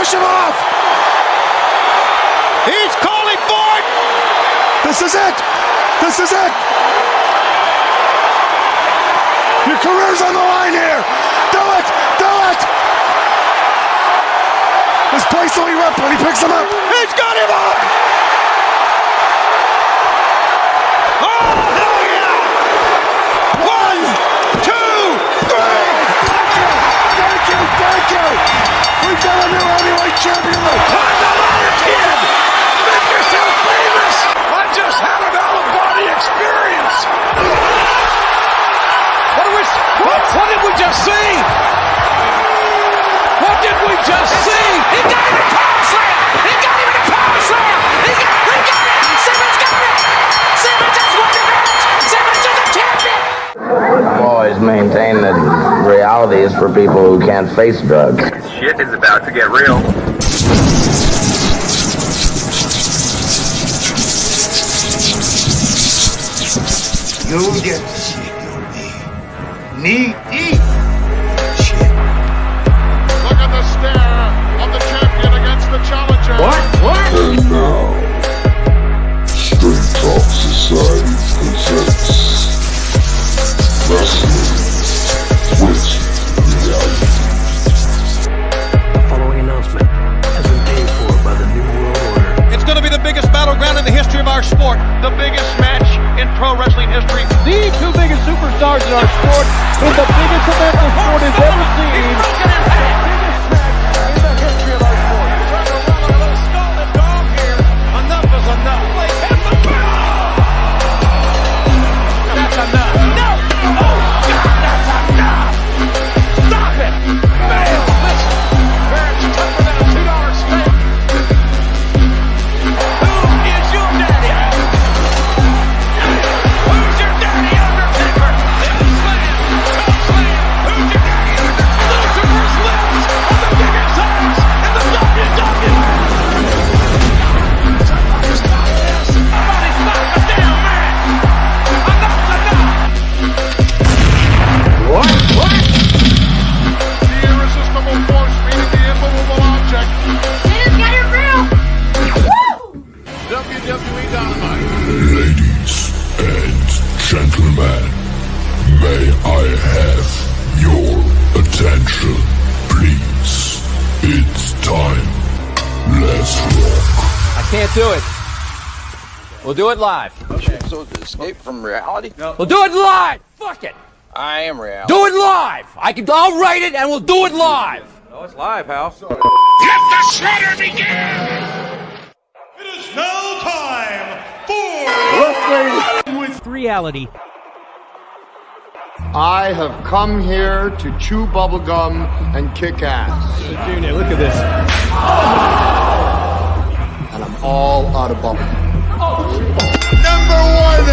finish him off. He's calling for it. This is it. This is it. Your career's on the line here. Do it. Do it. This place will erupt when he picks him up. He's got him up. Oh, hell yeah. 1, 2, 3. Thank you. Thank you. We've got a new heavyweight champion. Climb the ladder, kid. Make yourself famous. I just had an out-of-body experience. What did we just see? What did we just see? He got him a power slam! He got him in a power slam! He got it! Simmons got it! Simmons has won the match! Simmons is the champion! I've always maintained that reality is for people who can't face drugs. Shit is about to get real. You get to see knee deep. Shit. Look at the stare of the champion against the challenger. What? And now, Straight Talk Society presents Wrestling with Reality. The following announcement has been paid for by the New World Order. It's going to be the biggest battleground in the history of our sport. The biggest match in pro wrestling history. The two biggest superstars in our sport in the biggest event the sport has ever seen. The biggest match in the history of our sport. A little scalded dog here. Enough is enough. That's enough. No! Oh, God, that's enough! Stop it! Man, listen. Barrett's tougher than a $2 steak. Who is your daddy? Who's your daddy, Undertaker? Slam! Slam! Who's your daddy, Undertaker? Lucifer's lips on the biggest size in the WWE! Somebody stop this! Somebody stop the damn man! Enough's enough! What? The irresistible force meeting the immovable object. It's got it real! Woo! WWE Dynamite. Ladies and gentlemen, may I have your attention, please? It's time. Let's rock. I can't do it. We'll do it live. So to escape from reality? We'll do it live. Fuck it. I am reality. Do it live. I'll write it and we'll do it live. Oh, it's live, Hal. Let the shredder begin! It is now time for Wrestling with Reality. I have come here to chew bubblegum and kick ass. Junior, look at this. And I'm all out of bubblegum. number 1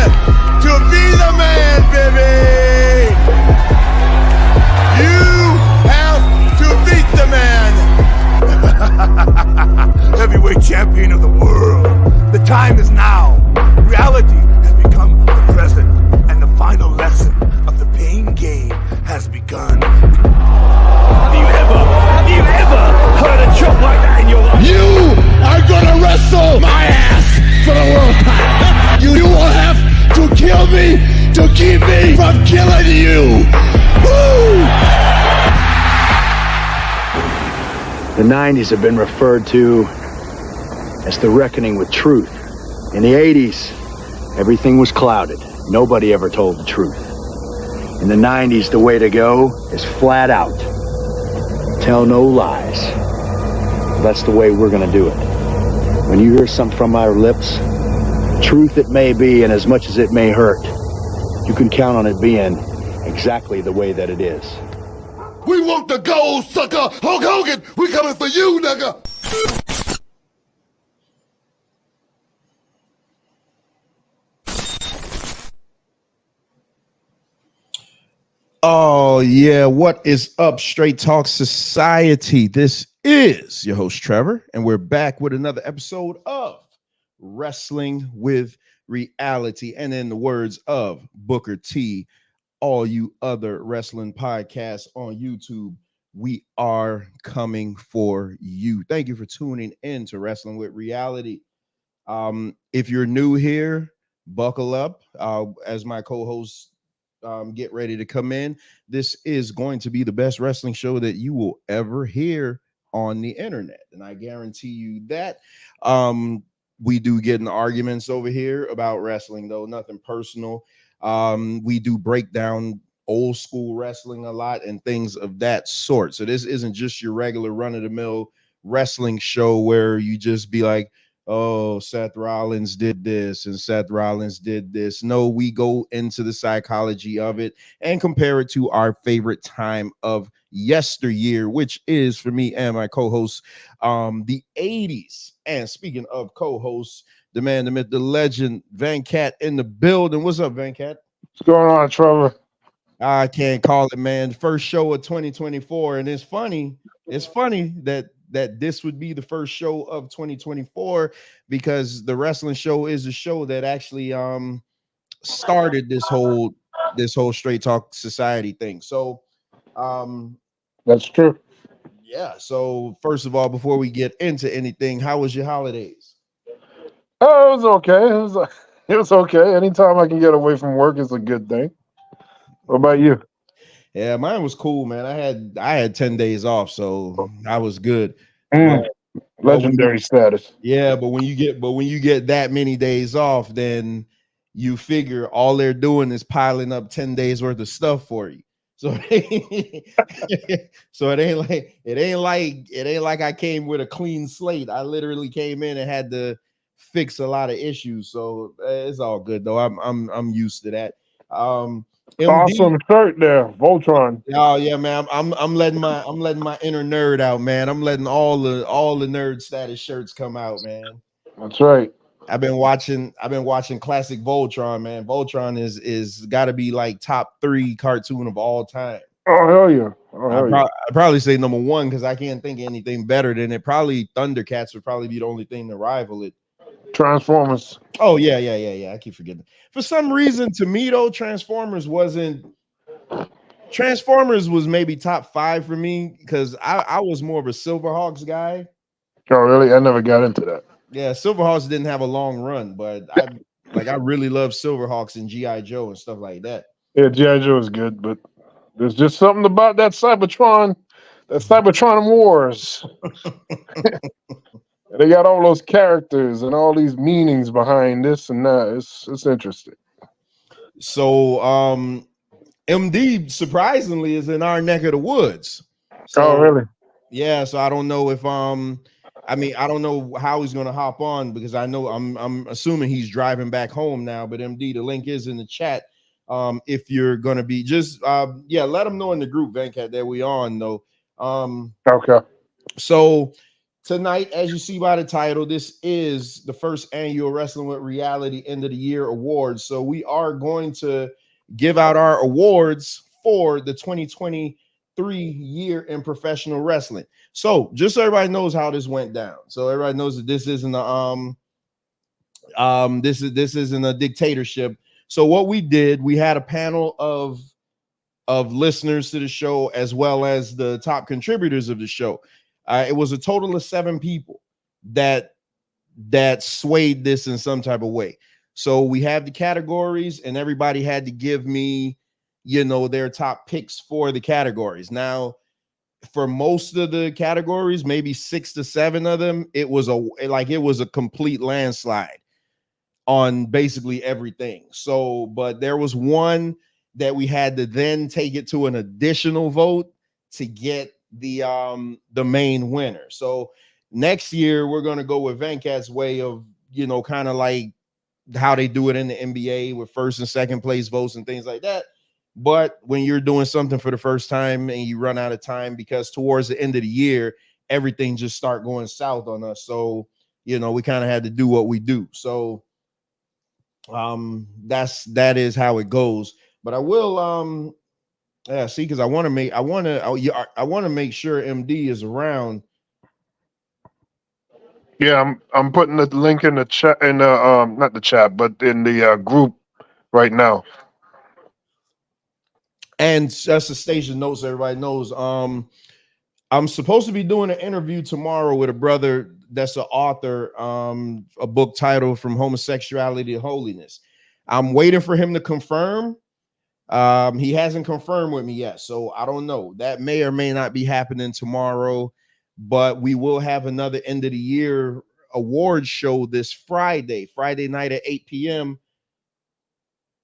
to be the man, baby! You have to beat the man! Heavyweight champion of the world. The time is now. Reality has become the present, and the final lesson of the pain game has begun. Have you ever heard a joke like that in your life? You are gonna wrestle my ass for the world title. You will have to kill me to keep me from killing you. Woo! The 90s have been referred to as the reckoning with truth. In the 80s, everything was clouded. Nobody ever told the truth. In the 90s, the way to go is flat out. Tell no lies. That's the way we're gonna do it. When you hear something from our lips, truth it may be, and as much as it may hurt, you can count on it being exactly the way that it is. We want the gold, sucker! Hulk Hogan, we coming for you, nigga! Oh, yeah. What is up, Straight Talk Society? This is your host, Trevor, and we're back with another episode of Wrestling with Reality. And in the words of Booker T, all you other wrestling podcasts on YouTube, we are coming for you. Thank you for tuning in to Wrestling with Reality. If you're new here, buckle up as my co-hosts get ready to come in. This is going to be the best wrestling show that you will ever hear on the internet, and I guarantee you that. We do get in arguments over here about wrestling, though nothing personal. We do break down old school wrestling a lot and things of that sort. So this isn't just your regular run-of-the-mill wrestling show where you just be like, oh, Seth Rollins did this and Seth Rollins did this. No, we go into the psychology of it and compare it to our favorite time of yesteryear, which is, for me and my co-hosts, the 80s. And speaking of co-hosts, the man, the myth, the legend, Van Cat in the building. What's up, Van Cat? What's going on, Trevor? I can't call it, man. First show of 2024, and it's funny. It's funny that this would be the first show of 2024 because the wrestling show is a show that actually started this whole Straight Talk Society thing. So that's true. Yeah. So first of all, before we get into anything, how was your holidays? Oh, it was okay. It was okay. Anytime I can get away from work is a good thing. What about you? Yeah, mine was cool, man. I had 10 days off, so I was good. Legendary status. Yeah, but when you get that many days off, then you figure all they're doing is piling up 10 days worth of stuff for you. So so it ain't like I came with a clean slate. I literally came in and had to fix a lot of issues. So it's all good though. I'm used to that. Awesome shirt there, Voltron. Oh yeah, man. I'm letting my inner nerd out, man. I'm letting all the nerd status shirts come out, man. That's right. I've been watching classic Voltron, man. Voltron is got to be like top 3 cartoon of all time. Oh hell yeah! I'd probably say number 1 because I can't think of anything better than it. Probably Thundercats would probably be the only thing to rival it. Transformers. Oh yeah. I keep forgetting. For some reason, to me though, Transformers was maybe top 5 for me because I was more of a Silverhawks guy. Oh really? I never got into that. Yeah, Silverhawks didn't have a long run, but I really love Silverhawks and G.I. Joe and stuff like that. Yeah, G.I. Joe is good, but there's just something about that Cybertron Wars. They got all those characters and all these meanings behind this and that. It's interesting. So MD surprisingly is in our neck of the woods. So, oh really? Yeah, so I don't know if I don't know how he's gonna hop on because I know I'm assuming he's driving back home now. But MD, the link is in the chat. If you're gonna be just let them know in the group, Venkat, that we on though. Okay. So tonight, as you see by the title, this is the first annual Wrestling with Reality End of the Year Awards. So we are going to give out our awards for the 2023 year in professional wrestling. So just so everybody knows how this went down. So everybody knows that this isn't this isn't a dictatorship. So what we did, we had a panel of listeners to the show as well as the top contributors of the show. It was a total of 7 people that swayed this in some type of way. So we have the categories and everybody had to give me, their top picks for the categories. Now, for most of the categories, maybe 6 to 7 of them, it was a complete landslide on basically everything. So, but there was one that we had to then take it to an additional vote to get the main winner. So next year we're going to go with Venkat's way of, kind of like how they do it in the NBA with first and second place votes and things like that. But when you're doing something for the first time and you run out of time, because towards the end of the year, everything just start going south on us. So, we kind of had to do what we do. So that is how it goes. But I will see, because I want to make sure MD is around. Yeah, I'm putting the link in the chat, in the not the chat, but in the group right now. And just a station notes, everybody knows. I'm supposed to be doing an interview tomorrow with a brother that's an author, a book titled From Homosexuality to Holiness. I'm waiting for him to confirm. He hasn't confirmed with me yet, so I don't know. That may or may not be happening tomorrow, but we will have another end of the year award show this Friday night at 8 p.m.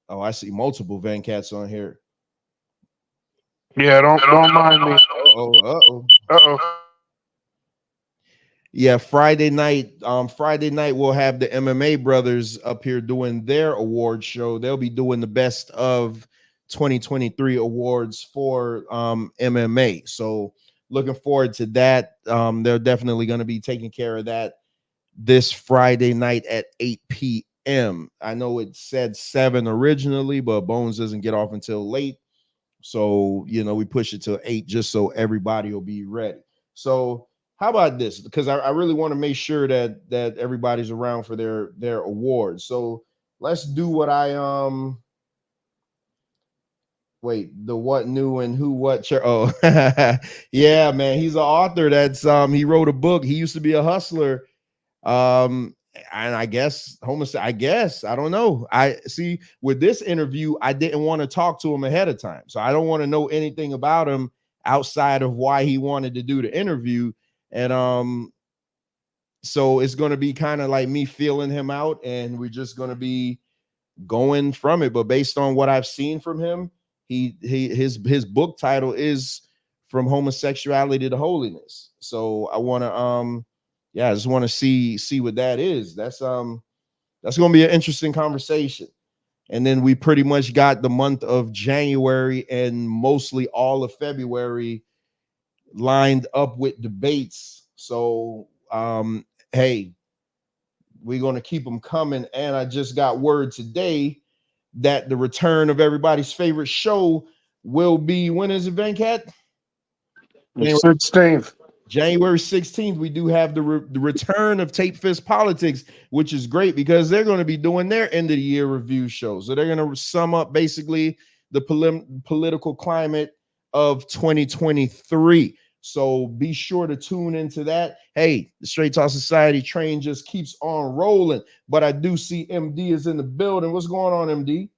Oh, I see multiple Van Cats on here. Yeah, don't mind me. Uh-oh. Yeah, Friday night we'll have the MMA brothers up here doing their award show. They'll be doing the best of 2023 awards for MMA. So looking forward to that. They're definitely going to be taking care of that this Friday night at 8 p.m. I know it said 7 originally, but Bones doesn't get off until late. So, we push it to 8 just so everybody will be ready. So how about this? Because I really want to make sure that everybody's around for their awards. So let's do what the what new and who what. Oh, yeah, man. He's an author that's he wrote a book. He used to be a hustler. And I guess I don't know. I see with this interview, I didn't want to talk to him ahead of time. So I don't want to know anything about him outside of why he wanted to do the interview. And so it's going to be kind of like me feeling him out, and we're just going to be going from it. But based on what I've seen from him, his book title is From Homosexuality to Holiness. So I want to I just want to see what that is. That's going to be an interesting conversation. And then we pretty much got the month of January and mostly all of February lined up with debates. So hey, we're going to keep them coming. And I just got word today that the return of everybody's favorite show will be, when is it, Venkat? The 16th. January 16th, we do have the return of Tape Fist Politics, which is great because they're going to be doing their end of the year review show. So they're going to sum up basically the political climate of 2023. So be sure to tune into that. Hey, the Straight Talk Society train just keeps on rolling. But I do see MD is in the building. What's going on, MD?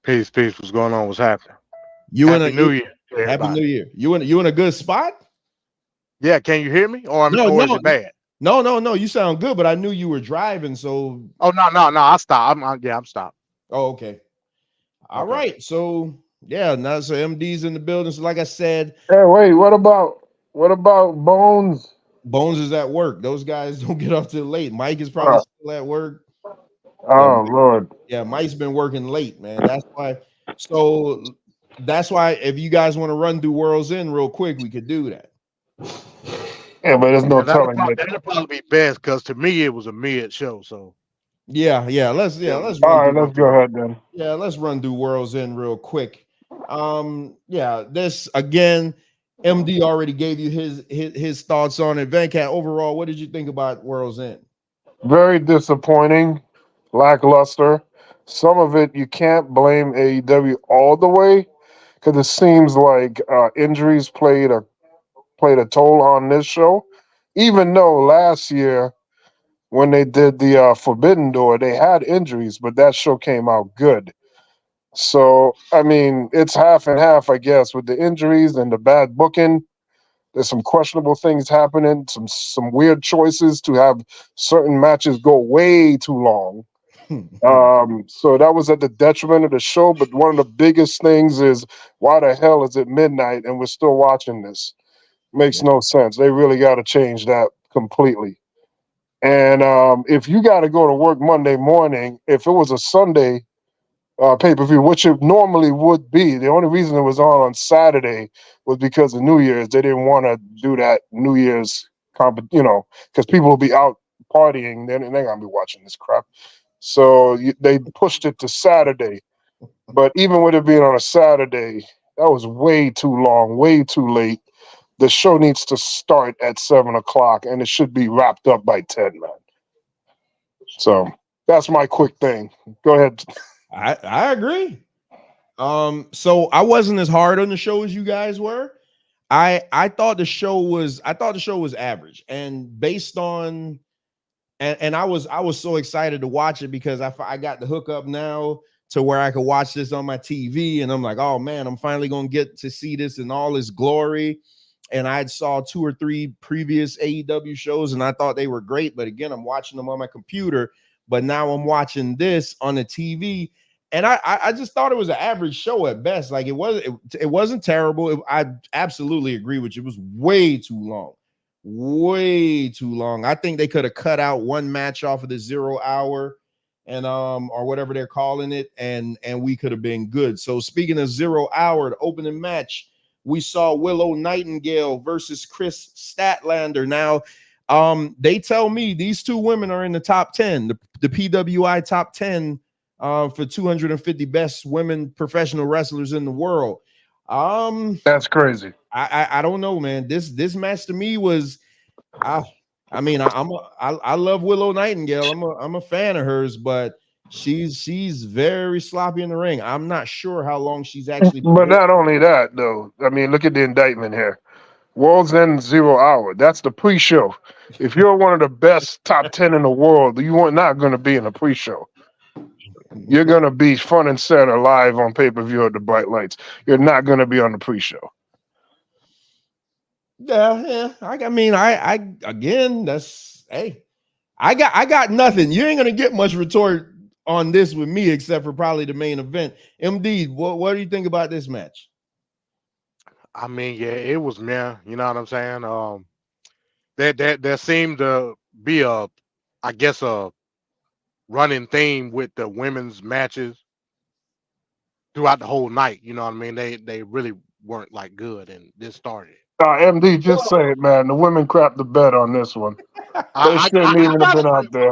Peace. What's going on? What's happening? Happy New Year. Happy New Year. You in a good spot? Yeah, can you hear me? Or is it bad? No. You sound good, but I knew you were driving, so. Oh no. I stopped. I'm stopped. Oh, okay. All right. So yeah, now so MD's in the building. So like I said. Hey, wait, what about Bones? Bones is at work. Those guys don't get off till late. Mike is probably still at work. Oh Lord. Yeah, Mike's been working late, man. That's why. So that's why if you guys want to run through World's End real quick, we could do that. Yeah, but there's no telling. That'll probably be best because to me it was a mid show. So let's all right, let's go ahead then. Yeah, let's run through World's End real quick. This again, MD already gave you his thoughts on it. Venkat, overall, what did you think about World's End? Very disappointing, lackluster. Some of it you can't blame AEW all the way because it seems like injuries played a toll on this show. Even though last year when they did the Forbidden Door, they had injuries, but that show came out good. So, I mean, it's half and half, I guess, with the injuries and the bad booking. There's some questionable things happening, some weird choices to have certain matches go way too long. So that was at the detriment of the show. But one of the biggest things is, why the hell is it midnight and we're still watching this? Makes no sense. They really got to change that completely. And if you got to go to work Monday morning, if it was a Sunday pay-per-view, which it normally would be, the only reason it was on Saturday was because of New Year's. They didn't want to do that New Year's, because people will be out partying. They're not going to be watching this crap. So they pushed it to Saturday. But even with it being on a Saturday, that was way too long, way too late. The show needs to start at 7:00, and it should be wrapped up by 10, man. So that's my quick thing. Go ahead. I agree. So I wasn't as hard on the show as you guys were. I thought the show was average, and based on and I was so excited to watch it because I got the hookup now to where I could watch this on my TV, and I'm like, oh man, I'm finally gonna get to see this in all its glory. And I saw 2 or 3 previous AEW shows, and I thought they were great. But again, I'm watching them on my computer. But now I'm watching this on the TV, and I just thought it was an average show at best. Like it wasn't terrible. I absolutely agree with you. It was way too long. Way too long. I think they could have cut out one match off of the 0 hour and or whatever they're calling it, and we could have been good. So speaking of 0 hour, the opening match, we saw Willow Nightingale versus Chris Statlander. Now, they tell me these 2 women are in the top 10, the PWI top 10 for 250 best women professional wrestlers in the world. That's crazy. I don't know, man. This match to me was, I love Willow Nightingale. I'm a fan of hers, but she's very sloppy in the ring. I'm not sure how long she's actually. But not only that, though. I mean, look at the indictment here. World's End 0 hour. That's the pre-show. If you're one of the best top 10 in the world, you are not going to be in the pre-show. You're going to be front and center live on pay-per-view at the bright lights. You're not going to be on the pre-show. Yeah. I mean, again, that's I got nothing. You ain't gonna get much retort on this with me except for probably the main event. MD, what do you think about this match? I mean, yeah, it was meh. You know what I'm saying? There seemed to be a running theme with the women's matches throughout the whole night. You know what I mean? They really weren't like good, and this started. MD, just say it, man. The women crapped the bed on this one. They shouldn't even have been out there.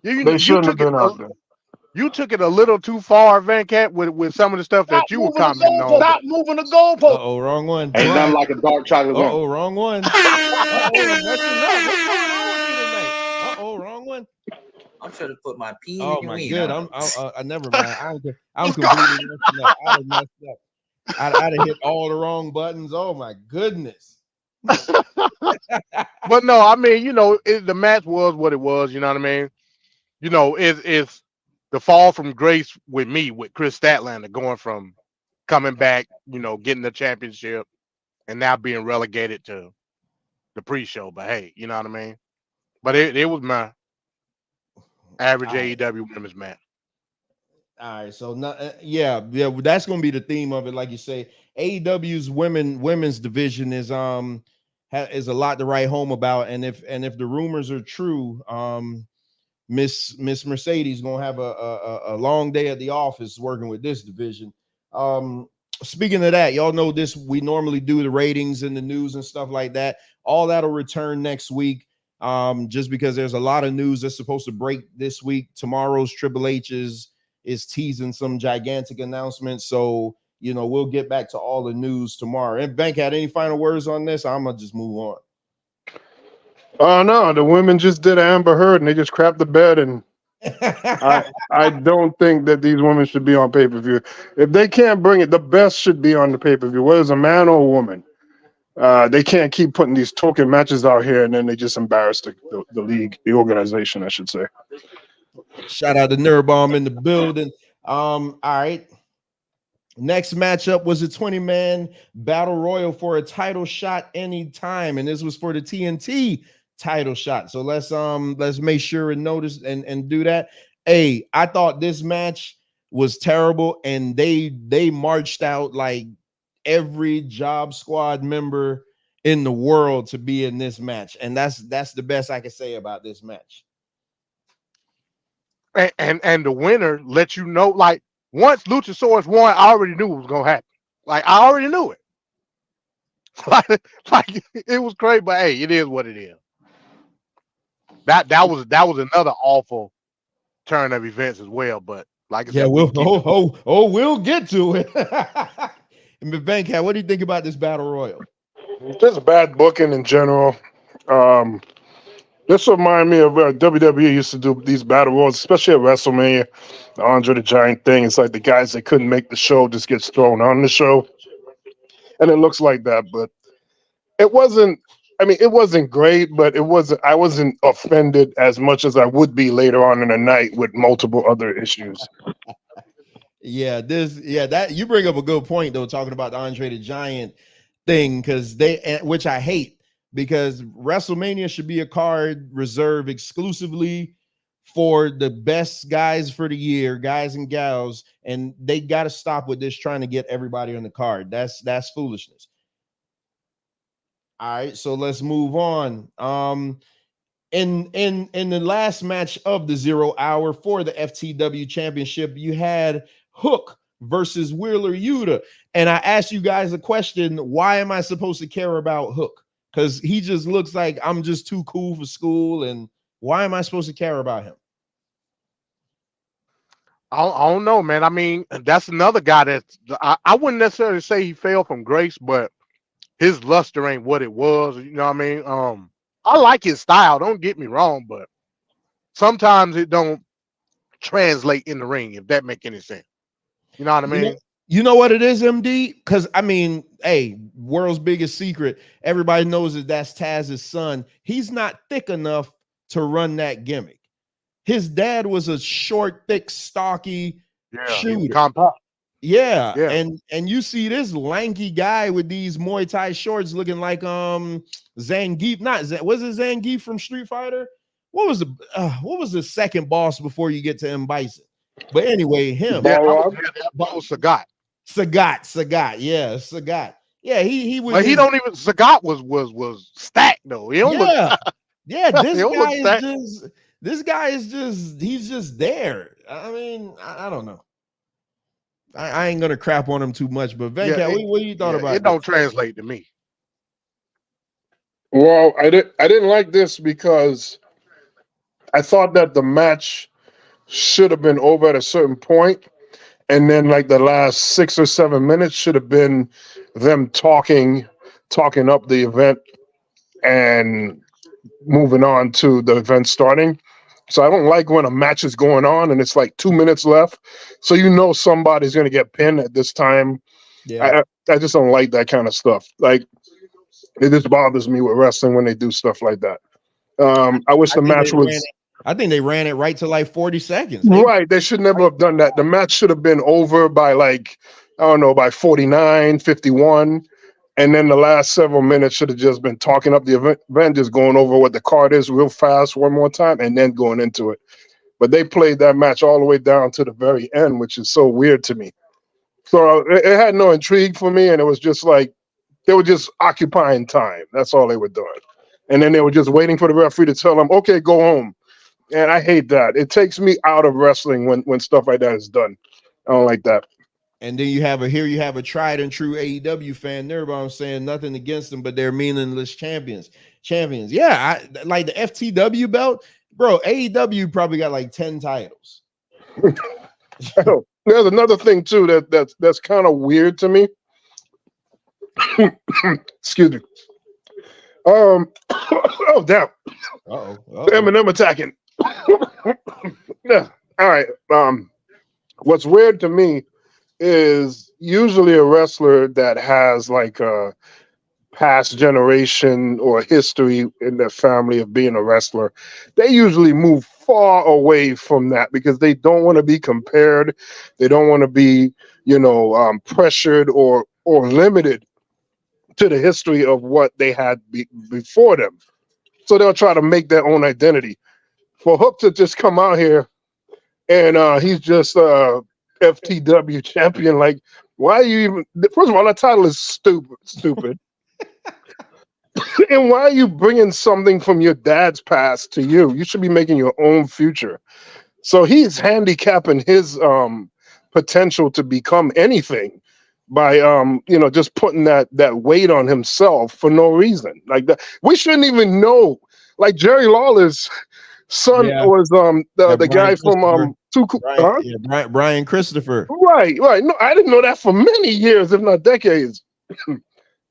They shouldn't have been out there. You took it a little too far, Van Cat, with some of the stuff that you were commenting on. Stop moving the goalpost. Oh, wrong one. Ain't nothing like a dark chocolate. Oh, wrong one. What's going on with me tonight? Wrong one. I'm sure to put my pee in Oh your my wiener. good. I never mind. I'm completely messing up. I messed up. I'd have hit all the wrong buttons. Oh my goodness. But no, I mean, the match was what it was. You know what I mean? It's the fall from grace with me, with Chris Statlander going from coming back, getting the championship, and now being relegated to the pre-show. But hey, you know what I mean? But it was my average AEW women's match. All right, so yeah, that's gonna be the theme of it. Like you say, AEW's women's division is a lot to write home about, and if the rumors are true, Miss Mercedes gonna have a long day at the office working with this division. Speaking of that, y'all know this. We normally do the ratings and the news and stuff like that. All that'll return next week. Just because there's a lot of news that's supposed to break this week. Tomorrow's Triple H is teasing some gigantic announcements. So, we'll get back to all the news tomorrow. And Bank, had any final words on this? I'm going to just move on. No, the women just did Amber Heard and they just crapped the bed. And I don't think that these women should be on pay-per-view. If they can't bring it, the best should be on the pay-per-view, whether it's a man or a woman. They can't keep putting these token matches out here and then they just embarrass the league, the organization, I should say. Shout out to Nerdbomb in the building. All right. Next matchup was a 20-man battle royal for a title shot anytime, and this was for the TNT title shot. So let's make sure and notice and do that. Hey, I thought this match was terrible, and they marched out like every Job Squad member in the world to be in this match, and that's the best I can say about this match. And the winner let you know, like, once Luchasaurus won, I already knew what was gonna happen. Like, I already knew it. like it was crazy, but hey, it is what it is. That was another awful turn of events as well. But like I said, we'll get to it. And Bank, what do you think about this battle royal? Just bad booking in general. This reminded me of WWE used to do these battle royals, especially at WrestleMania, the Andre the Giant thing. It's like the guys that couldn't make the show just gets thrown on the show. And it looks like that, but it wasn't. I mean, it wasn't great, but it wasn't. I wasn't offended as much as I would be later on in the night with multiple other issues. Yeah, that you bring up a good point though, talking about the Andre the Giant thing, because which I hate, because WrestleMania should be a card reserved exclusively for the best guys for the year, guys and gals, and they got to stop with this trying to get everybody on the card. That's foolishness. All right, so let's move on. In the last match of the 0 hour for the FTW Championship, you had Hook versus Wheeler Yuta, and I asked you guys a question: why am I supposed to care about Hook? Because he just looks like I'm just too cool for school, and why am I supposed to care about him? I don't know, man. I mean, that's another guy that I wouldn't necessarily say he fell from grace, but his luster ain't what it was. You know what I mean? I like his style. Don't get me wrong, but sometimes it don't translate in the ring, if that make any sense. You know what I mean? You know what it is, MD? Because I mean, hey, world's biggest secret. Everybody knows that's Taz's son. He's not thick enough to run that gimmick. His dad was a short, thick, stocky shooter. Compact. Yeah, and you see this lanky guy with these Muay Thai shorts looking like Zangief. Was it Zangief from Street Fighter? What was the second boss before you get to M. Bison? But anyway, him. That was Sagat. Sagat. Yeah, Sagat. Yeah, he was. But he don't even. Sagat was stacked though. He don't look. Yeah. This guy is just. He's just there. I mean, I don't know. I ain't gonna crap on him too much, but Venkat, what you thought about it? Don't translate to me. Well, I didn't like this because I thought that the match should have been over at a certain point, and then like the last 6 or 7 minutes should have been them talking up the event and moving on to the event starting. So I don't like when a match is going on and it's like 2 minutes left. So you know somebody's going to get pinned at this time. Yeah. I just don't like that kind of stuff. Like, it just bothers me with wrestling when they do stuff like that. I wish the match was... I think they ran it right to like 40 seconds. Right. They should never have done that. The match should have been over by like, I don't know, by 49, 51. And then the last several minutes should have just been talking up the event, just going over what the card is real fast one more time, and then going into it. But they played that match all the way down to the very end, which is so weird to me. So it had no intrigue for me, and it was just like they were just occupying time. That's all they were doing. And then they were just waiting for the referee to tell them, okay, go home. And I hate that. It takes me out of wrestling when stuff like that is done. I don't like that. And then you have a tried and true AEW fan there, but I'm saying nothing against them, but they're meaningless champions. Yeah, I like the FTW belt, bro. AEW probably got like 10 titles. There's another thing too that's kind of weird to me. Excuse me. Oh damn. Eminem attacking. Yeah. All right. What's weird to me is usually a wrestler that has like a past generation or history in their family of being a wrestler, they usually move far away from that because they don't want to be compared. They don't want to be, pressured or limited to the history of what they had before them. So they'll try to make their own identity. For Hook to just come out here and he's just FTW champion. Like, why are you even? First of all, that title is stupid. And why are you bringing something from your dad's past to you? You should be making your own future. So he's handicapping his potential to become anything by just putting that weight on himself for no reason. Like that, we shouldn't even know. Like Jerry Lawler's son was the guy from Brian Christopher. Right. No, I didn't know that for many years, if not decades.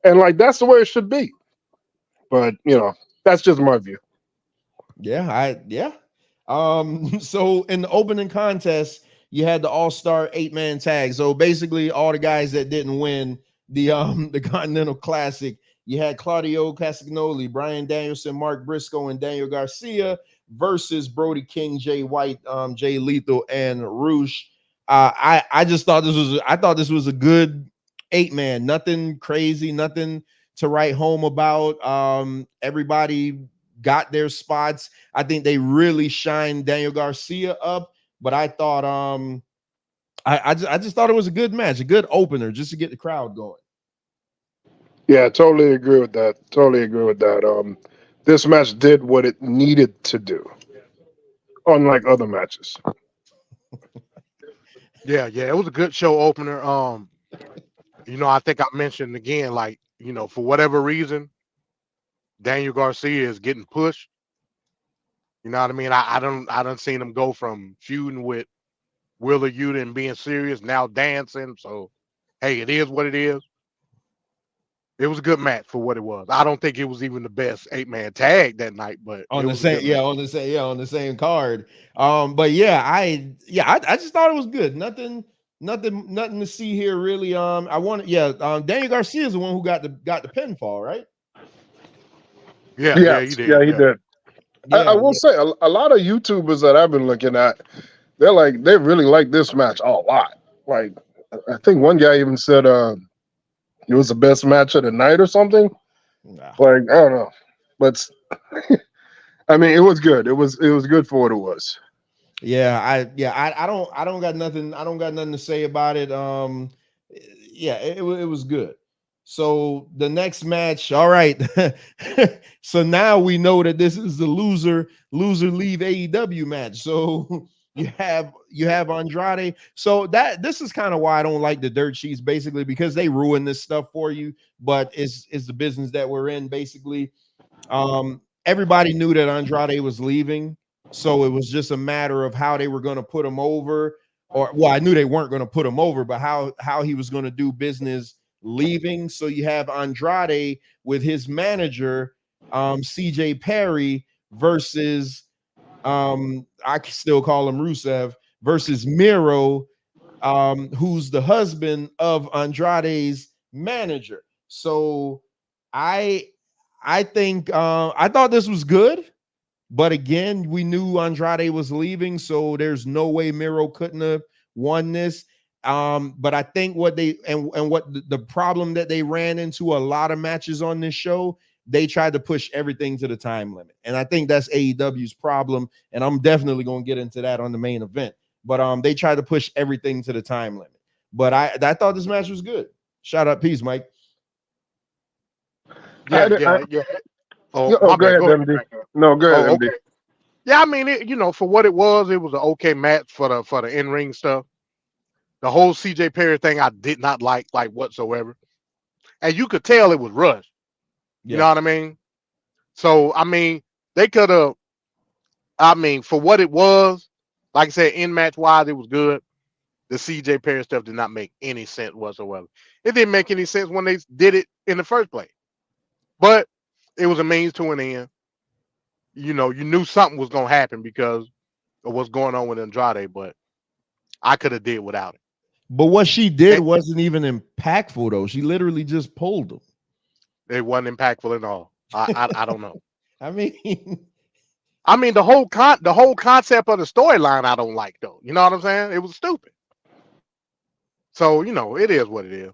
And like that's the way it should be. But that's just my view. Yeah. So in the opening contest, you had the all-star 8-man tag. So basically all the guys that didn't win the Continental Classic, you had Claudio Castagnoli, Brian Danielson, Mark Briscoe, and Daniel Garcia versus Brody King, Jay White, Jay Lethal, and Roosh. I just thought this was a good 8-man, nothing crazy, nothing to write home about. Everybody got their spots. I think they really shined Daniel Garcia up, but I thought I just thought it was a good match, a good opener just to get the crowd going. Yeah, totally agree with that. Totally agree with that. This match did what it needed to do, unlike other matches. Yeah, it was a good show opener. I think I mentioned again, like, for whatever reason, Daniel Garcia is getting pushed. You know what I mean? I don't seen him go from feuding with Wheeler Yuta and being serious, now dancing. So, hey, it is what it is. It was a good match for what it was. I don't think it was even the best 8-man tag that night, but on the same card. But I just thought it was good. Nothing to see here really. Daniel Garcia is the one who got the pinfall, right? Yeah, he did. I will say a lot of YouTubers that I've been looking at, they really like this match a lot. Like, I think one guy even said it was the best match of the night or something. Nah. Like, I don't know, but I mean, it was good. It was good for what it was. Yeah, I don't got nothing. I don't got nothing to say about it. It was good. So the next match, all right. So now we know that this is the loser leave AEW match. So you have Andrade. So this is kind of why I don't like the dirt sheets, basically, because they ruin this stuff for you. But it's the business that we're in, basically. Everybody knew that Andrade was leaving, so it was just a matter of how they were going to put him over. I knew they weren't going to put him over, but how he was going to do business leaving. So you have Andrade with his manager, CJ Perry, versus I can still call him Rusev, versus Miro, who's the husband of Andrade's manager. So I think I thought this was good, but again, we knew Andrade was leaving, so there's no way Miro couldn't have won this. But I think what the problem that they ran into a lot of matches on this show, they tried to push everything to the time limit. And I think that's AEW's problem. And I'm definitely going to get into that on the main event. But they tried to push everything to the time limit. But I thought this match was good. Shout out, peace, Mike. Yeah. Go ahead, MD. No, go ahead, MD. Okay. Yeah, I mean, for what it was an okay match for the in-ring stuff. The whole CJ Perry thing I did not like whatsoever. And you could tell it was rushed. You know what I mean? So, I mean, they could have, for what it was, like I said, in-match wise, it was good. The CJ Perry stuff did not make any sense whatsoever. It didn't make any sense when they did it in the first place. But it was a means to an end. You knew something was going to happen because of what's going on with Andrade, but I could have did without it. But what she did wasn't even impactful, though. She literally just pulled him. It wasn't impactful at all. I don't know. I mean, the whole concept of the storyline I don't like, though. You know what I'm saying? It was stupid. So it is what it is.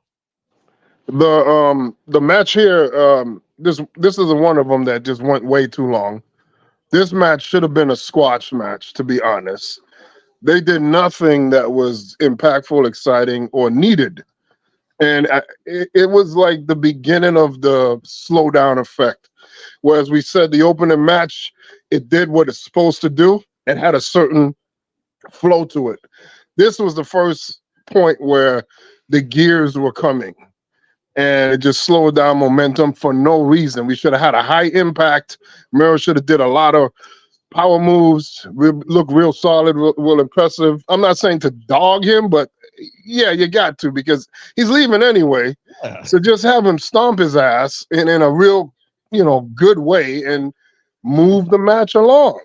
The match here, this is one of them that just went way too long. This match should have been a squash match, to be honest. They did nothing that was impactful, exciting, or needed. And it was like the beginning of the slowdown effect. Whereas we said the opening match, it did what it's supposed to do. It had a certain flow to it. This was the first point where the gears were coming. And it just slowed down momentum for no reason. We should have had a high impact. Miro should have did a lot of power moves, look real solid, real impressive. I'm not saying to dog him, but yeah, you got to, because he's leaving anyway. Yeah. So just have him stomp his ass in a real, good way and move the match along.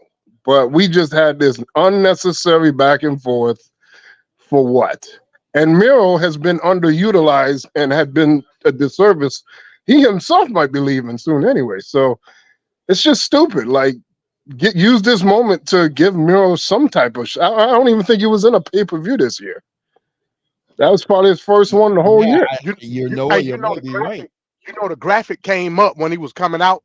But we just had this unnecessary back and forth for what? And Miro has been underutilized and had been a disservice he himself might be leaving soon anyway. So it's just stupid. Like, use this moment to give Miro some type of. I don't even think he was in a pay-per-view this year. That was probably his first one the whole year. You know what? You might be graphic, right. You know, the graphic came up when he was coming out.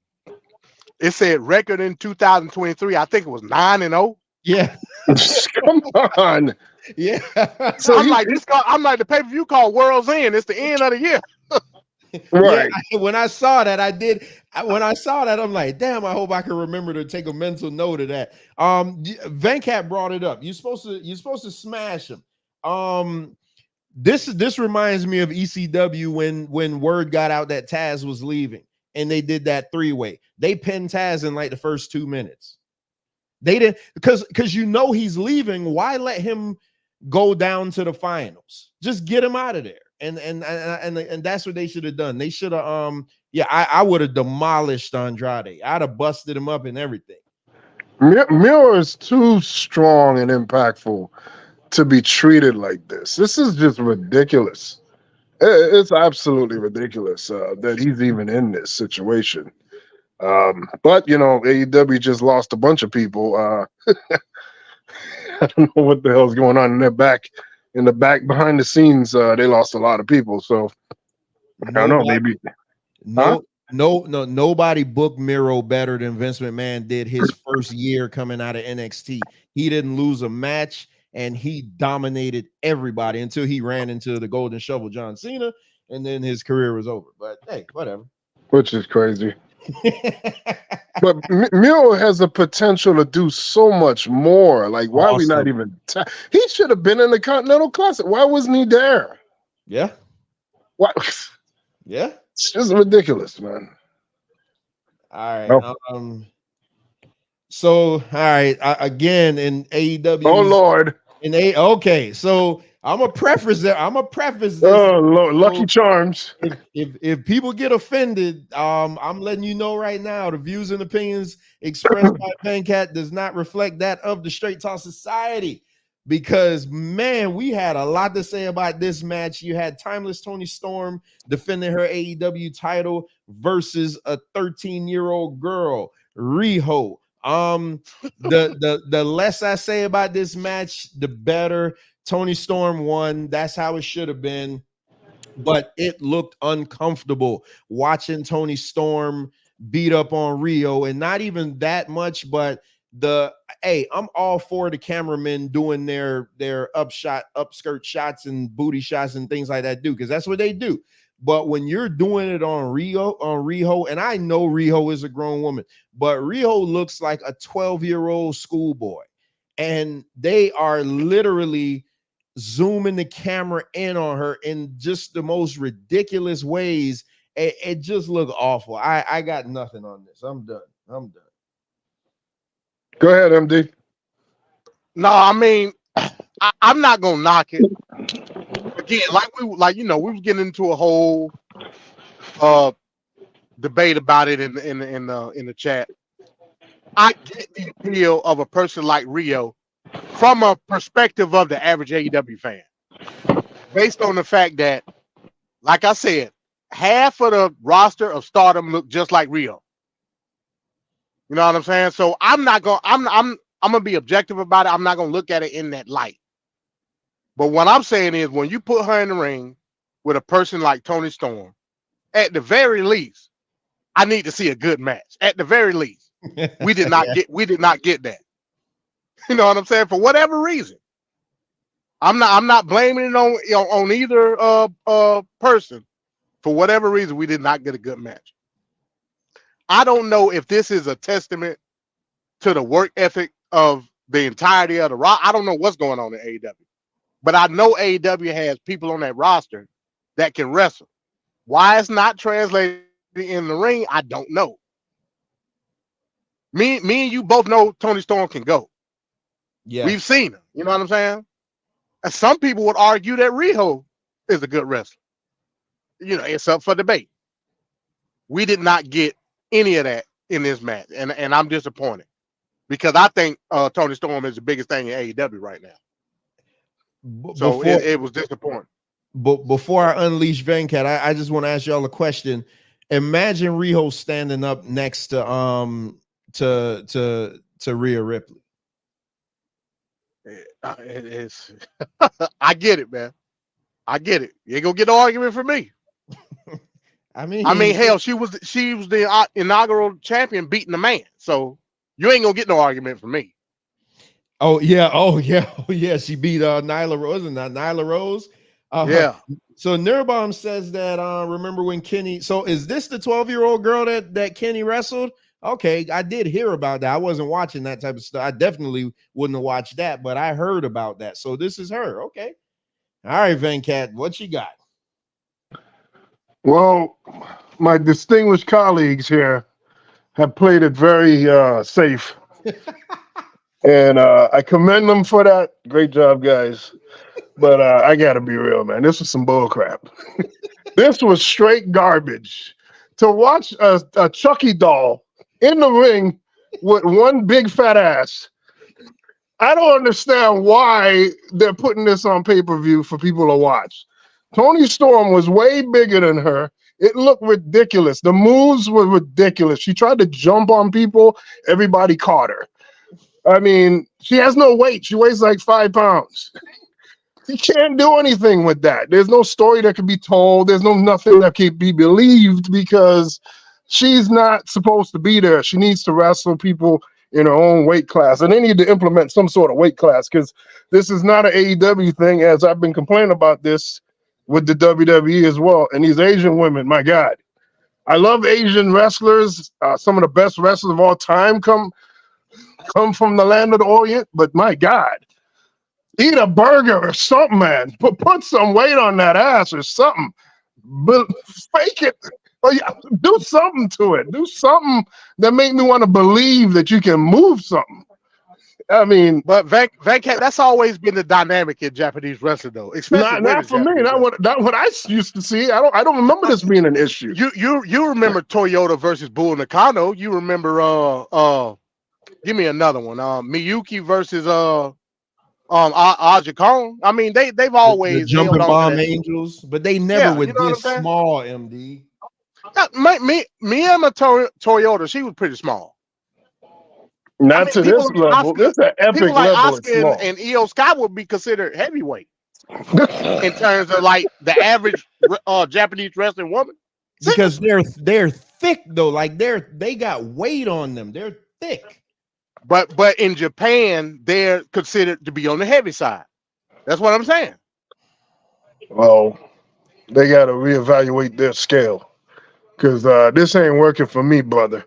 It said record in 2023. I think it was 9-0. Yeah. Come on. Yeah. So I'm like the pay-per-view called World's End. It's the end of the year. Right. Yeah, when I saw that, I'm like, damn, I hope I can remember to take a mental note of that. Venkat brought it up. You're supposed to smash him. This reminds me of ECW when word got out that Taz was leaving and they did that 3-way. They pinned Taz in like the first 2 minutes. They didn't because he's leaving. Why let him go down to the finals? Just get him out of there. And that's what they should have done. They should have I would have demolished Andrade. I'd have busted him up and everything. Miro is too strong and impactful to be treated like this. This is just ridiculous. It's absolutely ridiculous that he's even in this situation. But you know, AEW just lost a bunch of people. I don't know what the hell's going on in their back. In the back behind the scenes, they lost a lot of people. So I don't know. Maybe nobody booked Miro better than Vince McMahon did his first year coming out of NXT. He didn't lose a match and he dominated everybody until he ran into the Golden Shovel, John Cena, and then his career was over. But hey, whatever. Which is crazy. But Miro has the potential to do so much more. Like, why are we not even? He should have been in the Continental Classic. Why wasn't he there? Yeah. Why? Yeah. It's just ridiculous, man. All right. No. So, all right. Again, in AEW. Oh Lord. Okay. So I'm a preface there. This. Oh Lord, Lucky Charms. If people get offended, I'm letting you know right now, the views and opinions expressed by Venkat does not reflect that of the Straight Talk Society. Because man, we had a lot to say about this match. You had Timeless Toni Storm defending her AEW title versus a 13-year-old girl, Riho. The less I say about this match, the better. Toni Storm won. That's how it should have been. But it looked uncomfortable watching Toni Storm beat up on Riho, and not even that much, but I'm all for the cameramen doing their upskirt shots and booty shots and things like that, because that's what they do. But when you're doing it on Riho, and I know Riho is a grown woman, but Riho looks like a 12-year-old schoolboy, and they are literally zooming the camera in on her in just the most ridiculous ways. It just looked awful. I got nothing on this. I'm done. Go ahead, MD. No, I mean, I'm not gonna knock it. Again, we was getting into a whole debate about it in the chat. I get the appeal of a person like Riho from a perspective of the average AEW fan, based on the fact that, like I said, half of the roster of Stardom look just like Riho. You know what I'm saying? So I'm gonna be objective about it. I'm not gonna look at it in that light. But what I'm saying is, when you put her in the ring with a person like Toni Storm, at the very least, I need to see a good match. At the very least, we did not get that. You know what I'm saying? For whatever reason, I'm not blaming it on either person. For whatever reason, we did not get a good match. I don't know if this is a testament to the work ethic of the entirety of the roster. I don't know what's going on in AEW, but I know AEW has people on that roster that can wrestle. Why it's not translated in the ring, I don't know. Me and you both know Toni Storm can go. Yeah, we've seen her. You know what I'm saying? And some people would argue that Riho is a good wrestler. You know, it's up for debate. We did not get any of that in this match, and I'm disappointed, because I think Toni Storm is the biggest thing in AEW right now. So it was disappointing. But before I unleash Venkat, I just want to ask y'all a question. Imagine Riho standing up next to Rhea Ripley. It's I get it, man. I get it. You ain't gonna get no argument from me. I mean, hell, she was the inaugural champion beating the man. So you ain't gonna get no argument from me. Oh yeah. She beat Nyla Rose, and not Nyla Rose. Yeah. So Nirbaum says that remember when Kenny? So is this the 12-year-old girl that Kenny wrestled? Okay, I did hear about that. I wasn't watching that type of stuff. I definitely wouldn't have watched that, but I heard about that. So this is her. Okay. All right, Venkat, what you got? Well, my distinguished colleagues here have played it very safe. And I commend them for that. Great job, guys. But I got to be real, man. This was some bull crap. This was straight garbage. To watch a Chucky doll in the ring with one big fat ass, I don't understand why they're putting this on pay-per-view for people to watch. Toni Storm was way bigger than her. It looked ridiculous. The moves were ridiculous. She tried to jump on people. Everybody caught her. I mean, she has no weight. She weighs like 5 pounds. You can't do anything with that. There's no story that can be told. There's nothing that can be believed because she's not supposed to be there. She needs to wrestle people in her own weight class. And they need to implement some sort of weight class because this is not an AEW thing, as I've been complaining about this with the WWE as well. And these Asian women, my God. I love Asian wrestlers. Some of the best wrestlers of all time come from the land of the Orient. But my God. Eat a burger or something, man. Put some weight on that ass or something. But fake it. Do something to it. Do something that make me want to believe that you can move something. I mean, but Venkat, that's always been the dynamic in Japanese wrestling, though. Not for me. Not what I used to see. I don't remember this being an issue. You remember Toyota versus Bull Nakano? You remember give me another one. Miyuki versus Aja Kong. I mean, they've always the jumping bomb angels, but they never were this small. MD. Miyama Toyota, she was pretty small. Not to this level. This is an epic people like level. Asuka and Io Sky would be considered heavyweight in terms of like the average Japanese wrestling woman. Because they're thick though, like they got weight on them. They're thick. But in Japan, they're considered to be on the heavy side. That's what I'm saying. Well, they got to reevaluate their scale because this ain't working for me, brother.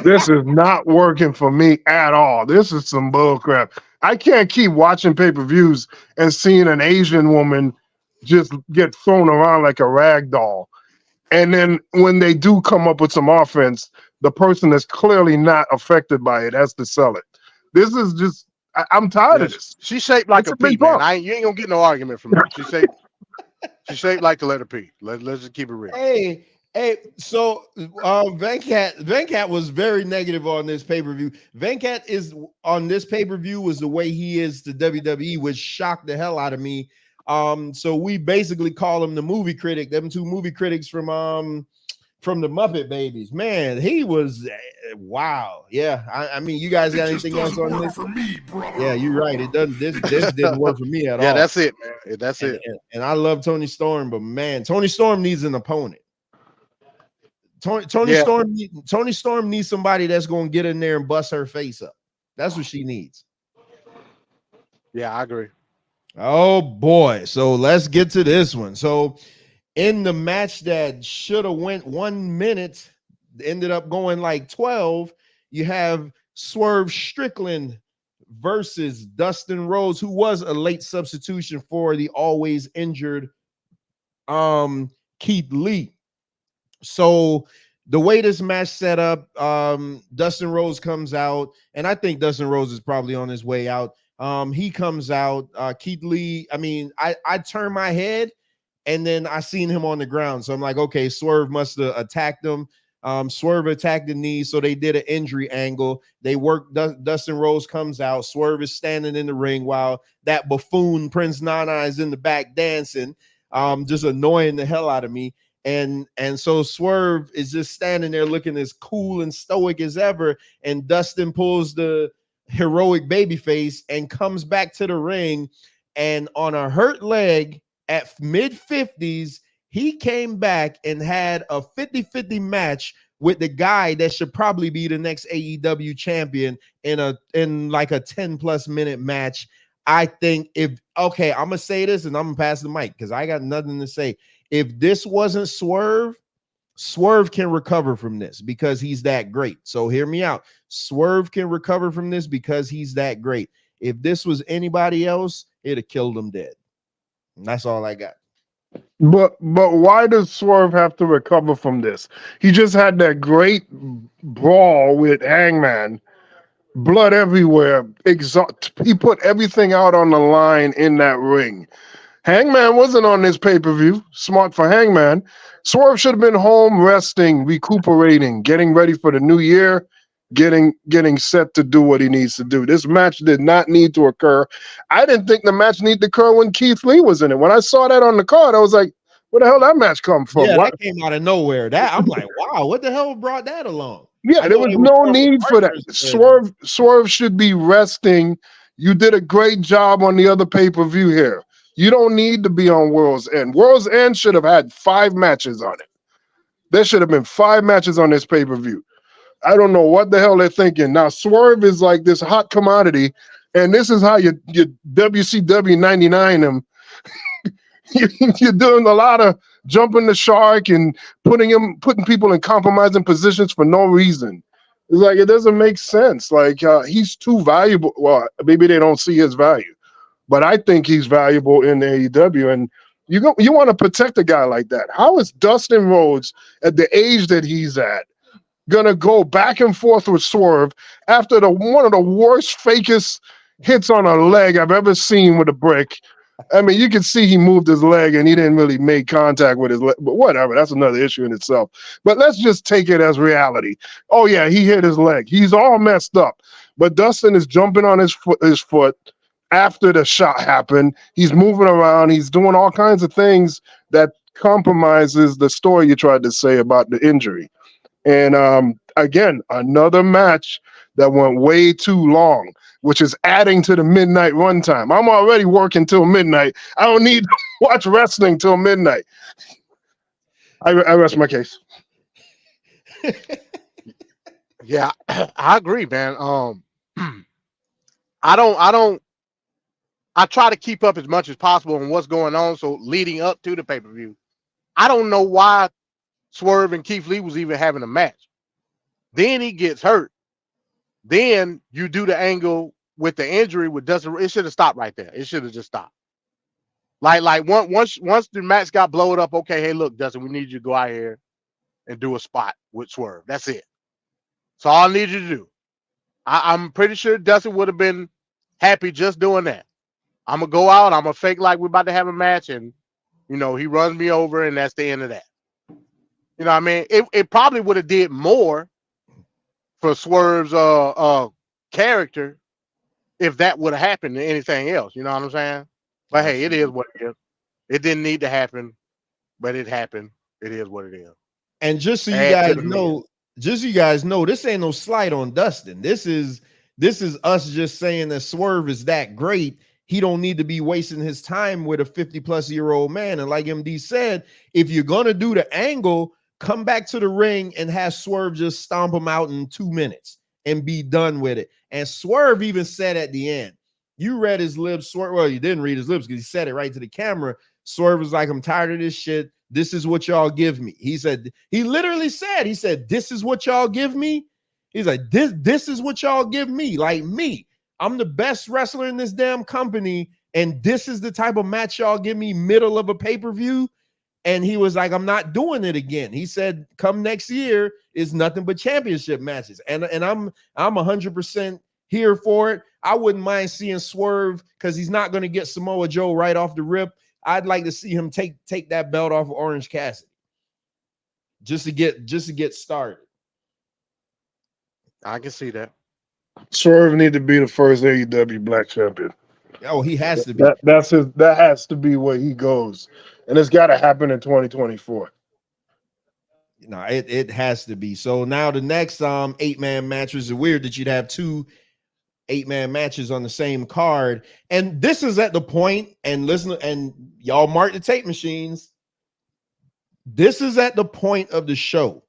This is not working for me at all. This is some bull crap. I can't keep watching pay-per-views and seeing an Asian woman just get thrown around like a rag doll. And then when they do come up with some offense, the person that's clearly not affected by it has to sell it. This is just, I'm tired of this. She's shaped like a pea, man. You ain't gonna get no argument from her. She's shaped like the letter P. Let's just keep it real. Hey, so Venkat was very negative on this pay-per-view. Venkat is on this pay-per-view was the way he is to WWE, which shocked the hell out of me. So we basically call him the movie critic. Them two movie critics from the Muppet Babies. Man, he was wow. Yeah, I mean, you guys got anything else on this? For me, yeah, you're right. It doesn't. This didn't work for me at all. Yeah, that's it, man. That's it. And I love Toni Storm, but man, Toni Storm needs an opponent. Toni Storm needs somebody that's going to get in there and bust her face up. That's what she needs. Yeah, I agree. Oh boy. So let's get to this one. So in the match that should have went 1 minute, ended up going like 12, you have Swerve Strickland versus Dustin Rhodes, who was a late substitution for the always injured Keith Lee. So the way this match set up, Dustin Rhodes comes out, and I think Dustin Rhodes is probably on his way out. He comes out, Keith Lee. I mean, I turn my head and then I seen him on the ground. So I'm like, okay, Swerve must have attacked him. Swerve attacked the knee. So they did an injury angle. They worked. Dustin Rhodes comes out. Swerve is standing in the ring while that buffoon Prince Nana is in the back dancing, just annoying the hell out of me. And so Swerve is just standing there looking as cool and stoic as ever. And Dustin pulls the heroic baby face and comes back to the ring. And on a hurt leg at mid-50s, he came back and had a 50-50 match with the guy that should probably be the next AEW champion in like a 10+ minute match. I think I'm gonna say this and I'm gonna pass the mic because I got nothing to say. If this wasn't Swerve can recover from this because he's that great. So hear me out. Swerve can recover from this because he's that great. If this was anybody else, it'd have killed him dead. And that's all I got. But why does Swerve have to recover from this? He just had that great brawl with Hangman, blood everywhere. He put everything out on the line in that ring. Hangman wasn't on this pay-per-view. Smart for Hangman. Swerve should have been home resting, recuperating, getting ready for the new year, getting set to do what he needs to do. This match did not need to occur. I didn't think the match needed to occur when Keith Lee was in it. When I saw that on the card, I was like, where the hell did that match come from? Yeah, that came out of nowhere. That I'm like, wow, what the hell brought that along? Yeah, there was no need for that. Swerve should be resting. You did a great job on the other pay-per-view here. You don't need to be on World's End. World's End should have had 5 matches on it. There should have been 5 matches on this pay-per-view. I don't know what the hell they're thinking. Now, Swerve is like this hot commodity, and this is how you WCW 99 him. You're doing a lot of jumping the shark and putting people in compromising positions for no reason. It's like it doesn't make sense. Like he's too valuable. Well, maybe they don't see his value, but I think he's valuable in AEW. And you want to protect a guy like that. How is Dustin Rhodes at the age that he's at gonna go back and forth with Swerve after one of the worst, fakest hits on a leg I've ever seen with a brick? I mean, you can see he moved his leg and he didn't really make contact with his leg, but whatever. That's another issue in itself. But let's just take it as reality. Oh yeah, he hit his leg. He's all messed up. But Dustin is jumping on his foot after the shot happened. He's moving around. He's doing all kinds of things that compromises the story you tried to say about the injury. And again, another match that went way too long, which is adding to the midnight runtime. I'm already working till midnight. I don't need to watch wrestling till midnight. I rest my case. Yeah, I agree, man. I try to keep up as much as possible on what's going on. So leading up to the pay-per-view, I don't know why Swerve and Keith Lee was even having a match. Then he gets hurt. Then you do the angle with the injury with Dustin. It should have stopped right there. It should have just stopped. Like once the match got blowed up, okay, hey, look, Dustin, we need you to go out here and do a spot with Swerve. That's it. That's all I need you to do. I'm pretty sure Dustin would have been happy just doing that. I'm going to go out. I'm going to fake like we're about to have a match. And, he runs me over and that's the end of that. You know what I mean? It probably would have did more for Swerve's character if that would have happened than anything else. You know what I'm saying? But hey, it is what it is. It didn't need to happen, but it happened. It is what it is. And just so you guys know, this ain't no slight on Dustin. This is us just saying that Swerve is that great. He don't need to be wasting his time with a 50-plus-year-old man. And like MD said, if you're gonna do the angle, come back to the ring and have Swerve just stomp him out in 2 minutes and be done with it. And Swerve even said at the end, you read his lips. Well, you didn't read his lips because he said it right to the camera. Swerve was like, I'm tired of this shit. This is what y'all give me. He literally said, this is what y'all give me. He's like, this is what y'all give me. Like me, I'm the best wrestler in this damn company. And this is the type of match y'all give me middle of a pay-per-view. And he was like, I'm not doing it again. He said, come next year is nothing but championship matches. And I'm 100% here for it. I wouldn't mind seeing Swerve because he's not going to get Samoa Joe right off the rip. I'd like to see him take that belt off of Orange Cassidy just to get started. I can see that. Swerve need to be the first AEW Black Champion. Oh, he has to be. That has to be where he goes, and it's got to happen in 2024. No, it has to be. So now the next 8-man match is weird that you'd have 2 8-man matches on the same card. And this is at the point, and listen, and y'all mark the tape machines. This is at the point of the show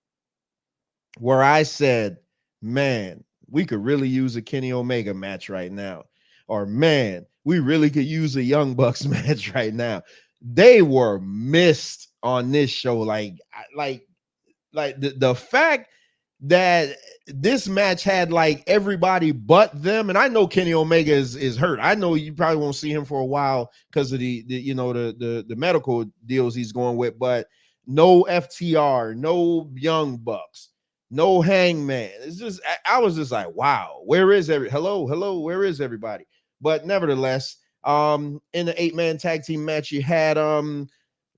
where I said, man, we could really use a Kenny Omega match right now. Or man, we really could use a Young Bucks match right now. They were missed on this show. Like the fact that this match had like everybody but them, and I know Kenny Omega is hurt. I know you probably won't see him for a while because of the medical deals he's going with, but no FTR, no Young Bucks, no Hangman. It's just I was just like, wow, where is hello, where is everybody? But nevertheless, in the 8-man tag team match, you had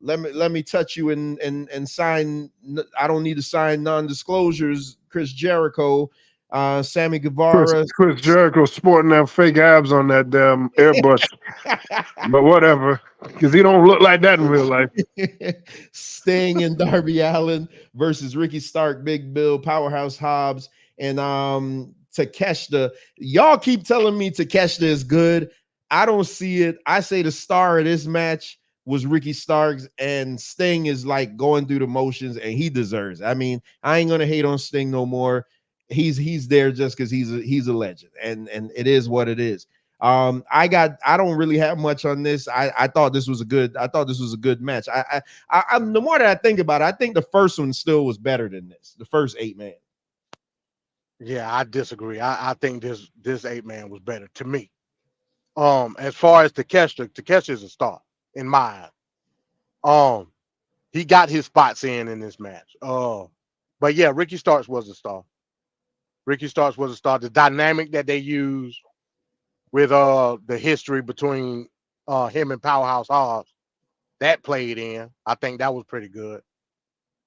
let me touch you and sign. I don't need to sign non-disclosures. Chris Jericho, Sammy Guevara. Chris Jericho sporting that fake abs on that damn airbrush, but whatever, because he don't look like that in real life. Sting and Darby Allin versus Ricky Stark, Big Bill, Powerhouse Hobbs, and Takeshita. Y'all keep telling me Takeshita is good. I don't see it. I say the star of this match was Ricky Starks, and Sting is like going through the motions, and he deserves it. I mean, I ain't gonna hate on Sting no more. He's there just because he's a legend, and it is what it is. I don't really have much on this. I thought this was a good match. I'm the more that I think about it, I think the first one still was better than this. The first 8-man. Yeah, I disagree. I think this 8-man was better to me. As far as Takeshita is a star in my eyes. He got his spots in this match. But yeah, Ricky Starks was a star. The dynamic that they used with the history between him and Powerhouse Hobbs, that played in. I think that was pretty good.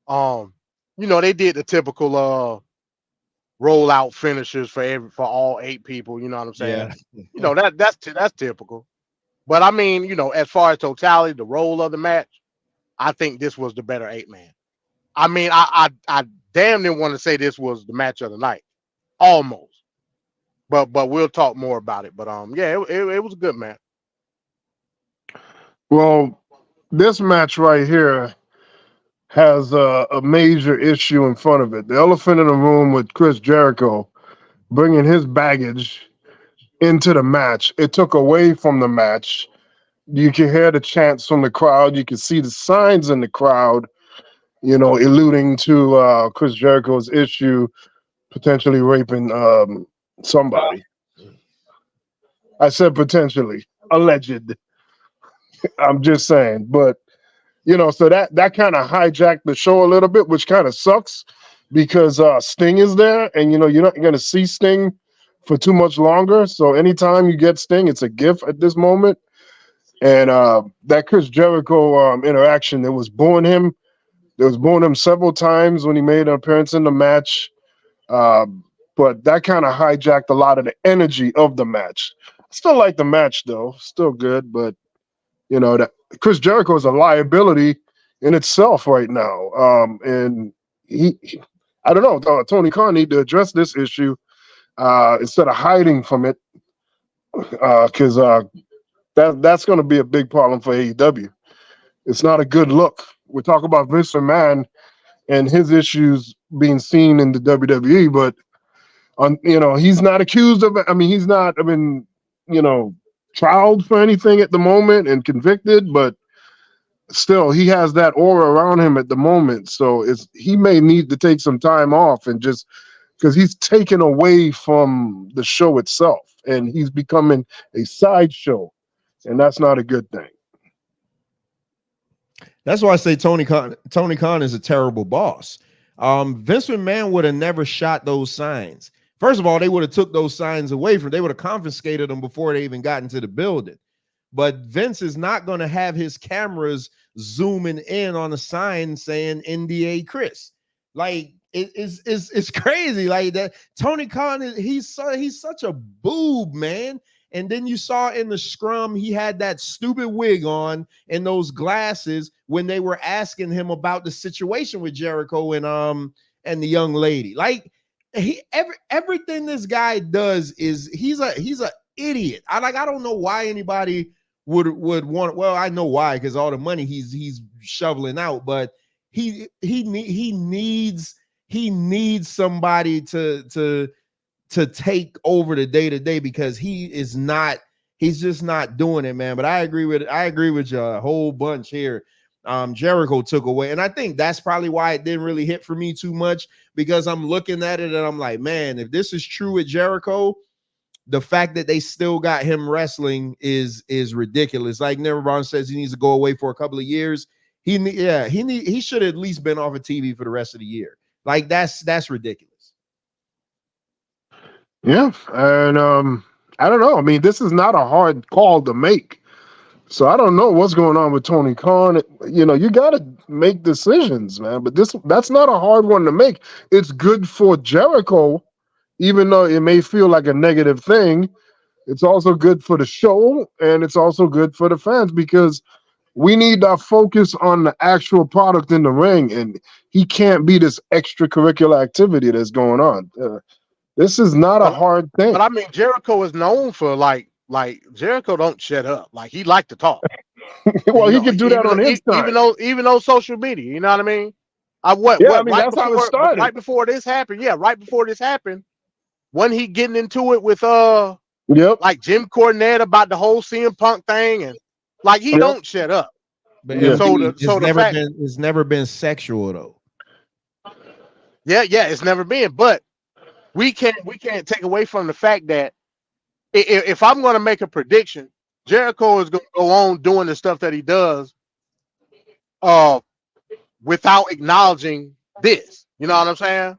They did the typical rollout finishers for all 8 people. You know what I'm saying? Yeah. That's typical. But I mean, as far as totality, the role of the match, I think this was the better 8-man. I mean, I damn near want to say this was the match of the night, almost. But we'll talk more about it. But yeah, it was a good match. Well, this match right here has a major issue in front of it. The elephant in the room with Chris Jericho bringing his baggage into the match. It took away from the match. You can hear the chants from the crowd. You can see the signs in the crowd, alluding to Chris Jericho's issue, potentially raping somebody. I said potentially, alleged. I'm just saying, but so that kind of hijacked the show a little bit, which kind of sucks because Sting is there, and you're not going to see Sting for too much longer. So anytime you get Sting, it's a gift at this moment. And that Chris Jericho interaction, it was booing him. It was booing him several times when he made an appearance in the match. But that kind of hijacked a lot of the energy of the match. I still like the match though, still good, but that Chris Jericho is a liability in itself right now. And I don't know, Tony Khan need to address this issue instead of hiding from it, because that's going to be a big problem for AEW. It's not a good look. We're talking about Vince McMahon and his issues being seen in the WWE, but he's not accused of it. I mean, he's not trialed for anything at the moment and convicted, but still he has that aura around him at the moment. So he may need to take some time off, and just because he's taken away from the show itself and he's becoming a sideshow, and that's not a good thing. That's why I say Tony Khan is a terrible boss. Vince McMahon would have never shot those signs. First of all, they would have took those signs away from. They would have confiscated them before they even got into the building. But Vince is not going to have his cameras zooming in on a sign saying NDA Chris. Like it's crazy. Like that. Tony Khan he's such a boob, man. And then you saw in the scrum, he had that stupid wig on and those glasses when they were asking him about the situation with Jericho and the young lady. Like everything this guy does is he's a idiot. I don't know why anybody would want. Well, I know why, because all the money he's shoveling out, but he needs somebody to take over the day-to-day, because he's just not doing it, man. But I agree with you a whole bunch here. Jericho took away, and I think that's probably why it didn't really hit for me too much, because I'm looking at it and I'm like, man, if this is true with Jericho, the fact that they still got him wrestling is ridiculous. Like Neverbron says, he needs to go away for a couple of years. He should have at least been off of TV for the rest of the year. Like that's ridiculous. Yeah, and I don't know. I mean, this is not a hard call to make. So I don't know what's going on with Tony Khan. You know, you got to make decisions, man. But that's not a hard one to make. It's good for Jericho, even though it may feel like a negative thing. It's also good for the show, and it's also good for the fans, because we need our focus on the actual product in the ring, and he can't be this extracurricular activity that's going on. This is not a hard thing. But I mean, Jericho is known for like Jericho don't shut up. Like he like to talk. Well, he can do that on his time. Even though social media, you know what I mean? That's how it started. Right before this happened. Yeah, right before this happened, when he getting into it with like Jim Cornette about the whole CM Punk thing, and like he don't shut up. But it's never been sexual though. Yeah, it's never been. But we can't take away from the fact that if I'm going to make a prediction, Jericho is going to go on doing the stuff that he does without acknowledging this. You know what I'm saying?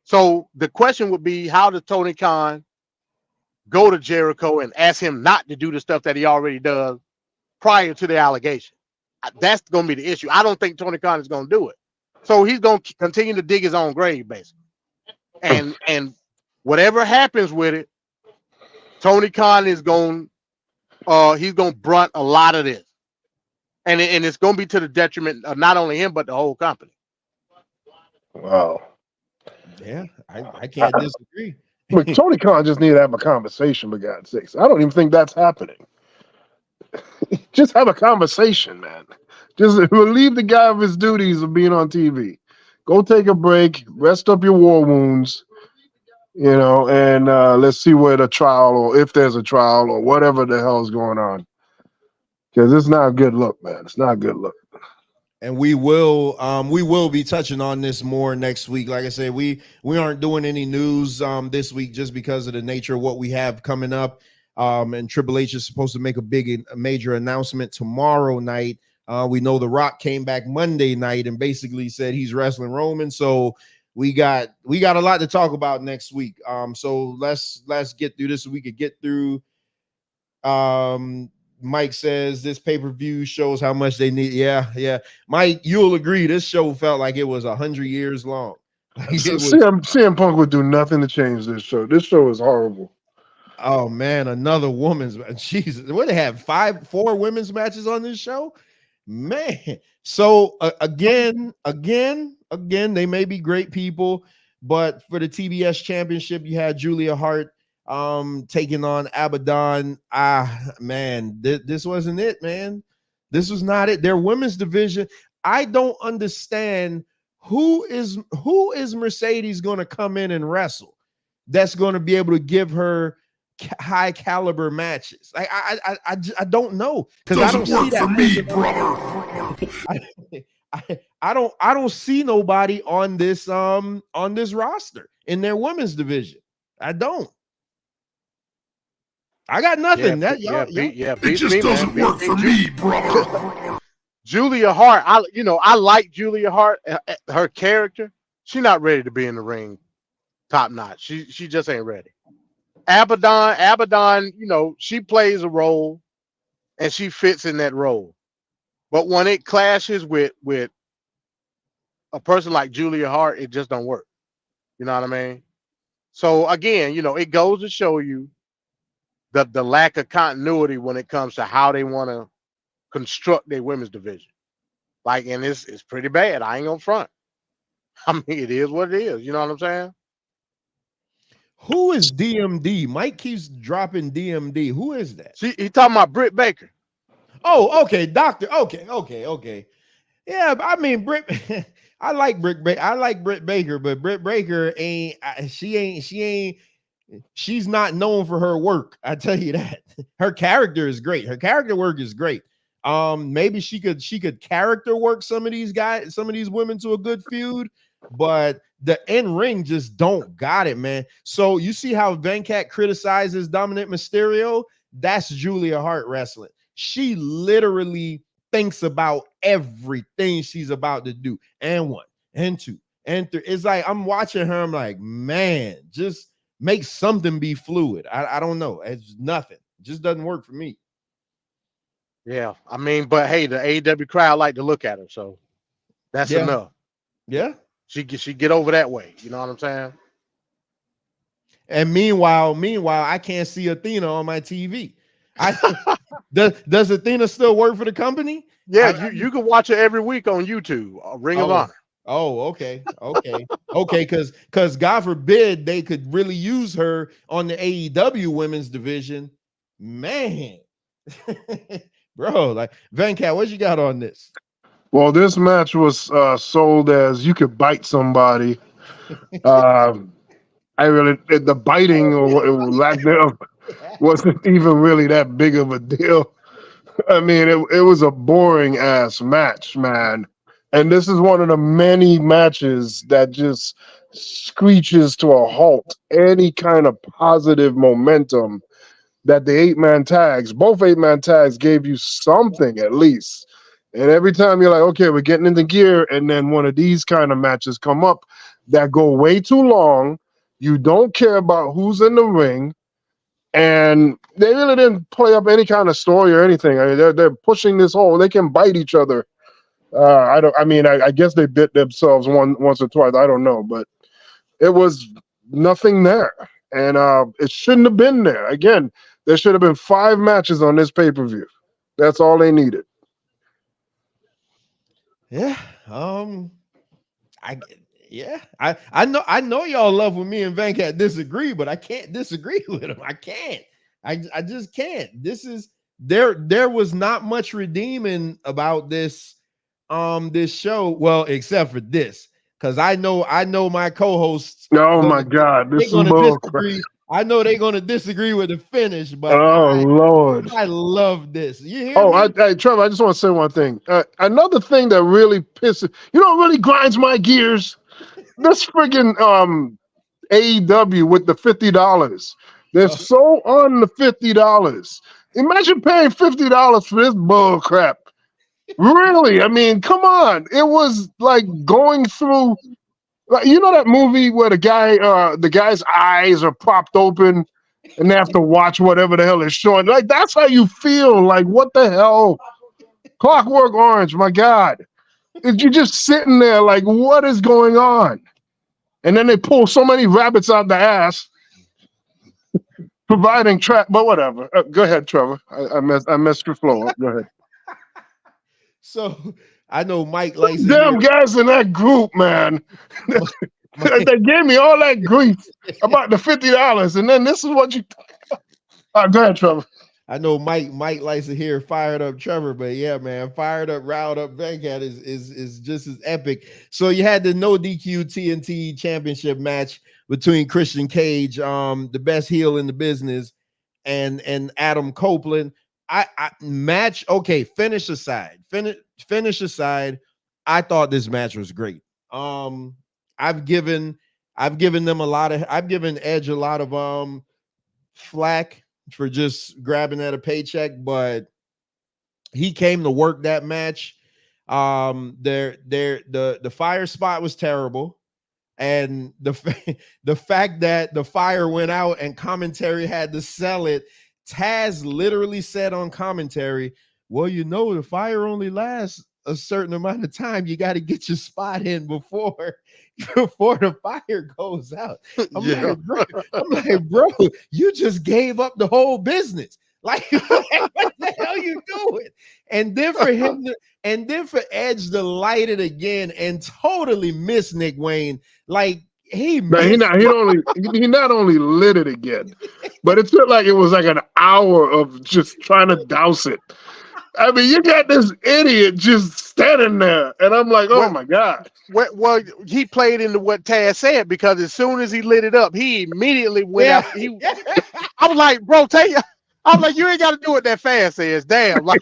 So the question would be, how does Tony Khan go to Jericho and ask him not to do the stuff that he already does prior to the allegation? That's going to be the issue. I don't think Tony Khan is going to do it. So he's going to continue to dig his own grave, basically. And whatever happens with it, Tony Khan is going to brunt a lot of this, and it's going to be to the detriment of not only him but the whole company. Wow. Yeah, I can't disagree. But Tony Khan just need to have a conversation, for God's sakes. I don't even think that's happening. Just have a conversation, man. Just relieve the guy of his duties of being on TV. Go take a break, rest up your war wounds. You know, and let's see where the trial, or if there's a trial, or whatever the hell is going on. Because it's not a good look, man. It's not a good look. And we will be touching on this more next week. Like I said, we aren't doing any news this week just because of the nature of what we have coming up. And Triple H is supposed to make a major announcement tomorrow night. We know The Rock came back Monday night and basically said he's wrestling Roman. So we got a lot to talk about next week. So let's get through this so we could get through. Mike says this pay-per-view shows how much they need. Yeah. Mike, you'll agree this show felt like it was 100 years long. CM Punk would do nothing to change this show. This show is horrible. Oh man, another women's Jesus. What, they have 4 women's matches on this show? Man. So again, they may be great people, but for the TBS championship, you had Julia Hart taking on Abaddon. Man, this wasn't it, man. This was not it. Their women's division, I don't understand who is Mercedes going to come in and wrestle that's going to be able to give her high caliber matches. I don't know, because I don't see that for me, brother. I don't see nobody on this roster in their women's division. I don't. I got nothing. It just doesn't work for me, brother. Julia Hart, I like Julia Hart. Her character, she's not ready to be in the ring top notch. She just ain't ready. Abaddon, she plays a role and she fits in that role. But when it clashes with a person like Julia Hart, it just don't work. You know what I mean? So again, it goes to show you the lack of continuity when it comes to how they want to construct their women's division. Like, and it's pretty bad. I ain't gonna front. I mean, it is what it is. You know what I'm saying? Who is DMD? Mike keeps dropping DMD. Who is that? He talking about Britt Baker. Oh, okay, doctor. Okay. Yeah, I mean, Britt. I like Britt Baker, but Britt Baker she's not known for her work. I tell you that. Her character is great. Her character work is great. Maybe she could character work some of these women to a good feud, but the in-ring just don't got it, man. So you see how Venkat criticizes Dominic Mysterio? That's Julia Hart wrestling. She literally thinks about everything she's about to do. And 1, and 2, and 3. It's like I'm watching her. I'm like, man, just make something be fluid. I don't know. It's nothing. It just doesn't work for me. Yeah, I mean, but hey, the AEW crowd like to look at her, so that's enough. Yeah, she get over that way. You know what I'm saying? And meanwhile, I can't see Athena on my TV. Does Athena still work for the company? Yeah, you can watch it every week on YouTube. Ring of Honor. Oh, okay. Because God forbid they could really use her on the AEW women's division, man. Bro, like Venkat, what you got on this? Well, this match was sold as you could bite somebody. The biting or lack thereof wasn't even really that big of a deal. I mean, it was a boring ass match, man. And this is one of the many matches that just screeches to a halt any kind of positive momentum that the 8-man tags, both 8-man tags gave you something at least. And every time you're like, okay, we're getting into gear, and then one of these kind of matches come up that go way too long. You don't care about who's in the ring. And they really didn't play up any kind of story or anything. I mean, they're pushing this whole, they can bite each other. I guess they bit themselves once or twice. I don't know, but it was nothing there. And it shouldn't have been there. Again, there should have been 5 matches on this pay-per-view. That's all they needed. Yeah. I know y'all love when me and Venkat disagree, but I can't disagree with him. I can't. I just can't. This is there was not much redeeming about this show. Well, except for this, because I know my co-hosts. Oh my God, this is bull crap. I know they're gonna disagree with the finish, but Lord, I love this. You hear me? Trevor, I just want to say one thing. Another thing that really really grinds my gears. This friggin' AEW with the $50. They're so on the $50. Imagine paying $50 for this bull crap. Really? I mean, come on. It was like going through. Like, you know that movie where the guy's eyes are propped open and they have to watch whatever the hell is showing? Like, that's how you feel. Like, what the hell? Clockwork Orange, my God. You're just sitting there like, what is going on? And then they pull so many rabbits out the ass, providing trap. But whatever. Go ahead, Trevor. I messed your flow up. Go ahead. So I know Mike likes damn guys in that group, man. They gave me all that grief about the $50, and then this is what you. Go ahead, Trevor. I know Mike likes to hear fired up Trevor, but yeah, man, fired up, riled up Venkat is just as epic. So you had the no DQ TNT championship match between Christian Cage, the best heel in the business, and Adam Copeland. Finish aside. I thought this match was great. I've given Edge a lot of flack for just grabbing at a paycheck, but he came to work that match. The fire spot was terrible, and the fact that the fire went out and commentary had to sell it. Taz literally said on commentary, well, the fire only lasts a certain amount of time. You got to get your spot in before the fire goes out. I'm like, bro, you just gave up the whole business. Like, what the hell you doing? And then for Edge to light it again and totally miss Nick Wayne. Like he not only lit it again, but it felt like it was like an hour of just trying to douse it. I mean, you got this idiot just standing there, and I'm like, oh my God. Well, he played into what Taz said, because as soon as he lit it up, he immediately went out. I was like, bro, I'm like, you ain't got to do it that fast, Taz. Damn. Like,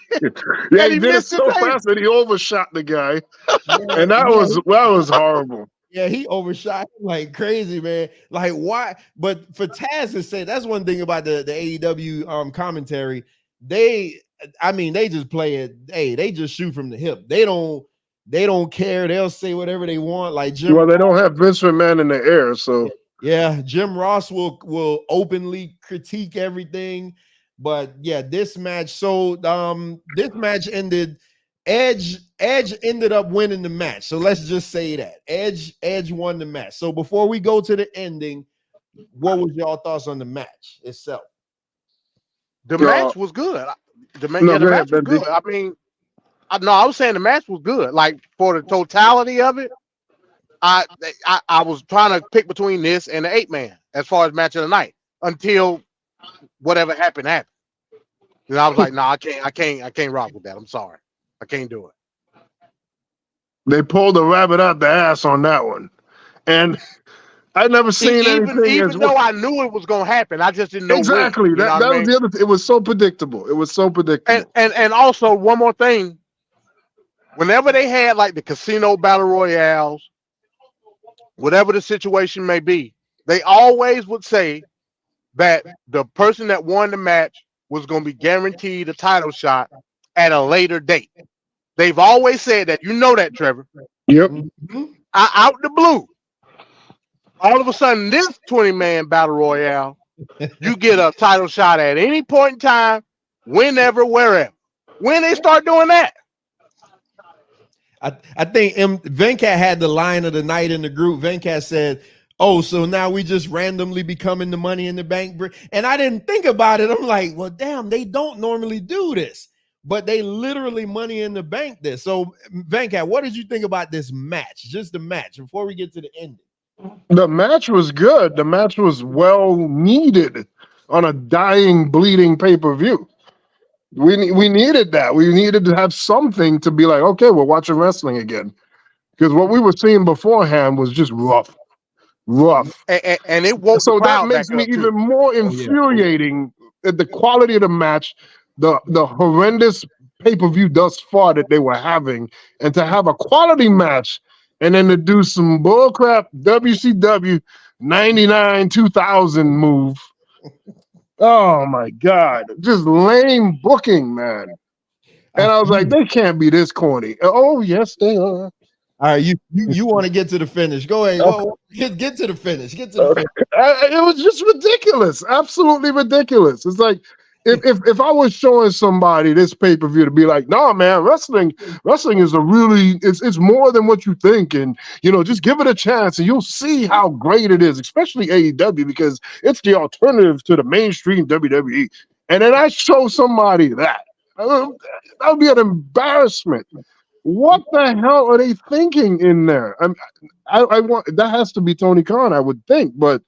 yeah, he did it so fast that he overshot the guy, and that was horrible. Yeah, he overshot him like crazy, man. Like, why? But for Taz to say, that's one thing about the AEW commentary. They just play it. Hey, they just shoot from the hip. They don't care. They'll say whatever they want. Like Jim. Well, they don't have Vince McMahon in the air, so yeah. Jim Ross will openly critique everything. But yeah, this match. So this match ended. Edge ended up winning the match. So let's just say that Edge won the match. So before we go to the ending, what was y'all thoughts on the match itself? The match was good. The match was good. I mean, I was saying the match was good. Like, for the totality of it, I was trying to pick between this and the 8-man as far as match of the night until whatever happened. And I was like, no, I can't rock with that. I'm sorry. I can't do it. They pulled the rabbit out the ass on that one. And I never seen anything. Even though I knew it was going to happen, I just didn't know exactly. When, that was the other thing. It was so predictable. And also, one more thing. Whenever they had like the casino battle royales, whatever the situation may be, they always would say that the person that won the match was going to be guaranteed a title shot at a later date. They've always said that. You know that, Trevor. Yep. Out the blue, all of a sudden, this 20-man battle royale, you get a title shot at any point in time, whenever, wherever. When they start doing that? I think Venkat had the line of the night in the group. Venkat said, oh, so now we just randomly becoming the Money in the Bank. And I didn't think about it. I'm like, well, damn, they don't normally do this. But they literally Money in the Bank this. So, Venkat, what did you think about this match? Just the match before we get to the ending. The match was good. The match was well needed on a dying, bleeding pay-per-view. We needed that. We needed to have something to be like, okay, we're watching wrestling again. Because what we were seeing beforehand was just rough. And it woke so that makes me even more infuriating at the quality of the match, the horrendous pay-per-view thus far that they were having, and to have a quality match and then to do some bullcrap WCW 99 2000 move. Oh my God, just lame booking, man. And I was like, they can't be this corny. Oh yes, they are. All right, you want to get to the finish? Go ahead. Get to the finish. Get to the finish. It was just ridiculous, absolutely ridiculous. It's like if I was showing somebody this pay-per-view to be like, nah, man, wrestling is it's more than what you think, and just give it a chance and you'll see how great it is, especially AEW, because it's the alternative to the mainstream WWE. And then I show somebody that would be an embarrassment. What the hell are they thinking in there? I want that has to be Tony Khan, I would think, but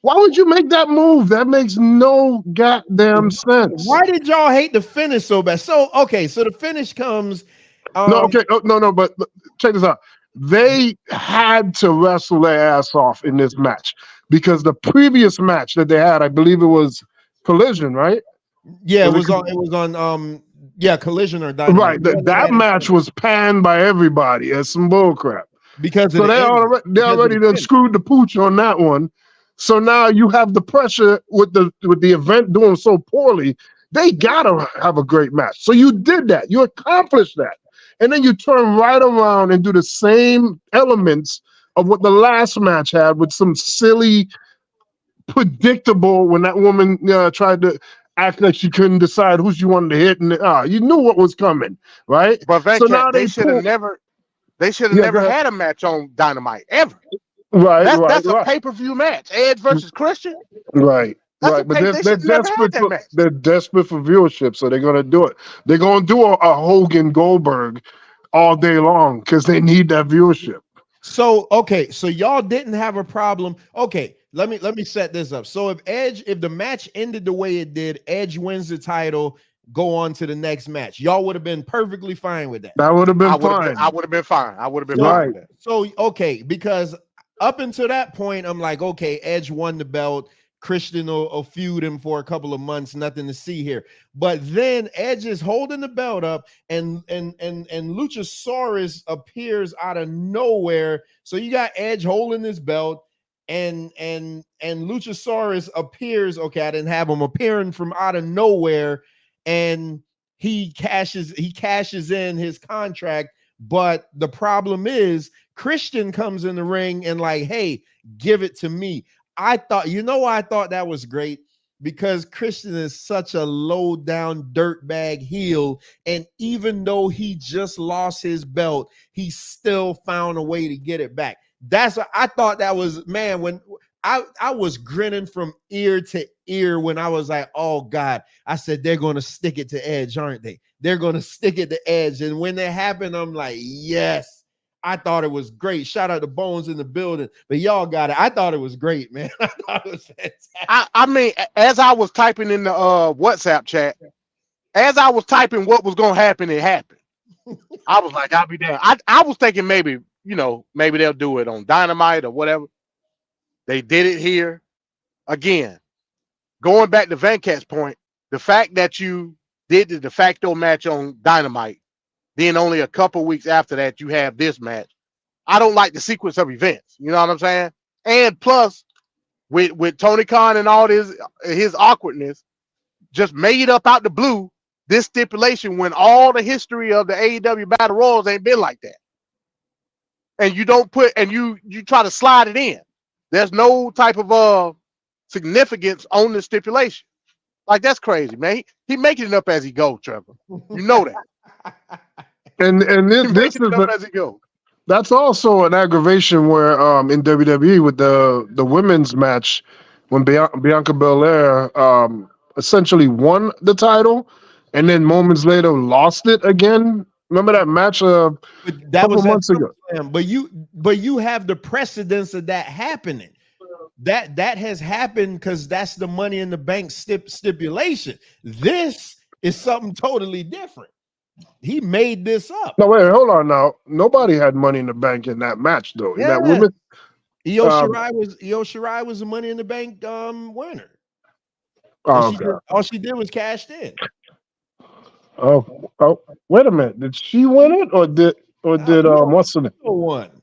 why would you make that move? That makes no goddamn sense. Why did y'all hate the finish so bad? So the finish comes. But check this out. They had to wrestle their ass off in this match because the previous match that they had, I believe it was Collision, right? Yeah, it was on Collision or Dynamite. Right, that match was panned by everybody as some bullcrap. Because they already done screwed the pooch on that one. So now you have the pressure with the event doing so poorly. They gotta have a great match. So you did that. You accomplished that. And then you turn right around and do the same elements of what the last match had with some silly, predictable, when that woman tried to act like she couldn't decide who she wanted to hit, and you knew what was coming, right? But Van So Cat, now they should have never had a match on Dynamite ever. Right, That's a pay-per-view match. Edge versus Christian. Right. That's But they should never had that match. they're desperate for viewership, so they're gonna do it. They're gonna do a Hogan Goldberg all day long because they need that viewership. So okay, so y'all didn't have a problem. Okay, let me set this up. So if the match ended the way it did, Edge wins the title, go on to the next match. Y'all would have been perfectly fine with that. That would have been fine. I would have been fine. I would have been Right. fine. So okay, because up until that point, I'm like, okay, Edge won the belt. Christian will feud him for a couple of months, nothing to see here. But then Edge is holding the belt up, and Luchasaurus appears out of nowhere. So you got Edge holding his belt, and Luchasaurus appears. Okay, I didn't have him appearing from out of nowhere, and he cashes in his contract. But the problem is Christian comes in the ring and like, hey, give it to me. I thought that was great because Christian is such a low down dirtbag heel. And even though he just lost his belt, he still found a way to get it back. That's what I thought that was, man, when I was grinning from ear to ear when I was like, oh God, I said, they're going to stick it to Edge, aren't they? They're going to stick it to Edge. And when that happened, I'm like, yes. I thought it was great. Shout out to Bones in the building, but y'all got it. I thought it was great, man. I thought it was fantastic. I mean, as I was typing in the WhatsApp chat, as I was typing what was going to happen, it happened. I was like, I'll be there. I was thinking maybe they'll do it on Dynamite or whatever. They did it here. Again, going back to Van Cat's point, the fact that you did the de facto match on Dynamite, then only a couple weeks after that, you have this match. I don't like the sequence of events. You know what I'm saying? And plus, with Tony Khan and all his awkwardness, just made up out the blue this stipulation when all the history of the AEW Battle Royals ain't been like that. And you don't put, and you try to slide it in. There's no type of significance on the stipulation. Like, that's crazy, man. He making it up as he goes, Trevor. You know that. And this is as he goes. That's also an aggravation where in WWE with the women's match when Bianca Belair essentially won the title and then moments later lost it again. Remember that match a couple months ago? But you have the precedence of that happening. That has happened because that's the Money in the Bank stipulation. This is something totally different. He made this up. No, wait, hold on now. Nobody had Money in the Bank in that match, though. Yeah. In that women, Io Shirai was a Money in the Bank winner. All she did was cashed in. Oh, wait a minute. Did she win it or did what's the name? Io won.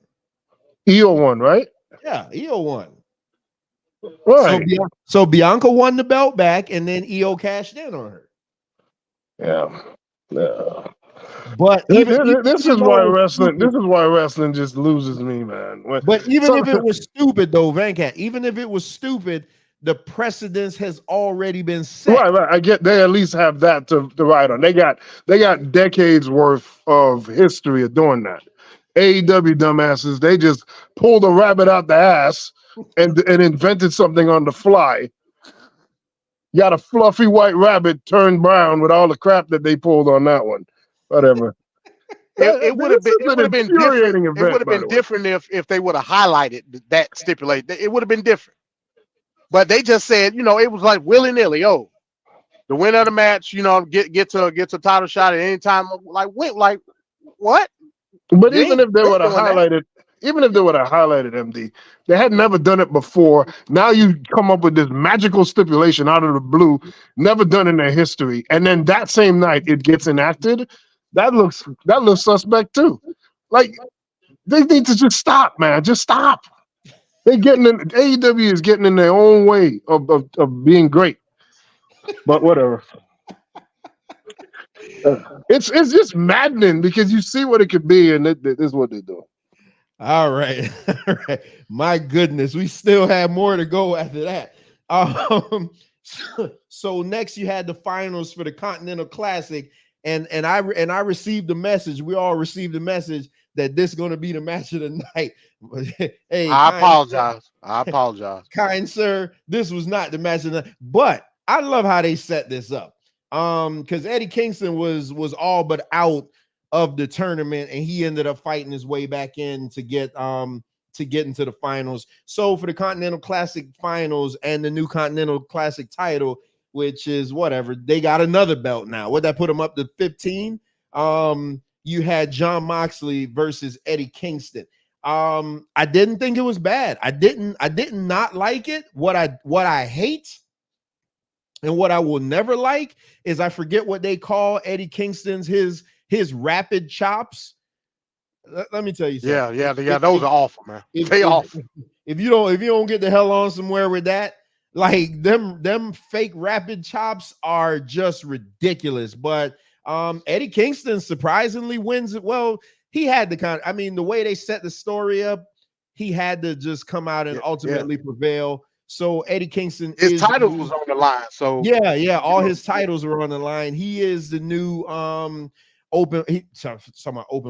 Io won, right? Yeah, Io won. Right. So Bianca won the belt back, and then Io cashed in on her. Yeah. But this is why wrestling just loses me, man. But even if it was stupid, though, Van Cat, even if it was stupid, the precedence has already been set. Right. I get they at least have that to write on. They got decades worth of history of doing that. AEW dumbasses, they just pulled a rabbit out the ass and invented something on the fly. Got a fluffy white rabbit turned brown with all the crap that they pulled on that one. Whatever. It would have been different. It would have been different if they would have highlighted that stipulation. It would have been different. But they just said, it was like willy-nilly. Oh, the winner of the match, gets a title shot at any time. Like what? But even if they would have highlighted MD, they had never done it before. Now you come up with this magical stipulation out of the blue, never done in their history, and then that same night it gets enacted. That looks suspect too. Like, they need to just stop, man. Just stop. AEW is getting in their own way of being great. But whatever. It's just maddening because you see what it could be, and this is what they do. All right. My goodness, we still have more to go after that. So next you had the finals for the Continental Classic, and I received the message. We all received the message that this is going to be the match of the night. Hey, I apologize. Kind sir, this was not the match of the night. But I love how they set this up. Because Eddie Kingston was all but out of the tournament, and he ended up fighting his way back in to get into the finals. So for the Continental Classic finals and the new Continental Classic title, which is whatever, they got another belt now. Would that put them up to 15? You had Jon Moxley versus Eddie Kingston. I didn't think it was bad. I did not like it. What I hate and what I will never like is, I forget what they call Eddie Kingston's his rapid chops. Let me tell you something. Yeah. Those are awful, man. Awful. If you don't get the hell on somewhere with that, like them fake rapid chops are just ridiculous. But Eddie Kingston surprisingly wins it. Well, he had the way they set the story up, he had to just come out and ultimately prevail. So Eddie Kingston, his title was on the line. So yeah, all his titles were on the line. He is the new open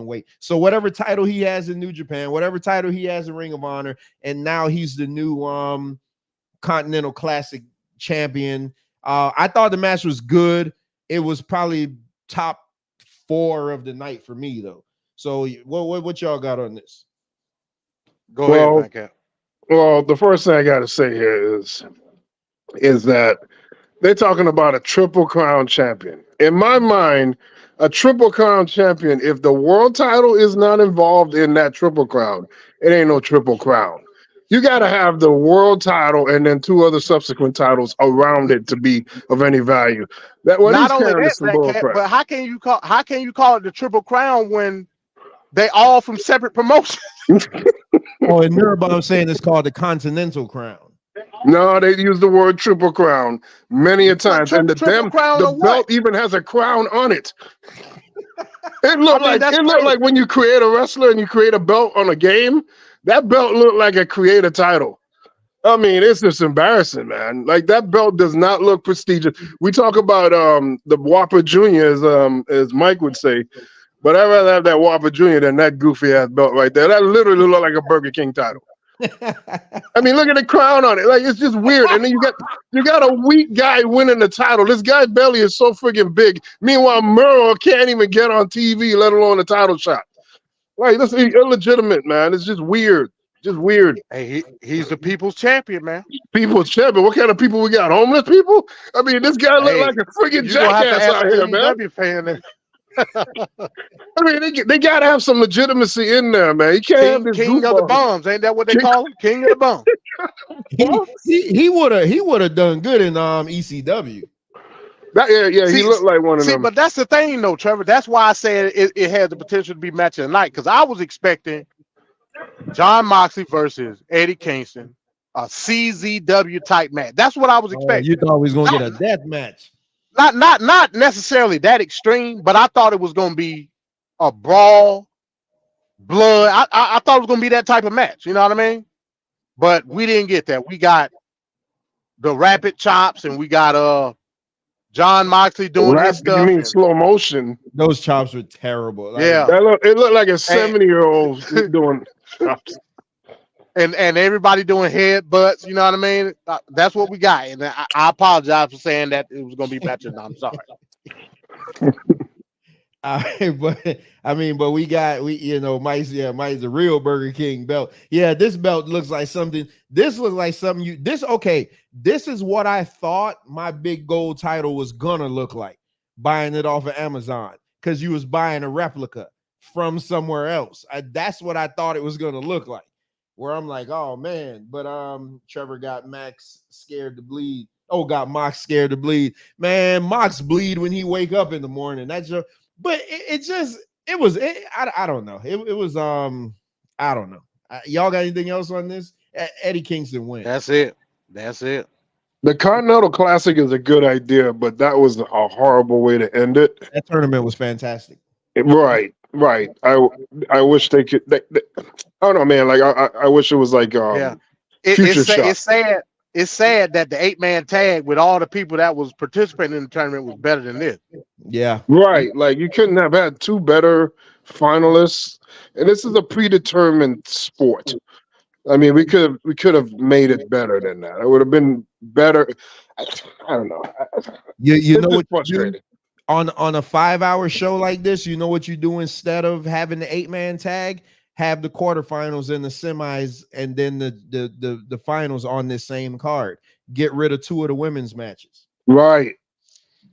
weight. So whatever title he has in New Japan, whatever title he has in Ring of Honor, and now he's the new Continental Classic champion. I thought the match was good. It was probably top 4 of the night for me, though. So what y'all got on this? Go ahead, Matt. Well, the first thing I got to say here is that they're talking about a Triple Crown champion. In my mind, a Triple Crown champion, if the world title is not involved in that Triple Crown, it ain't no Triple Crown. You got to have the world title and then 2 other subsequent titles around it to be of any value. Not only that, but how can you call it the Triple Crown when they all from separate promotions? Oh, and Nuremberg saying it's called the Continental Crown. No, they use the word Triple Crown many a times, and the belt even has a crown on it. It looked like when you create a wrestler and you create a belt on a game, that belt looked like a creator title. I mean, it's just embarrassing, man. Like, that belt does not look prestigious. We talk about the Whopper Jr. as Mike would say, but I'd rather have that Whopper Jr. than that goofy ass belt right there. That literally looked like a Burger King title. I mean, look at the crown on it. Like, it's just weird. And then you got a weak guy winning the title. This guy's belly is so freaking big. Meanwhile, Merle can't even get on TV, let alone a title shot. Like, this is illegitimate, man. It's just weird. Just weird. Hey, he's the people's champion, man. People's champion. What kind of people we got? Homeless people? I mean, this guy look like a freaking jackass out here, man. I mean, they got to have some legitimacy in there, man. You can't have this King of the Bums. Ain't that what they call him? King of the Bums. he would have done good in ECW. He looked like one of them. But that's the thing, though, Trevor. That's why I said it had the potential to be match of the night, because I was expecting Jon Moxley versus Eddie Kingston, a CZW type match. That's what I was expecting. You thought we was gonna get a death match. Not necessarily that extreme, but I thought it was going to be a brawl, blood. I thought it was going to be that type of match. You know what I mean? But we didn't get that. We got the rapid chops, and we got Jon Moxley doing this stuff. You mean slow motion? Those chops were terrible. Yeah, it looked like a 70-year-old doing chops. And everybody doing headbutts, you know what I mean? That's what we got. And I apologize for saying that it was going to be better. I'm sorry. But Mike's the real Burger King belt. Yeah, this belt looks like something. This looks like something this is what I thought my big gold title was gonna look like, buying it off of Amazon, because you was buying a replica from somewhere else. That's what I thought it was gonna look like. Where I'm like, oh man, but Trevor got Max scared to bleed. Oh, got Mox scared to bleed. Man, Mox bleed when he wake up in the morning. That's just, but I don't know. It was I don't know. Y'all got anything else on this? Eddie Kingston wins. That's it. The Continental Classic is a good idea, but that was a horrible way to end it. That tournament was fantastic. Right. I wish they could. I don't know, man. Like I wish it was like Future Shock. It's it's sad that the 8-man tag with all the people that was participating in the tournament was better than this. Yeah. Right. Like you couldn't have had two better finalists. And this is a predetermined sport. I mean, we could have made it better than that. It would have been better. I don't know. You know what frustrating. On a 5-hour show like this, you know what you do instead of having the 8-man tag? Have the quarterfinals and the semis, and then the finals on this same card. Get rid of 2 of the women's matches. Right.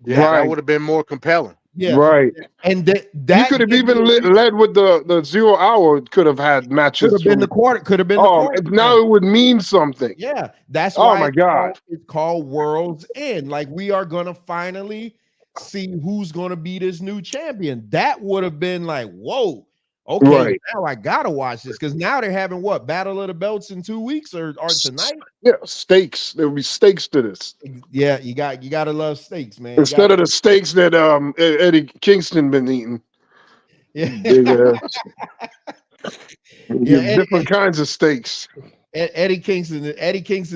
Yeah, right. that would have been more compelling. Yeah. Right. And that you could have even led with the 0 hour. Could have had matches. Could have been the quarter. Could have been the quarter. Now it would mean something. Yeah, that's oh why my God. It's called World's End. Like we are gonna finally see who's gonna be this new champion. That would have been like, whoa. Okay, right. Now I gotta watch this because now they're having what, Battle of the Belts in 2 weeks or tonight? Yeah, stakes. There will be stakes to this. Yeah, you gotta love steaks, man. Instead of the steaks that Eddie Kingston been eating. Yeah, different kinds of steaks. Eddie Kingston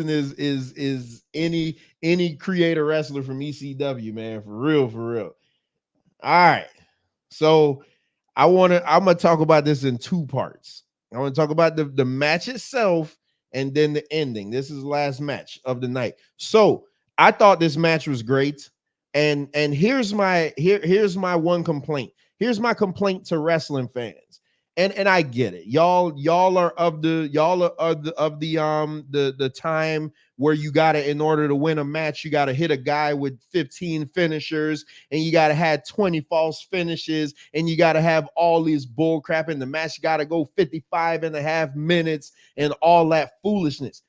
is any creator wrestler from ECW, man, for real. All right, so I'm gonna talk about this in 2 parts. I want to talk about the match itself and then the ending. This is the last match of the night. So I thought this match was great, and here's my one complaint. Here's my complaint to wrestling fans. And I get it. Y'all are of the time where you gotta, in order to win a match, you gotta hit a guy with 15 finishers, and you gotta have 20 false finishes, and you gotta have all these bull crap in the match. You gotta go 55.5 minutes and all that foolishness.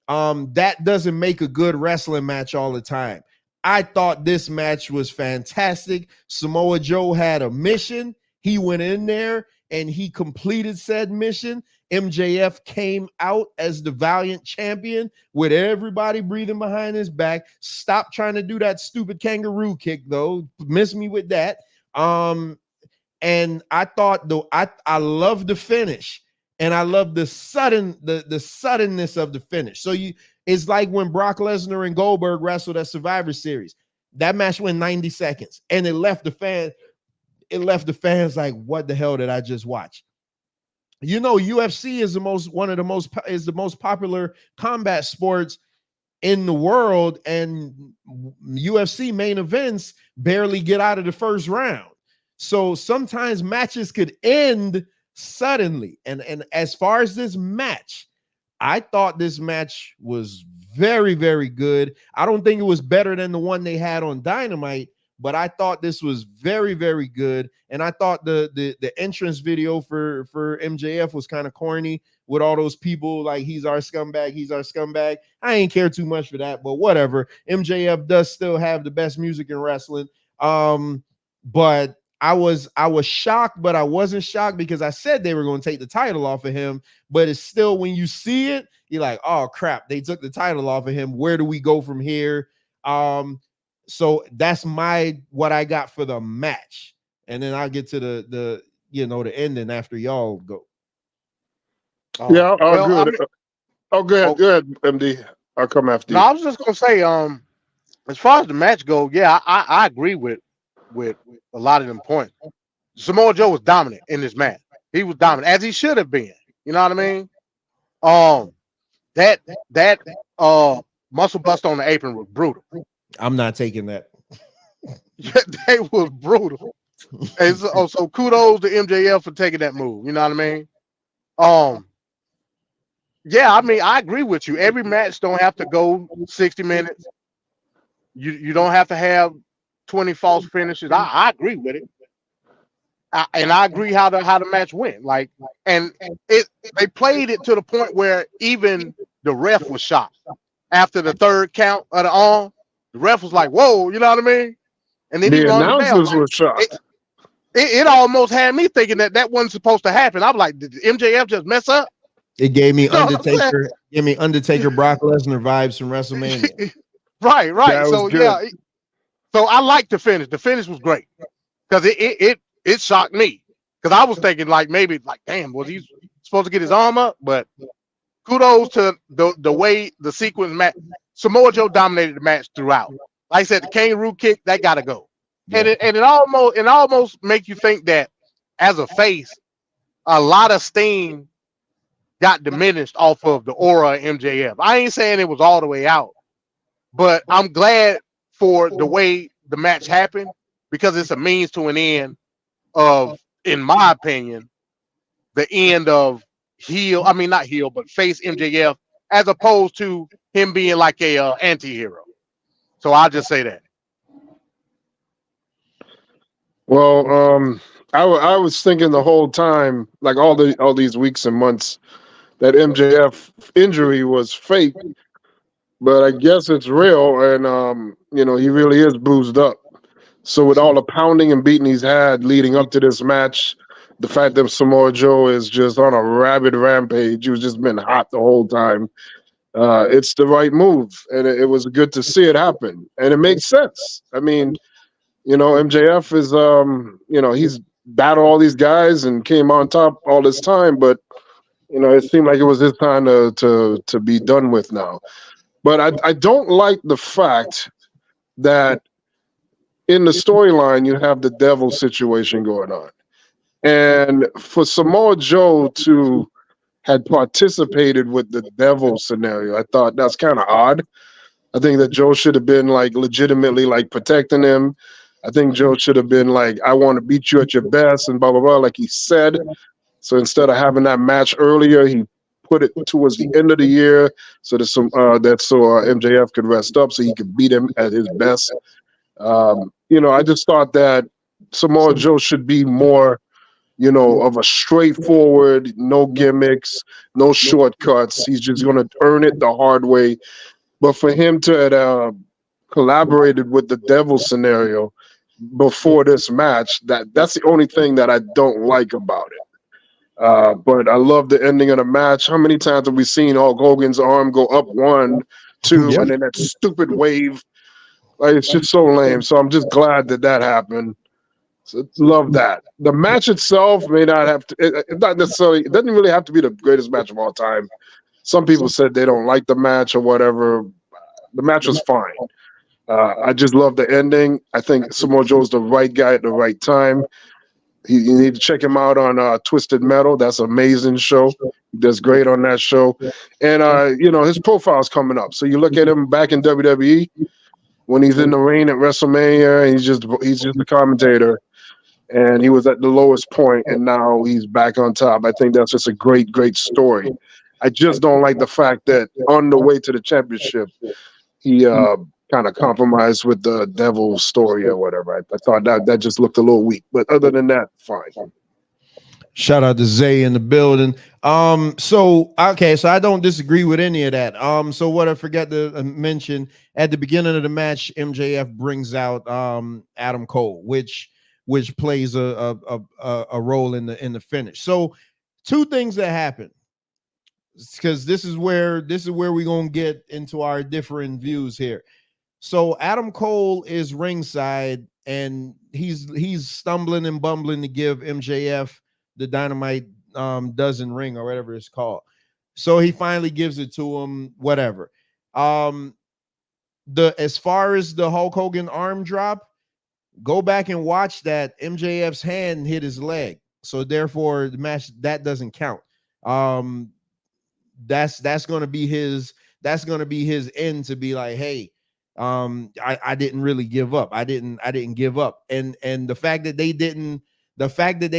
That doesn't make a good wrestling match all the time. I thought this match was fantastic. Samoa Joe had a mission. He went in there and he completed said mission. MJF came out as the valiant champion with everybody breathing behind his back. Stop trying to do that stupid kangaroo kick, though. Miss me with that. And I thought, though, I love the finish, and I love the suddenness of the finish. So it's like when Brock Lesnar and Goldberg wrestled at Survivor Series. That match went 90 seconds, and it left the fans like, what the hell did I just watch? You know, UFC is the most popular combat sports in the world, and UFC main events barely get out of the first round. So sometimes matches could end suddenly. And as far as this match, I thought this match was very, very good. I don't think it was better than the one they had on Dynamite, but I thought this was very, very good. And I thought the entrance video for MJF was kind of corny with all those people like, he's our scumbag. I ain't care too much for that, but whatever. MJF does still have the best music in wrestling. But I was shocked, but I wasn't shocked because I said they were going to take the title off of him. But it's still, when you see it, you're like, oh crap, they took the title off of him. Where do we go from here? So that's what I got for the match, and then I'll get to the ending after y'all go. Yeah, good. Go ahead, MD. I'll come after you. No, I was just gonna say, as far as the match goes, yeah, I agree with a lot of them points. Samoa Joe was dominant in this match. He was dominant, as he should have been. You know what I mean? That muscle bust on the apron was brutal. I'm not taking that. They was brutal. And so kudos to MJF for taking that move. You know what I mean? Yeah, I mean, I agree with you. Every match don't have to go 60 minutes. You don't have to have 20 false finishes. I agree with it. And I agree how the match went. Like, and they played it to the point where even the ref was shocked. After the third count of the arm, the ref was like, whoa, you know what I mean? And then the announcers were shocked. It almost had me thinking that wasn't supposed to happen. I'm like, did MJF just mess up? It gave me Undertaker, Brock Lesnar vibes from WrestleMania. Right. So yeah, so I like the finish. The finish was great because it shocked me because I was thinking like maybe like, damn, was he supposed to get his arm up? But kudos to the way the sequence match. Samoa Joe dominated the match throughout. Like I said, the kangaroo kick that gotta go, and it almost make you think that as a face, a lot of steam got diminished off of the aura of MJF. I ain't saying it was all the way out, but I'm glad for the way the match happened because it's a means to an end of, in my opinion, the end of not heel, but face MJF, as opposed to him being like a anti-hero. So I'll just say that. Well, I was thinking the whole time, like all these weeks and months, that MJF injury was fake, but I guess it's real, and he really is bruised up. So with all the pounding and beating he's had leading up to this match, the fact that Samoa Joe is just on a rabid rampage, he's just been hot the whole time. It's the right move, and it was good to see it happen, and it makes sense. I mean, MJF is, he's battled all these guys and came on top all this time, but it seemed like it was his time to be done with now. But I don't like the fact that in the storyline you have the devil situation going on. And for Samoa Joe to had participated with the devil scenario, I thought that's kind of odd. I think that Joe should have been like legitimately like protecting him. I think Joe should have been like, I want to beat you at your best and blah, blah, blah, like he said. So instead of having that match earlier, he put it towards the end of the year so that MJF could rest up so he could beat him at his best. I just thought that Samoa Joe should be more, of a straightforward, no gimmicks, no shortcuts. He's just going to earn it the hard way. But for him to have collaborated with the devil scenario before this match, that's the only thing that I don't like about it. But I love the ending of the match. How many times have we seen Hulk Hogan's arm go up 1, 2, and then that stupid wave? Like, it's just so lame. So I'm just glad that happened. So love that. The match itself may not have to. It doesn't really have to be the greatest match of all time. Some people said they don't like the match or whatever. The match was fine. I just love the ending. I think Samoa Joe's the right guy at the right time. You need to check him out on Twisted Metal. That's an amazing show. He does great on that show. And, his profile's coming up. So you look at him back in WWE when he's in the ring at WrestleMania, and he's just a commentator. And he was at the lowest point, and now he's back on top. I think that's just a great, great story. I just don't like the fact that on the way to the championship, he kind of compromised with the devil story or whatever. I thought that just looked a little weak. But other than that, fine. Shout out to Zay in the building. So I don't disagree with any of that. So what I forgot to mention at the beginning of the match, MJF brings out Adam Cole, which plays a role in the finish. So two things that happen, because this is where we're gonna get into our different views here. So Adam Cole is ringside, and he's stumbling and bumbling to give MJF the Dynamite dozen ring or whatever it's called. So he finally gives it to him, whatever. As far as the Hulk Hogan arm drop, go back and watch that. MJF's hand hit his leg, so therefore the match that doesn't count. That's gonna be his end, to be like, hey, I didn't really give up. I didn't give up. And the fact that they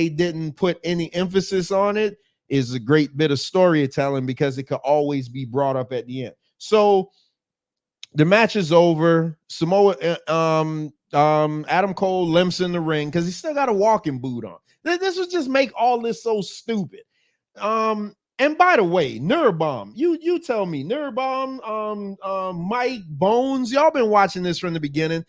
didn't put any emphasis on it is a great bit of storytelling, because it could always be brought up at the end. So the match is over. Adam Cole limps in the ring because he's still got a walking boot on. This would just make all this so stupid. And by the way, Nurrbomb, you tell me, Nurrbomb, Mike, Bones, y'all been watching this from the beginning.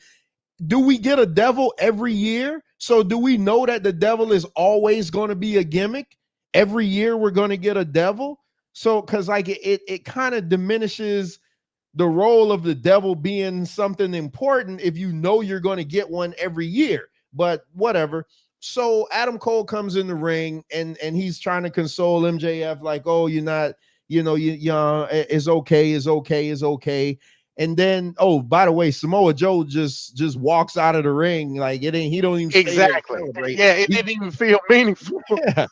Do we get a devil every year? So do we know that the devil is always going to be a gimmick? Every year we're going to get a devil? So, because like it kind of diminishes the role of the devil being something important if you know you're going to get one every year. But whatever. So Adam Cole comes in the ring, and he's trying to console MJF like, oh, you're not it's okay. And then, oh, by the way, Samoa Joe just walks out of the ring like it ain't. He don't even exactly. Yeah, it didn't even feel meaningful. Yeah,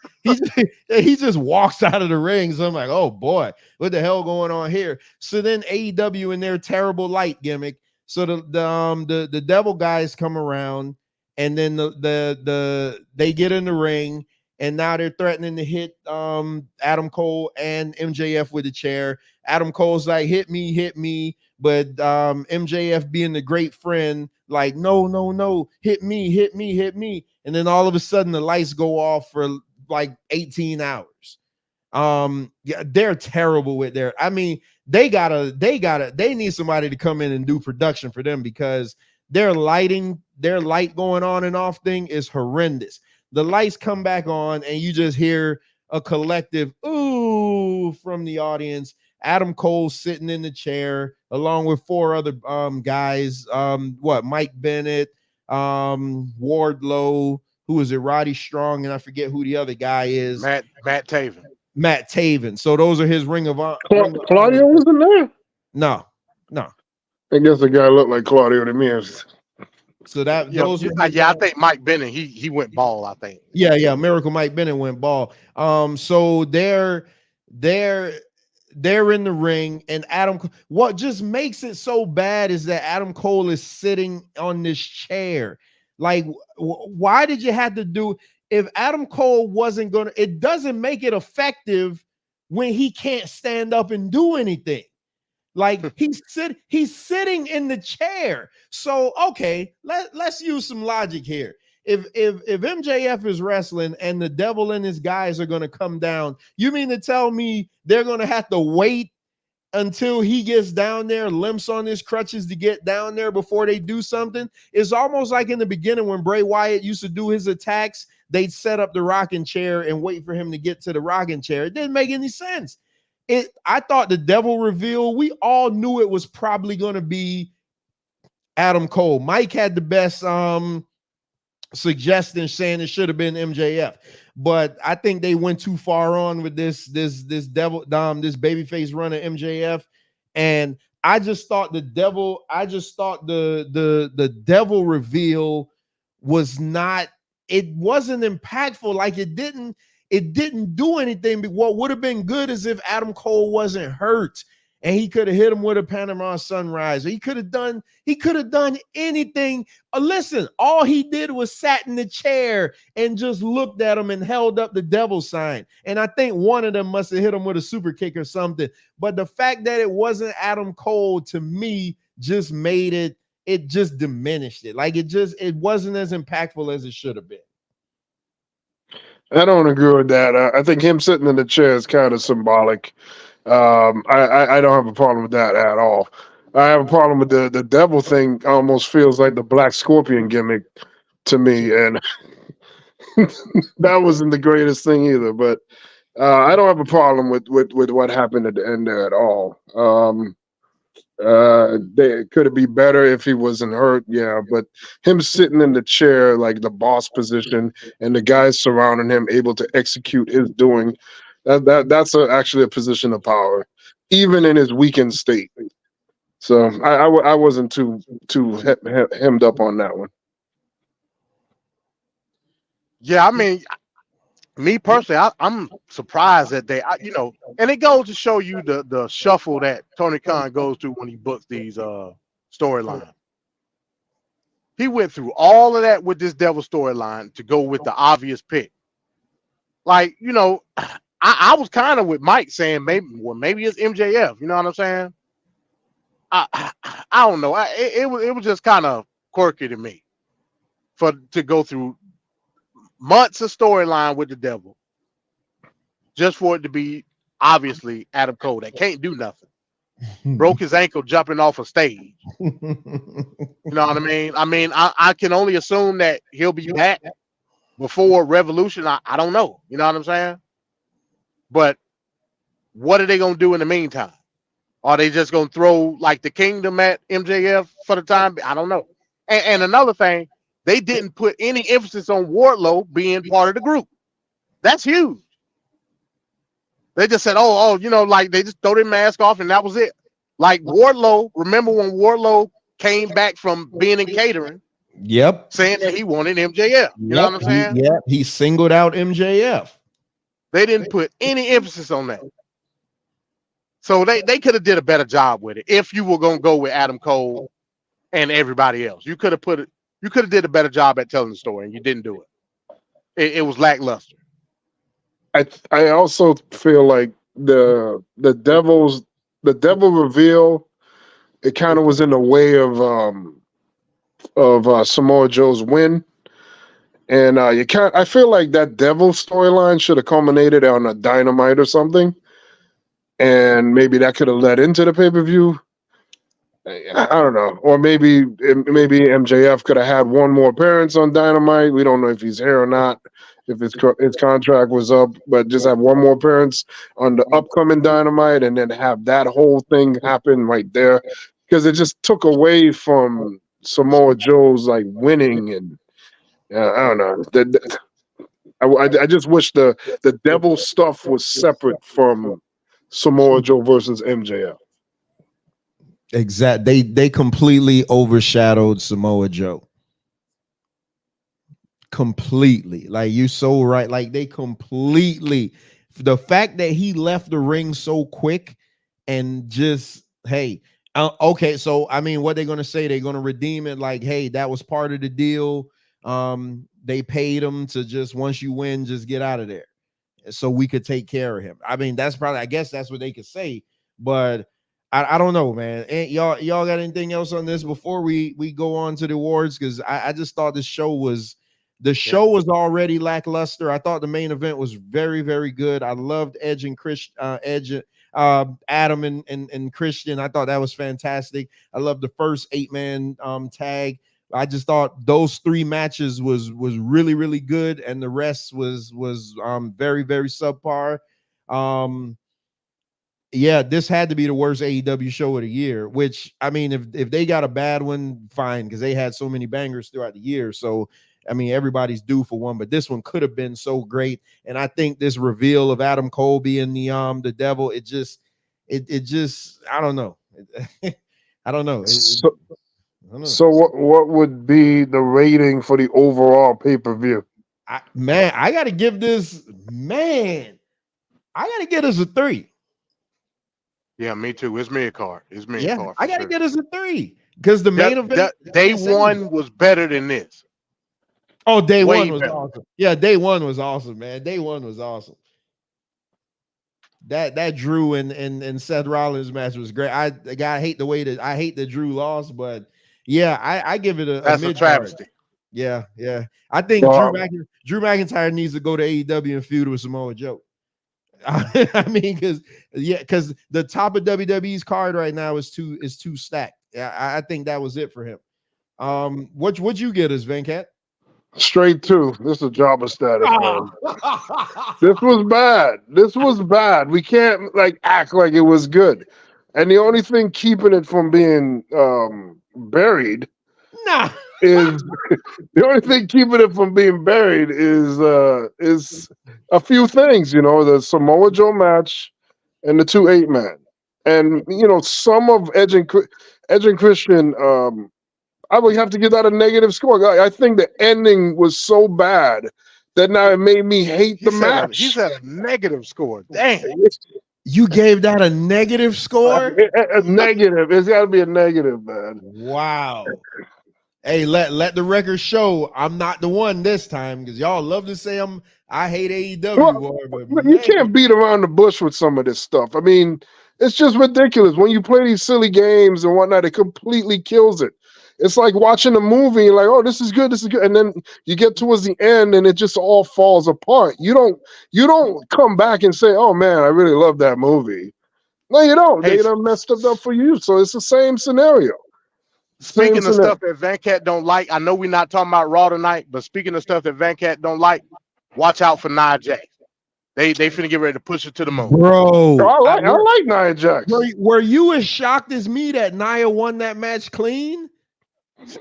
he just walks out of the ring. So I'm like, oh boy, what the hell going on here? So then AEW in their terrible light gimmick. So the devil guys come around, and then they get in the ring, and now they're threatening to hit Adam Cole and MJF with a chair. Adam Cole's like, hit me, but MJF being the great friend, like, no, hit me. And then all of a sudden the lights go off for like 18 hours. Yeah, they're terrible with their, I mean, they need somebody to come in and do production for them, because their light going on and off thing is horrendous. The lights come back on and you just hear a collective ooh from the audience. Adam Cole sitting in the chair along with 4 other guys. Mike Bennett, Wardlow, who is it? Roddy Strong, and I forget who the other guy is. Matt Taven. Matt Taven. So those are his Ring of Honor. Claudio wasn't there? No. I guess the guy looked like Claudio to me. So that I think Mike Bennett, he went bald, I think. Yeah, Miracle Mike Bennett went bald. So they're in the ring, and what just makes it so bad is that Adam Cole is sitting on this chair. Like, why did you have to do, if Adam Cole wasn't gonna, it doesn't make it effective when he can't stand up and do anything. Like, he's sitting in the chair. So okay, let's use some logic here. If MJF is wrestling and the devil and his guys are going to come down, you mean to tell me they're going to have to wait until he gets down there, limps on his crutches to get down there before they do something? It's almost like in the beginning when Bray Wyatt used to do his attacks, they'd set up the rocking chair and wait for him to get to the rocking chair. It didn't make any sense. I thought the devil reveal, we all knew it was probably going to be Adam Cole. Mike had the best suggestion saying it should have been MJF, but I think they went too far on with this devil this babyface run of MJF, and I just thought the devil reveal was not, it wasn't impactful. Like, it didn't do anything. But what would have been good is if Adam Cole wasn't hurt and he could have hit him with a Panama Sunrise. Or he could have done anything. Listen, all he did was sat in the chair and just looked at him and held up the devil sign. And I think one of them must have hit him with a super kick or something. But the fact that it wasn't Adam Cole, to me, just made it just diminished it. Like, it wasn't as impactful as it should have been. I don't agree with that. I think him sitting in the chair is kind of symbolic. I don't have a problem with that at all. I have a problem with the devil thing. Almost feels like the Black Scorpion gimmick to me, and that wasn't the greatest thing either. But I don't have a problem with what happened at the end there at all. Could it be better if he wasn't hurt? Yeah, but him sitting in the chair, like the boss position, and the guys surrounding him able to execute his doing, that's actually a position of power, even in his weakened state. So I wasn't too hemmed up on that one. Yeah, I mean, me personally, I'm surprised that and it goes to show you the shuffle that Tony Khan goes through when he books these storylines. He went through all of that with this devil storyline to go with the obvious pick. Like, I was kind of with Mike saying maybe it's MJF. You know what I'm saying? I don't know. It was just kind of quirky to me to go through months of storyline with the devil just for it to be obviously Adam Cole that can't do nothing. Broke his ankle jumping off a stage. You know what I mean? I can only assume that he'll be back before Revolution. I don't know. You know what I'm saying? But what are they going to do in the meantime? Are they just going to throw like the kingdom at MJF for the time? I don't know. And another thing, they didn't put any emphasis on Wardlow being part of the group. That's huge. They just said, you know, like they just throw their mask off and that was it. Like Wardlow, remember when Wardlow came back from being in catering? Yep. Saying that he wanted MJF. You know what I'm saying? He singled out MJF. They didn't put any emphasis on that. So they could have did a better job with it if you were gonna go with Adam Cole and everybody else. You could have did a better job at telling the story, and you didn't do it. It was lackluster. I also feel like the devil reveal, it kind of was in the way of Samoa Joe's win. And I feel like that devil storyline should have culminated on a Dynamite or something. And maybe that could have led into the pay-per-view. I don't know. Or maybe MJF could have had one more appearance on Dynamite. We don't know if he's here or not, if his contract was up, but just have one more appearance on the upcoming Dynamite and then have that whole thing happen right there. Because it just took away from Samoa Joe's like winning, and I don't know. I just wish the devil stuff was separate from Samoa Joe versus MJF. Exactly. They completely overshadowed Samoa Joe. Completely. Like, you're so right. Like, they completely, the fact that he left the ring so quick and just, hey, okay, so I mean, what they're gonna say? They're gonna redeem it like, hey, that was part of the deal. They paid him to just, once you win, just get out of there, so we could take care of him. I mean, that's probably, I guess that's what they could say, but I don't know, man. And y'all got anything else on this before we go on to the awards? Because I just thought the show was already lackluster. I thought the main event was very, very good. I loved Edge and Adam and Christian. I thought that was fantastic. I loved the first 8-man tag. I just thought those 3 matches was really, really good, and the rest was very, very subpar. Yeah, this had to be the worst AEW show of the year, which, I mean, if they got a bad one, fine, because they had so many bangers throughout the year. So, I mean, everybody's due for one, but this one could have been so great. And I think this reveal of Adam Cole being the devil, it just I don't know. I don't know. So what would be the rating for the overall pay-per-view? I gotta give this a 3. Yeah, me too. It's me a card. It's me a card. I gotta get us a 3 because the main event day one was better than this. Oh, day Way one was better. awesome. Yeah, day one was awesome, man. Day one was awesome. That Drew and Seth Rollins match was great. I hate the way that I hate that Drew lost, but yeah, I give it that's a travesty. Yeah. I think Drew McIntyre needs to go to AEW and feud with Samoa Joe. I mean, because the top of WWE's card right now is too stacked. I think that was it for him. What'd you get us, Venkat? Straight 2. This is a jobber status, man. This was bad. We can't act like it was good. And the only thing keeping it from being buried is the only thing keeping it from being buried is a few things, the Samoa Joe match and the 2 8-man. And some of Edge and Christian, I would have to give that a negative score. I think the ending was so bad that now it made me hate the match. He's at a negative score. Damn. You gave that a negative score? A negative. It's got to be a negative, man. Wow. Hey, let the record show I'm not the one this time, because y'all love to say I hate AEW. But you can't beat around the bush with some of this stuff. I mean, it's just ridiculous. When you play these silly games and whatnot, it completely kills it. It's like watching a movie, you're like, oh, this is good, and then you get towards the end and it just all falls apart. You don't come back and say, oh man, I really love that movie. No, you don't. They done messed it up for you. So it's the same scenario. Speaking of stuff that Venkat don't like, I know we're not talking about Raw tonight, but speaking of stuff that Venkat don't like, watch out for Nia Jax. They finna get ready to push it to the moon. Bro, I like Nia Jax. Were you as shocked as me that Nia won that match clean?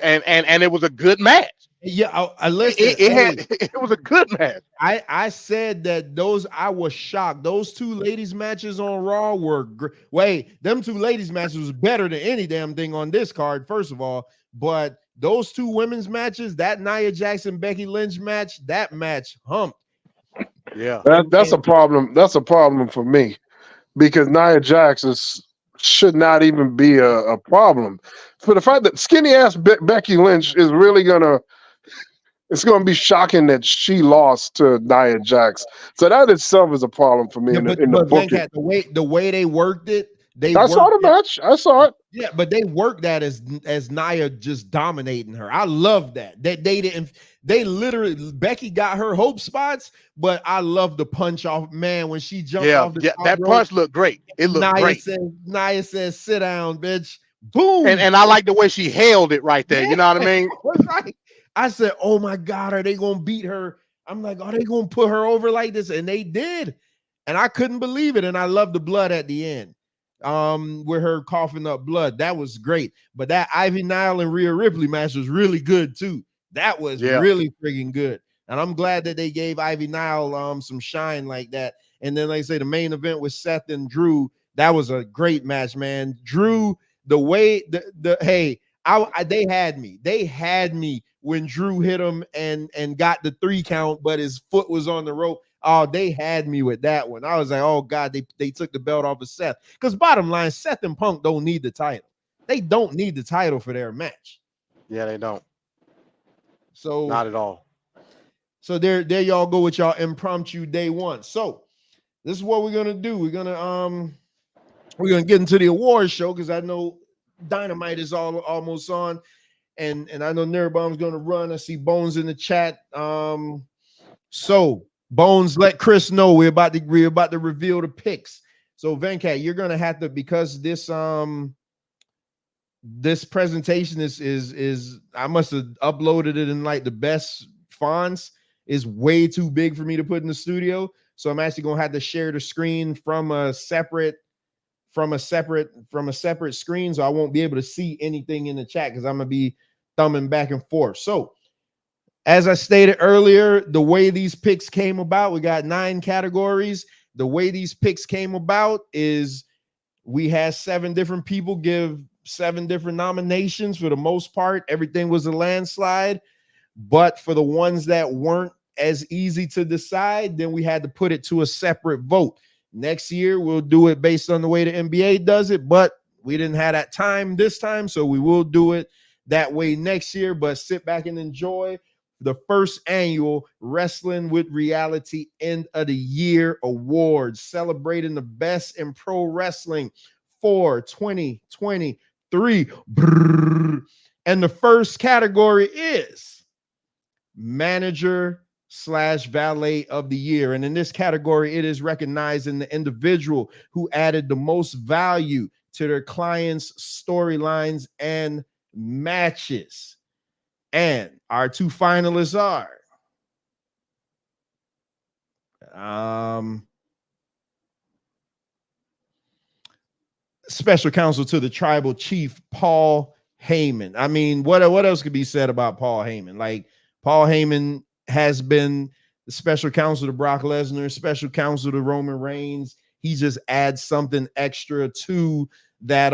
And it was a good match. Yeah, I listen. It was a good match. I said that I was shocked. Those two ladies matches on Raw were wait, them two ladies matches was better than any damn thing on this card, first of all. But those two women's matches, that Nia Jackson Becky Lynch match, that match humped. Yeah, that's a problem. That's a problem for me because Nia Jax should not even be a problem. For the fact that skinny ass Becky Lynch is really it's gonna be shocking that she lost to Nia Jax. So that itself is a problem for me Yeah, in but the booking. Cat, the way they worked it, I saw the match. I saw it. Yeah, but they worked that as Nia just dominating her. I love that. They literally Becky got her hope spots, but I love the punch off, man, when she jumped off the top that rope. punch looked great. It looked great. Nia says, sit down, bitch. Boom. And I like the way she held it right there. You know what I mean? Right. I said, oh my God, are they gonna beat her? I'm like, are they gonna put her over like this? And they did. And I couldn't believe it. And I love the blood at the end. With her coughing up blood. That was great. But that Ivy Nile and Rhea Ripley match was really good too. That was really friggin' good. And I'm glad that they gave Ivy Nile some shine like that. And then, like I say, the main event with Seth and Drew, that was a great match, man. Drew, the way they had me. They had me when Drew hit him and got the 3 count, but his foot was on the rope. Oh, they had me with that one. I was like, oh God, they took the belt off of Seth. Because bottom line, Seth and Punk don't need the title. They don't need the title for their match. Yeah, they don't. So not at all. So there y'all go with y'all impromptu day one. So this is what we're gonna do. We're gonna get into the award show because I know Dynamite is almost on, and I know Neribomb's gonna run. I see Bones in the chat. So Bones, let Chris know we're about to reveal the picks. So Venkat, you're gonna have to, because this presentation is I must have uploaded it in like the best fonts, is way too big for me to put in the studio. So I'm actually gonna have to share the screen from a separate screen, so I won't be able to see anything in the chat because I'm gonna be thumbing back and forth. So as I stated earlier, the way these picks came about, we got 9 categories. The way these picks came about is we had 7 different people give 7 different nominations. For the most part, everything was a landslide. But for the ones that weren't as easy to decide, then we had to put it to a separate vote. Next year, we'll do it based on the way the NBA does it, but we didn't have that time this time, so we will do it that way next year. But sit back and enjoy the first annual Wrestling with Reality End of the Year Awards, celebrating the best in pro wrestling for 2023. And the first category is Manager/Valet of the Year. And in this category, it is recognizing the individual who added the most value to their clients' storylines and matches. And our 2 finalists are Special Counsel to the Tribal Chief, Paul Heyman. I mean, what else could be said about Paul Heyman? Like, Paul Heyman has been the special counsel to Brock Lesnar, special counsel to Roman Reigns. He just adds something extra to that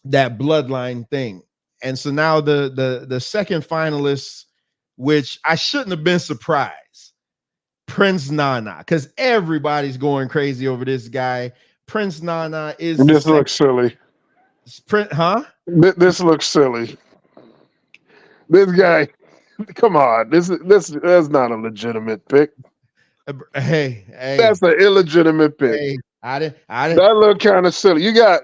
that bloodline thing. And so now the second finalist, which I shouldn't have been surprised, Prince Nana, because everybody's going crazy over this guy. Prince Nana is this looks silly. This looks silly. This guy, come on, that's not a legitimate pick. Hey, that's an illegitimate pick. Hey, I didn't. That look kind of silly. You got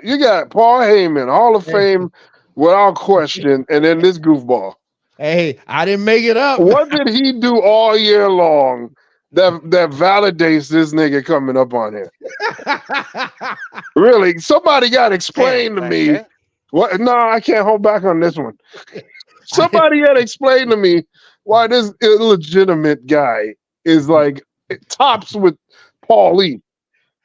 Paul Heyman, Hall of Fame without question, and then this goofball. Hey, I didn't make it up. What did he do all year long that validates this nigga coming up on here? Really, somebody got to explain to me. What? No, I can't hold back on this one. Somebody got to explain to me why this illegitimate guy is like tops with Paul Lee.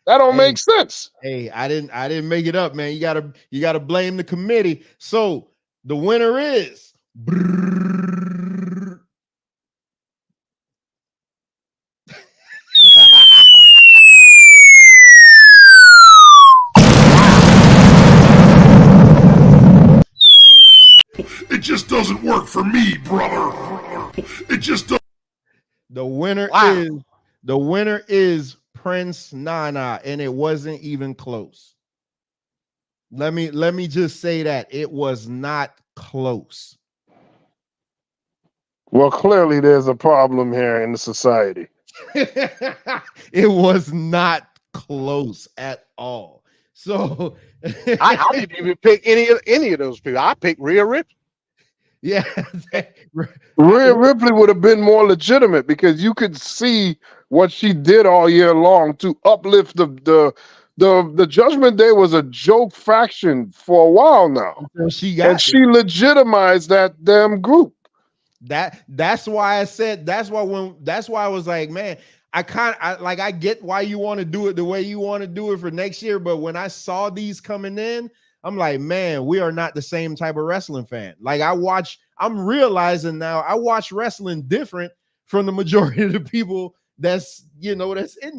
That don't make sense. Hey, I didn't make it up, man. You gotta blame the committee. So the winner is just doesn't work for me, brother. It just doesn't. The winner is Prince Nana, and it wasn't even close. Let me just say that it was not close. Well, clearly there's a problem here in the society. It was not close at all. So I didn't even pick any of those people. I picked Rhea Ripley. Yeah, Rhea Ripley would have been more legitimate because you could see what she did all year long to uplift the Judgment Day was a joke faction for a while now. She legitimized that damn group. That's why I said that's why I was like, man, I get why you want to do it the way you want to do it for next year, but when I saw these coming in, I'm like, man, we are not the same type of wrestling fan. Like I'm realizing now I watch wrestling different from the majority of the people that's in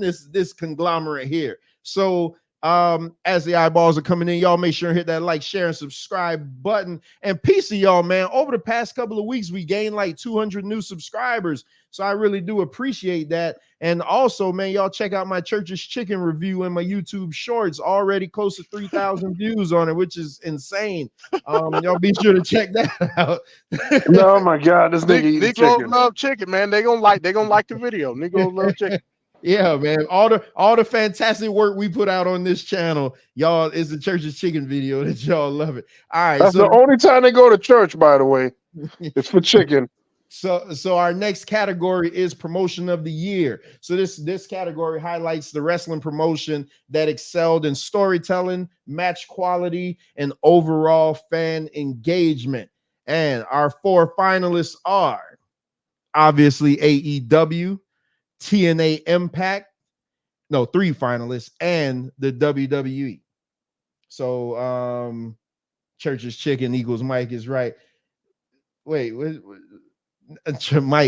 this conglomerate here. So as the eyeballs are coming in, y'all make sure and hit that like, share, and subscribe button. And peace to y'all, man. Over the past couple of weeks, we gained like 200 new subscribers. So I really do appreciate that. And also, man, y'all check out my Church's Chicken review and my YouTube shorts. Already close to 3,000 views on it, which is insane. Y'all be sure to check that out. Oh my God, this nigga eating Negroes chicken. love chicken, man. They gonna like the video. Negroes love chicken. Yeah, man. All the fantastic work we put out on this channel, y'all, is the Church's Chicken video that y'all love it. All right. That's the only time they go to church, by the way. It's for chicken. So our next category is promotion of the year. So this category highlights the wrestling promotion that excelled in storytelling, match quality, and overall fan engagement. And our 4 finalists are obviously AEW, TNA Impact, 3 finalists, and the WWE. So Church's Chicken equals Mike is right. Wait,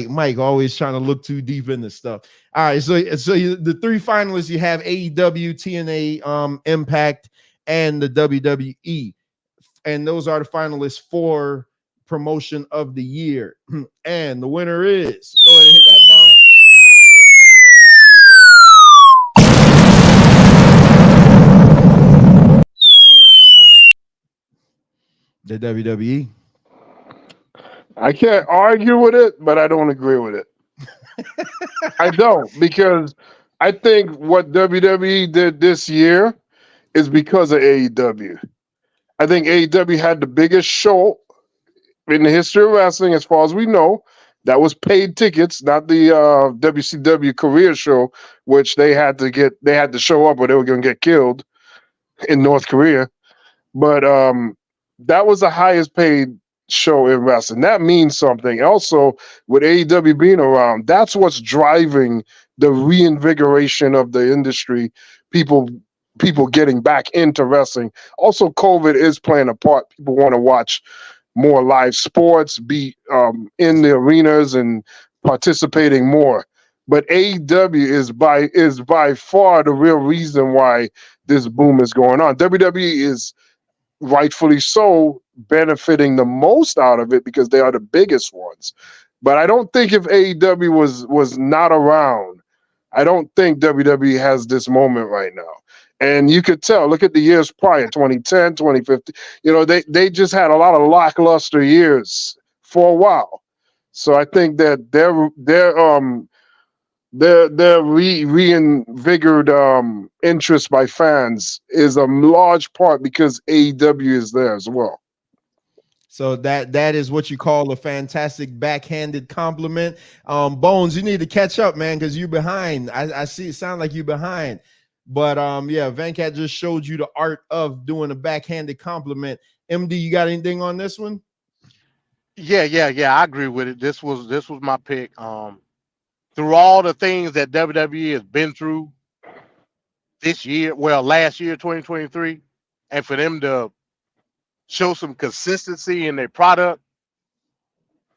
Mike always trying to look too deep into stuff. All right, so the 3 finalists, you have AEW, TNA, Impact, and the WWE, and those are the finalists for promotion of the year. And the winner is, go ahead and hit that bomb. The WWE. I can't argue with it, but I don't agree with it. I don't, because I think what WWE did this year is because of AEW. I think AEW had the biggest show in the history of wrestling, as far as we know. That was paid tickets, not the WCW career show, which they had to show up or they were going to get killed in North Korea. But that was the highest paid show in wrestling. That means something. Also, with AEW being around, that's what's driving the reinvigoration of the industry. People getting back into wrestling. Also, COVID is playing a part. People want to watch more live sports, be in the arenas and participating more. But AEW is by far the real reason why this boom is going on. WWE is rightfully so benefiting the most out of it because they are the biggest ones. But I don't think if AEW was not around, I don't think WWE has this moment right now. And you could tell, look at the years prior, 2010, 2015, they just had a lot of lackluster years for a while. So I think that their reinvigorated interest by fans is a large part because AEW is there as well. So that is what you call a fantastic backhanded compliment. Bones, you need to catch up, man, because you're behind. I see it sound like you're behind. But yeah, Venkat just showed you the art of doing a backhanded compliment. MD, you got anything on this one? Yeah. I agree with it. This was my pick. Through all the things that WWE has been through this year, last year, 2023, and for them to show some consistency in their product,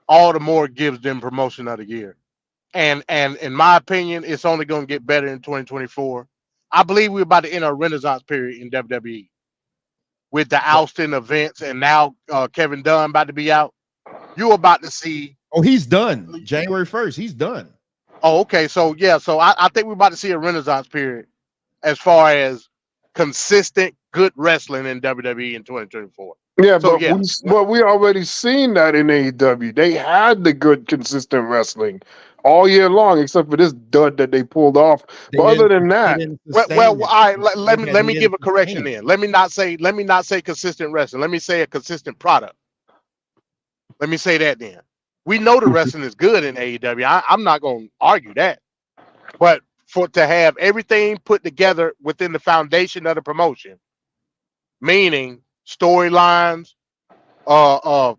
all the more gives them promotion of the year. And in my opinion, it's only going to get better in 2024. I believe we're about to enter a renaissance period in WWE with the ousting events, and now Kevin Dunn about to be out. you about to see. Oh, he's done. January 1st, he's done. Oh, okay. So yeah, so I think we're about to see a renaissance period as far as consistent good wrestling in WWE in 2024. Yeah, so, but we already seen that in AEW. They had the good, consistent wrestling all year long, except for this dud that they pulled off. But other than that, all right. Let me give a correction then. Let me not say consistent wrestling. Let me say a consistent product. Let me say that then. We know the wrestling is good in AEW. I'm not going to argue that. But to have everything put together within the foundation of the promotion, meaning storylines,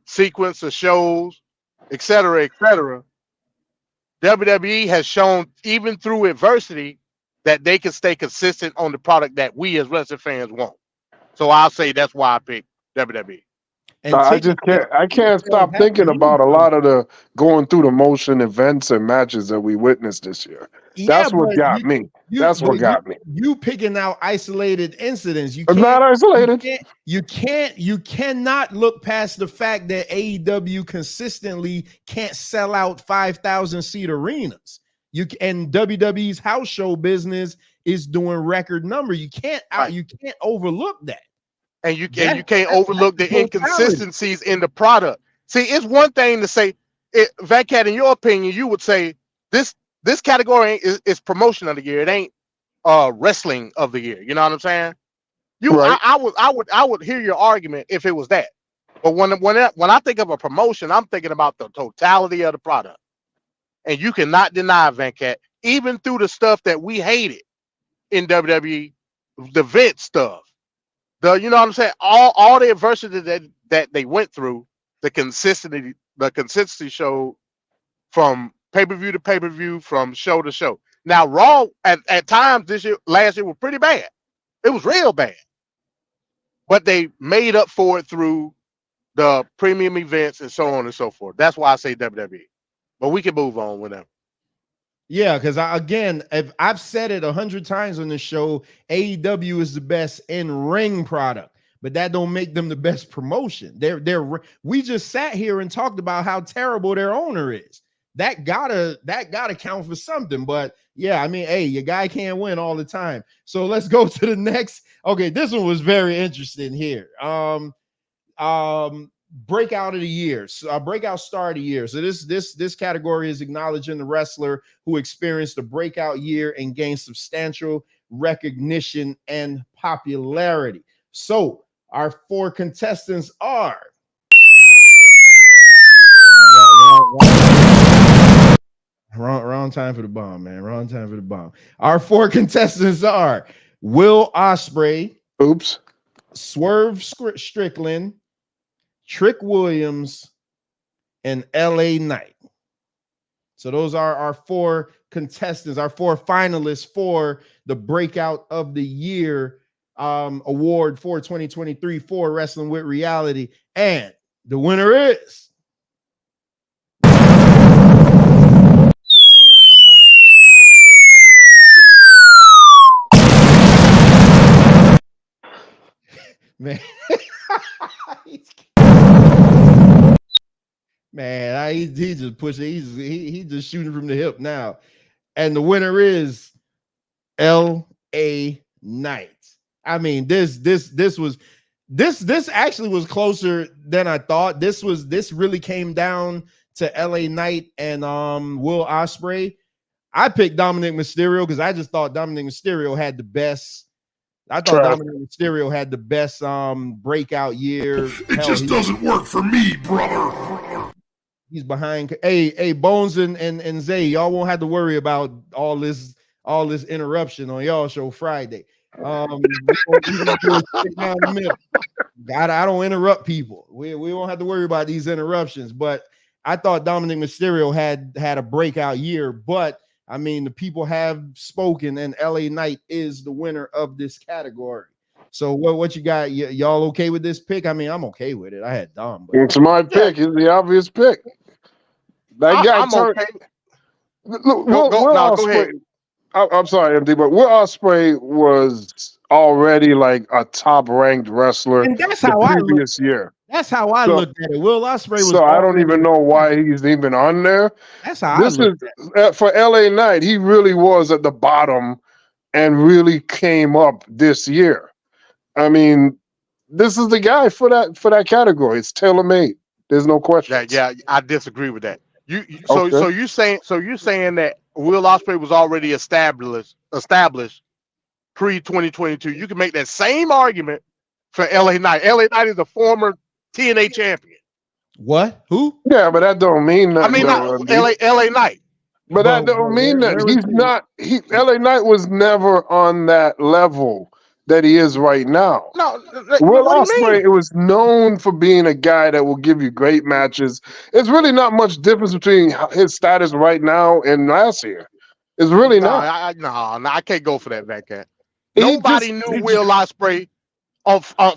sequence of shows, etc., WWE has shown even through adversity that they can stay consistent on the product that we as wrestling fans want. So I'll say that's why I picked WWE. And I can't stop thinking about a lot of the going through the motion events and matches that we witnessed this year. That's what got me. That's what got me. You picking out isolated incidents. You can't, not isolated. You cannot look past the fact that AEW consistently can't sell out 5,000 seat arenas. And WWE's house show business is doing record number. You can't overlook that. And you can't overlook the inconsistencies in the product. See, it's one thing to say, Vatcat, in your opinion, you would say this category is promotion of the year. It ain't wrestling of the year. You know what I'm saying? I would hear your argument if it was that. But when I think of a promotion, I'm thinking about the totality of the product. And you cannot deny, Vatcat, even through the stuff that we hated in WWE, the Vince stuff. You know what I'm saying? All the adversity that they went through, the consistency showed from pay-per-view to pay-per-view, from show to show. Now, Raw at times last year was pretty bad. It was real bad. But they made up for it through the premium events and so on and so forth. That's why I say WWE. But we can move on with them. Yeah, because I've said it 100 times on this show, AEW is the best in-ring product, but that don't make them the best promotion. We just sat here and talked about how terrible their owner is. That gotta count for something. But yeah, I mean, hey, your guy can't win all the time. So let's go to the next. Okay, this one was very interesting here. Breakout of the year, breakout star of the year. So this category is acknowledging the wrestler who experienced a breakout year and gained substantial recognition and popularity. So our 4 contestants are wrong time for the bomb, man. Wrong time for the bomb. Our 4 contestants are Will Ospreay, Swerve Strickland, Trick Williams, and LA Knight. So those are our 4 contestants, our 4 finalists for the Breakout of the Year award for 2023 for Wrestling with Reality. And the winner is man. Man, he just pushing. He's just shooting from the hip now, and the winner is L.A. Knight. I mean, this actually was closer than I thought. This really came down to L.A. Knight and Will Ospreay. I picked Dominic Mysterio because I just thought Dominic Mysterio had the best. I thought Dominic Mysterio had the best breakout year. It just doesn't work for me, brother. He's behind. Hey, Bones and Zay, y'all won't have to worry about all this interruption on y'all show Friday. I don't interrupt people. We won't have to worry about these interruptions. But I thought Dominic Mysterio had a breakout year. But I mean, the people have spoken, and LA Knight is the winner of this category. So what you got? Y'all okay with this pick? I mean, I'm okay with it. I had Dom. But it's my pick. It's the obvious pick. That guy turned. Okay. Look, go ahead. I'm sorry, MD, but Will Ospreay was already like a top-ranked wrestler and that's the how previous year. That's how I looked at it. Will Ospreay was. So I don't even know why he's even on there. That's how I looked at it. For LA Knight. He really was at the bottom and really came up this year. I mean, this is the guy for that category. It's tailor-made. There's no question. Yeah, I disagree with that. So you're saying that Will Ospreay was already established pre-2022. You can make that same argument for LA Knight. LA Knight is a former TNA champion. What? Who? Yeah, but that don't mean that. I mean, not LA Knight. But that don't mean that he's not. LA Knight was never on that level that he is right now. No, Will Ospreay, it was known for being a guy that will give you great matches. It's really not much difference between his status right now and last year. It's really not. I can't go for that, Cat. Nobody knew Will Ospreay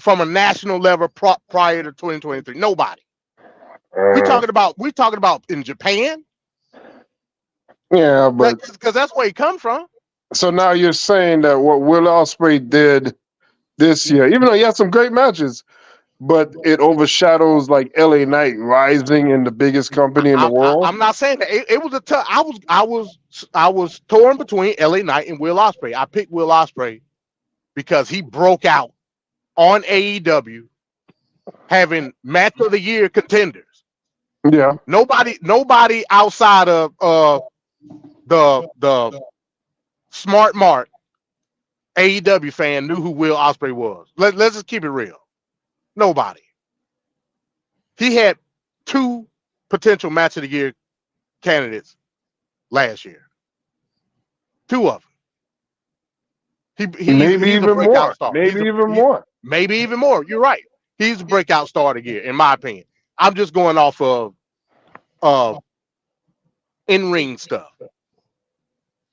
from a national level prior to 2023. Nobody. We talking about in Japan. Yeah, but because that's where he come from. So now you're saying that what Will Ospreay did this year, even though he had some great matches, but it overshadows like LA Knight rising in the biggest company in the world. I'm not saying that. It was a tough. I was torn between LA Knight and Will Ospreay. I picked Will Ospreay because he broke out on AEW, having match of the year contenders. Yeah. Nobody outside of the Smart Mark AEW fan knew who Will Ospreay was. Let's just keep it real. Nobody. He had 2 potential match of the year candidates last year. 2 of them. Maybe even more. Maybe even more. You're right. He's a breakout star of the year, in my opinion. I'm just going off of in-ring stuff.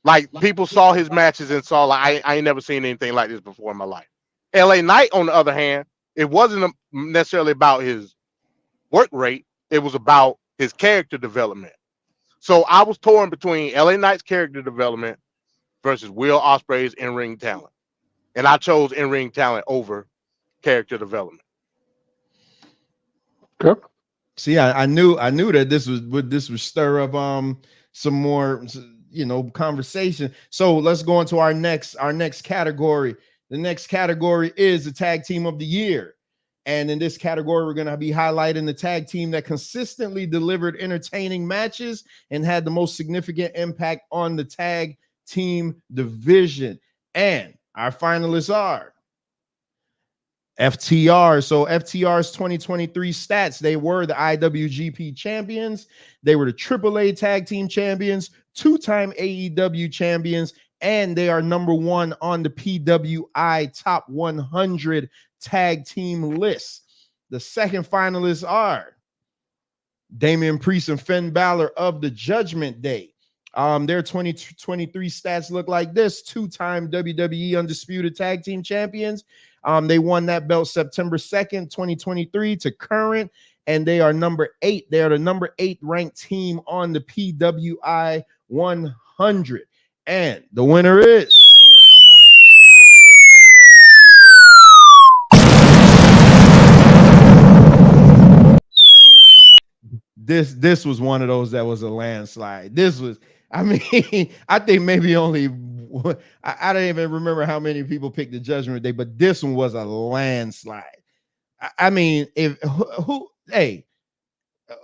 Like, people saw his matches and saw, like, I ain't never seen anything like this before in my life. LA Knight, on the other hand, it wasn't necessarily about his work rate. It was about his character development. So I was torn between LA Knight's character development versus Will Ospreay's in-ring talent. And I chose in-ring talent over character development. Yep. See, I knew that this would stir up some more conversation. So let's go into our next category. The next category is the tag team of the year. And in this category, we're going to be highlighting the tag team that consistently delivered entertaining matches and had the most significant impact on the tag team division. And our finalists are FTR. So FTR's 2023 stats, they were the IWGP champions. They were the AAA tag team champions, 2-time AEW champions, and they are number 1 on the PWI top 100 tag team list. The second finalists are Damian Priest and Finn Balor of the Judgment Day. Their 2023 stats look like this: 2-time WWE Undisputed Tag Team Champions. They won that belt September 2nd, 2023 to current, and they are number 8. They are the number 8 ranked team on the PWI 100. And the winner is this was one of those that was a landslide. This was, I mean, I think maybe only I don't even remember how many people picked the Judgment Day, but this one was a landslide. I mean, who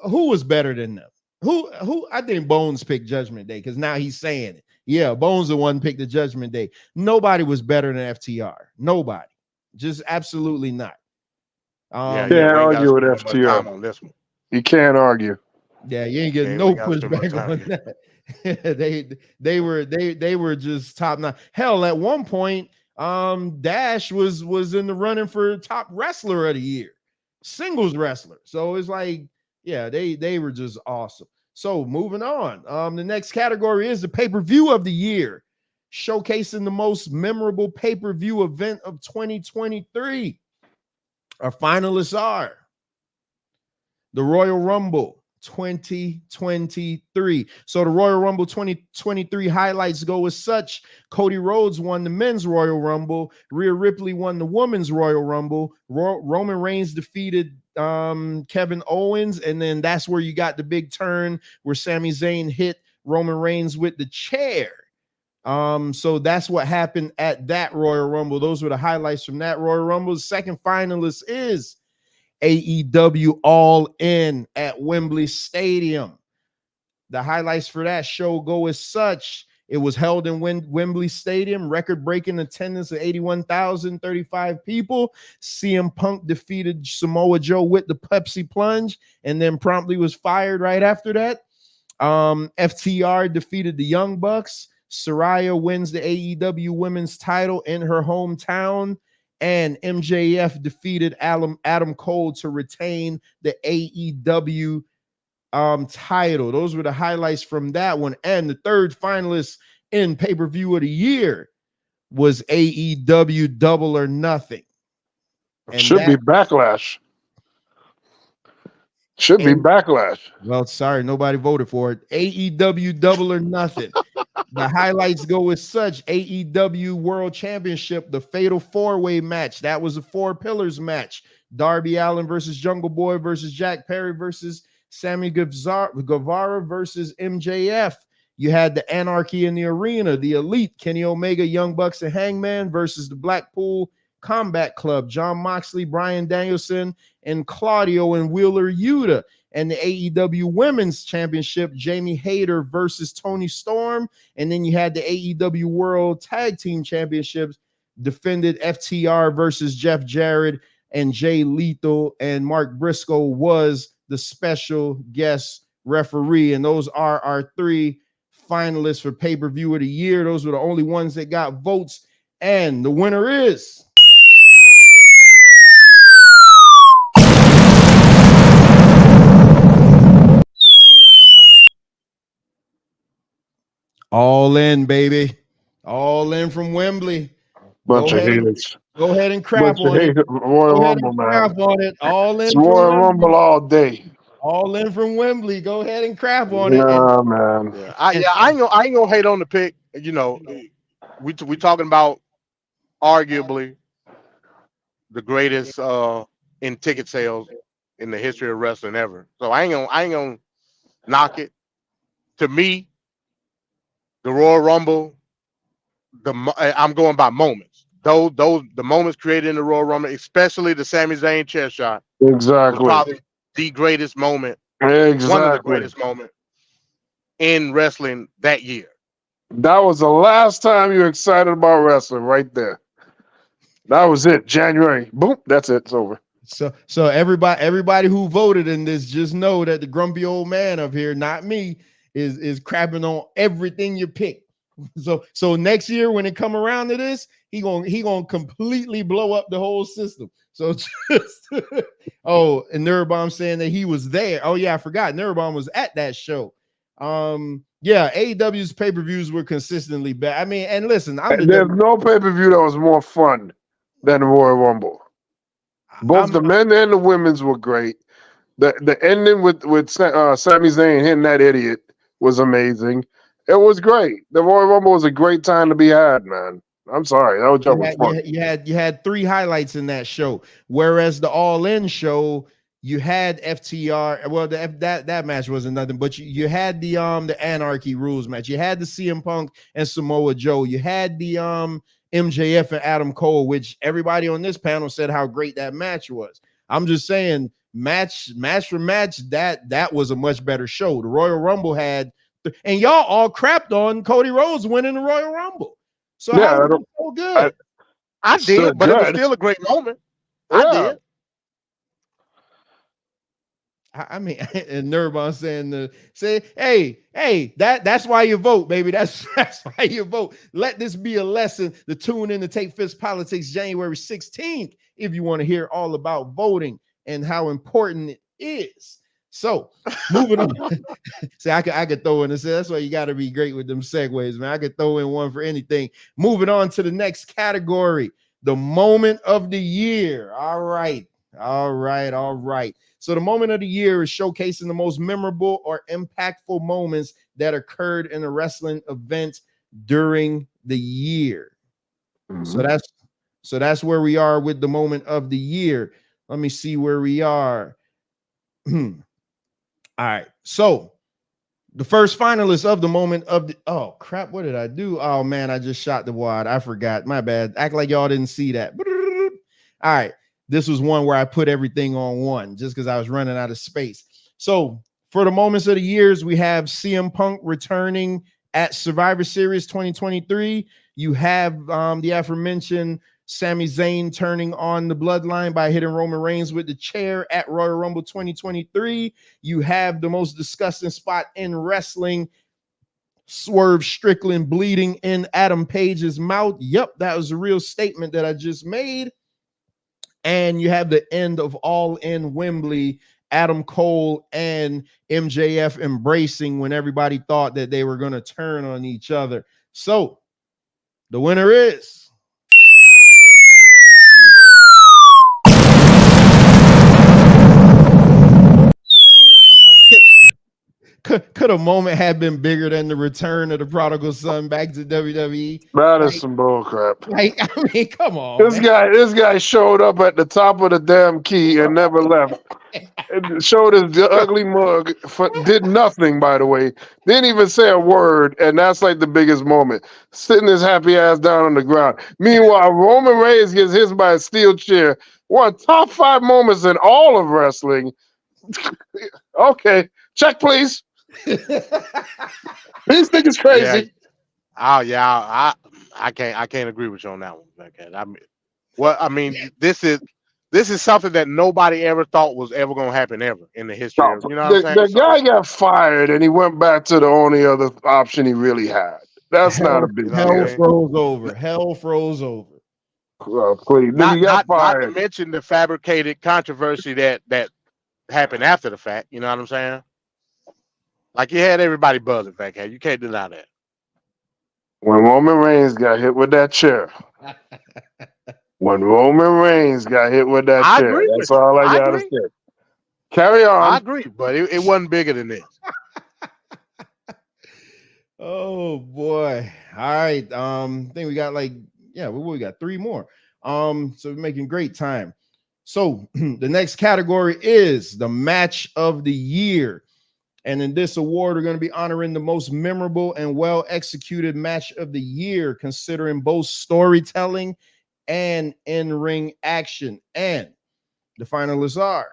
was better than them? Who I think Bones picked Judgment Day because now he's saying it. Yeah, Bones the one picked the Judgment Day. Nobody was better than FTR. Nobody. Just absolutely not. Can't argue with FTR on this one. You can't argue. Yeah, you ain't getting no pushback on that. they were just top notch. Hell, at one point, Dash was in the running for top wrestler of the year, singles wrestler. So it's like, yeah, they were just awesome. So moving on, the next category is the pay-per-view of the year, showcasing the most memorable pay-per-view event of 2023. Our finalists are the Royal Rumble 2023. So the Royal Rumble 2023 highlights go as such: Cody Rhodes won the men's Royal Rumble, Rhea Ripley won the women's Royal Rumble, Roman Reigns defeated Kevin Owens, and then that's where you got the big turn where Sami Zayn hit Roman Reigns with the chair. So that's what happened at that Royal Rumble. Those were the highlights from that Royal Rumble. The second finalist is AEW All In at Wembley Stadium. The highlights for that show go as such. It was held in Wembley Stadium, record-breaking attendance of 81,035 people. CM Punk defeated Samoa Joe with the Pepsi Plunge and then promptly was fired right after that. FTR defeated the Young Bucks. Saraya wins the AEW Women's title in her hometown. And MJF defeated Adam Cole to retain the AEW title. Those were the highlights from that one. And the third finalist in pay-per-view of the year was AEW Double or Nothing. And should be Backlash. Should be Backlash. Well, sorry, nobody voted for it. AEW Double or Nothing. The highlights go as such. AEW World Championship, the Fatal 4-Way match. That was a 4 pillars match. Darby Allin versus Jungle Boy versus Jack Perry versus Sammy Guevara versus MJF. You had the Anarchy in the Arena, the Elite, Kenny Omega, Young Bucks, and Hangman versus the Blackpool Combat Club, John Moxley, Bryan Danielson, and Claudio and Wheeler Yuta. And the AEW Women's Championship, Jamie Hayter versus Toni Storm. And then you had the AEW World Tag Team Championships, defended FTR versus Jeff Jarrett and Jay Lethal, and Mark Briscoe was the special guest referee. And those are our 3 finalists for pay-per-view of the year. Those were the only ones that got votes. And the winner is All In, baby. All In from Wembley. Bunch of haters. Go ahead and crap on it. Royal Rumble, man. Crap on it. All In. It's Royal Rumble all day. All In from Wembley. Go ahead and crap on it. Yeah, man. Yeah, I ain't gonna hate on the pick. You know, we talking about arguably the greatest in ticket sales in the history of wrestling ever. So I ain't gonna knock it. To me, the Royal Rumble, I'm going by moments. Those the moments created in the Royal Rumble, especially the Sami Zayn chair shot. Exactly. Was probably the greatest moment. Exactly. One of the greatest moments in wrestling that year. That was the last time you were excited about wrestling, right there. That was it. January. Boom. That's it. It's over. So everybody who voted in this, just know that the grumpy old man up here, not me, is crapping on everything you pick. So next year when it come around to this, he gonna completely blow up the whole system. So just and Nurabomb saying that he was there. Oh yeah, I forgot. Nurabomb was at that show. Yeah, AEW's pay-per-views were consistently bad. I mean, and listen, there's no pay-per-view that was more fun than the Royal Rumble. Both the men and the women's were great. The ending with Sami Zayn hitting that idiot was amazing. It was great. The Royal Rumble was a great time to be had, man. I'm sorry, that was fun. You had 3 highlights in that show, whereas the All In show, you had FTR. Well, that match wasn't nothing, but you had the Anarchy Rules match. You had the CM Punk and Samoa Joe. You had the MJF and Adam Cole, which everybody on this panel said how great that match was. I'm just saying, match for match, that was a much better show. The Royal Rumble had, and y'all all crapped on Cody Rhodes winning the Royal Rumble. So yeah, how was it so good? I did, but it was still a great moment. Yeah. I did. I mean, and Nurban saying hey, that's why you vote, baby. That's why you vote. Let this be a lesson to tune in to Take Fist Politics January 16th if you want to hear all about voting and how important it is. So moving on. See, I could throw in this. That's why you got to be great with them segues, man. I could throw in one for anything. Moving on to the next category, the moment of the year. All right. So the moment of the year is showcasing the most memorable or impactful moments that occurred in a wrestling event during the year. Mm-hmm. So that's where we are with the moment of the year. Let me see where we are. All right. So the first finalist of the moment of the, oh crap, what did I do? Oh man, I just shot the wad. I forgot. My bad. Act like y'all didn't see that. All right. This was one where I put everything on one just because I was running out of space. So for the moments of the years, we have CM Punk returning at Survivor Series 2023. You have the aforementioned Sami Zayn turning on the bloodline by hitting Roman Reigns with the chair at Royal Rumble 2023. You have the most disgusting spot in wrestling, Swerve Strickland bleeding in Adam Page's mouth. Yep, that was a real statement that I just made. And you have the end of All In Wembley, Adam Cole and MJF embracing when everybody thought that they were going to turn on each other. So the winner is could a moment have been bigger than the return of the prodigal son back to WWE? That is some bullcrap. Like, I mean, come on. This guy showed up at the top of the damn key and never left. And showed his ugly mug, did nothing, by the way. Didn't even say a word, and that's like the biggest moment. Sitting his happy ass down on the ground. Meanwhile, Roman Reigns gets hit by a steel chair. One of the top 5 moments in all of wrestling. Okay, check please. These niggas crazy. I can't agree with you on that one. This is something that nobody ever thought was ever going to happen ever in the history. Of, you know what I'm saying? The guy got fired and he went back to the only other option he really had. That's not a big deal. Hell froze over. Hell froze over. Please, not to mention the fabricated controversy that happened after the fact. You know what I'm saying? Like you had everybody buzzing, Fat Cat. You can't deny that. When Roman Reigns got hit with that chair. When Roman Reigns got hit with that chair. That's all I gotta say. Carry on. I agree, but it wasn't bigger than this. Oh boy. All right. I think we got we got 3 more. So we're making great time. So the next category is the match of the year. And in this award, we're going to be honoring the most memorable and well-executed match of the year, considering both storytelling and in-ring action. And the finalists are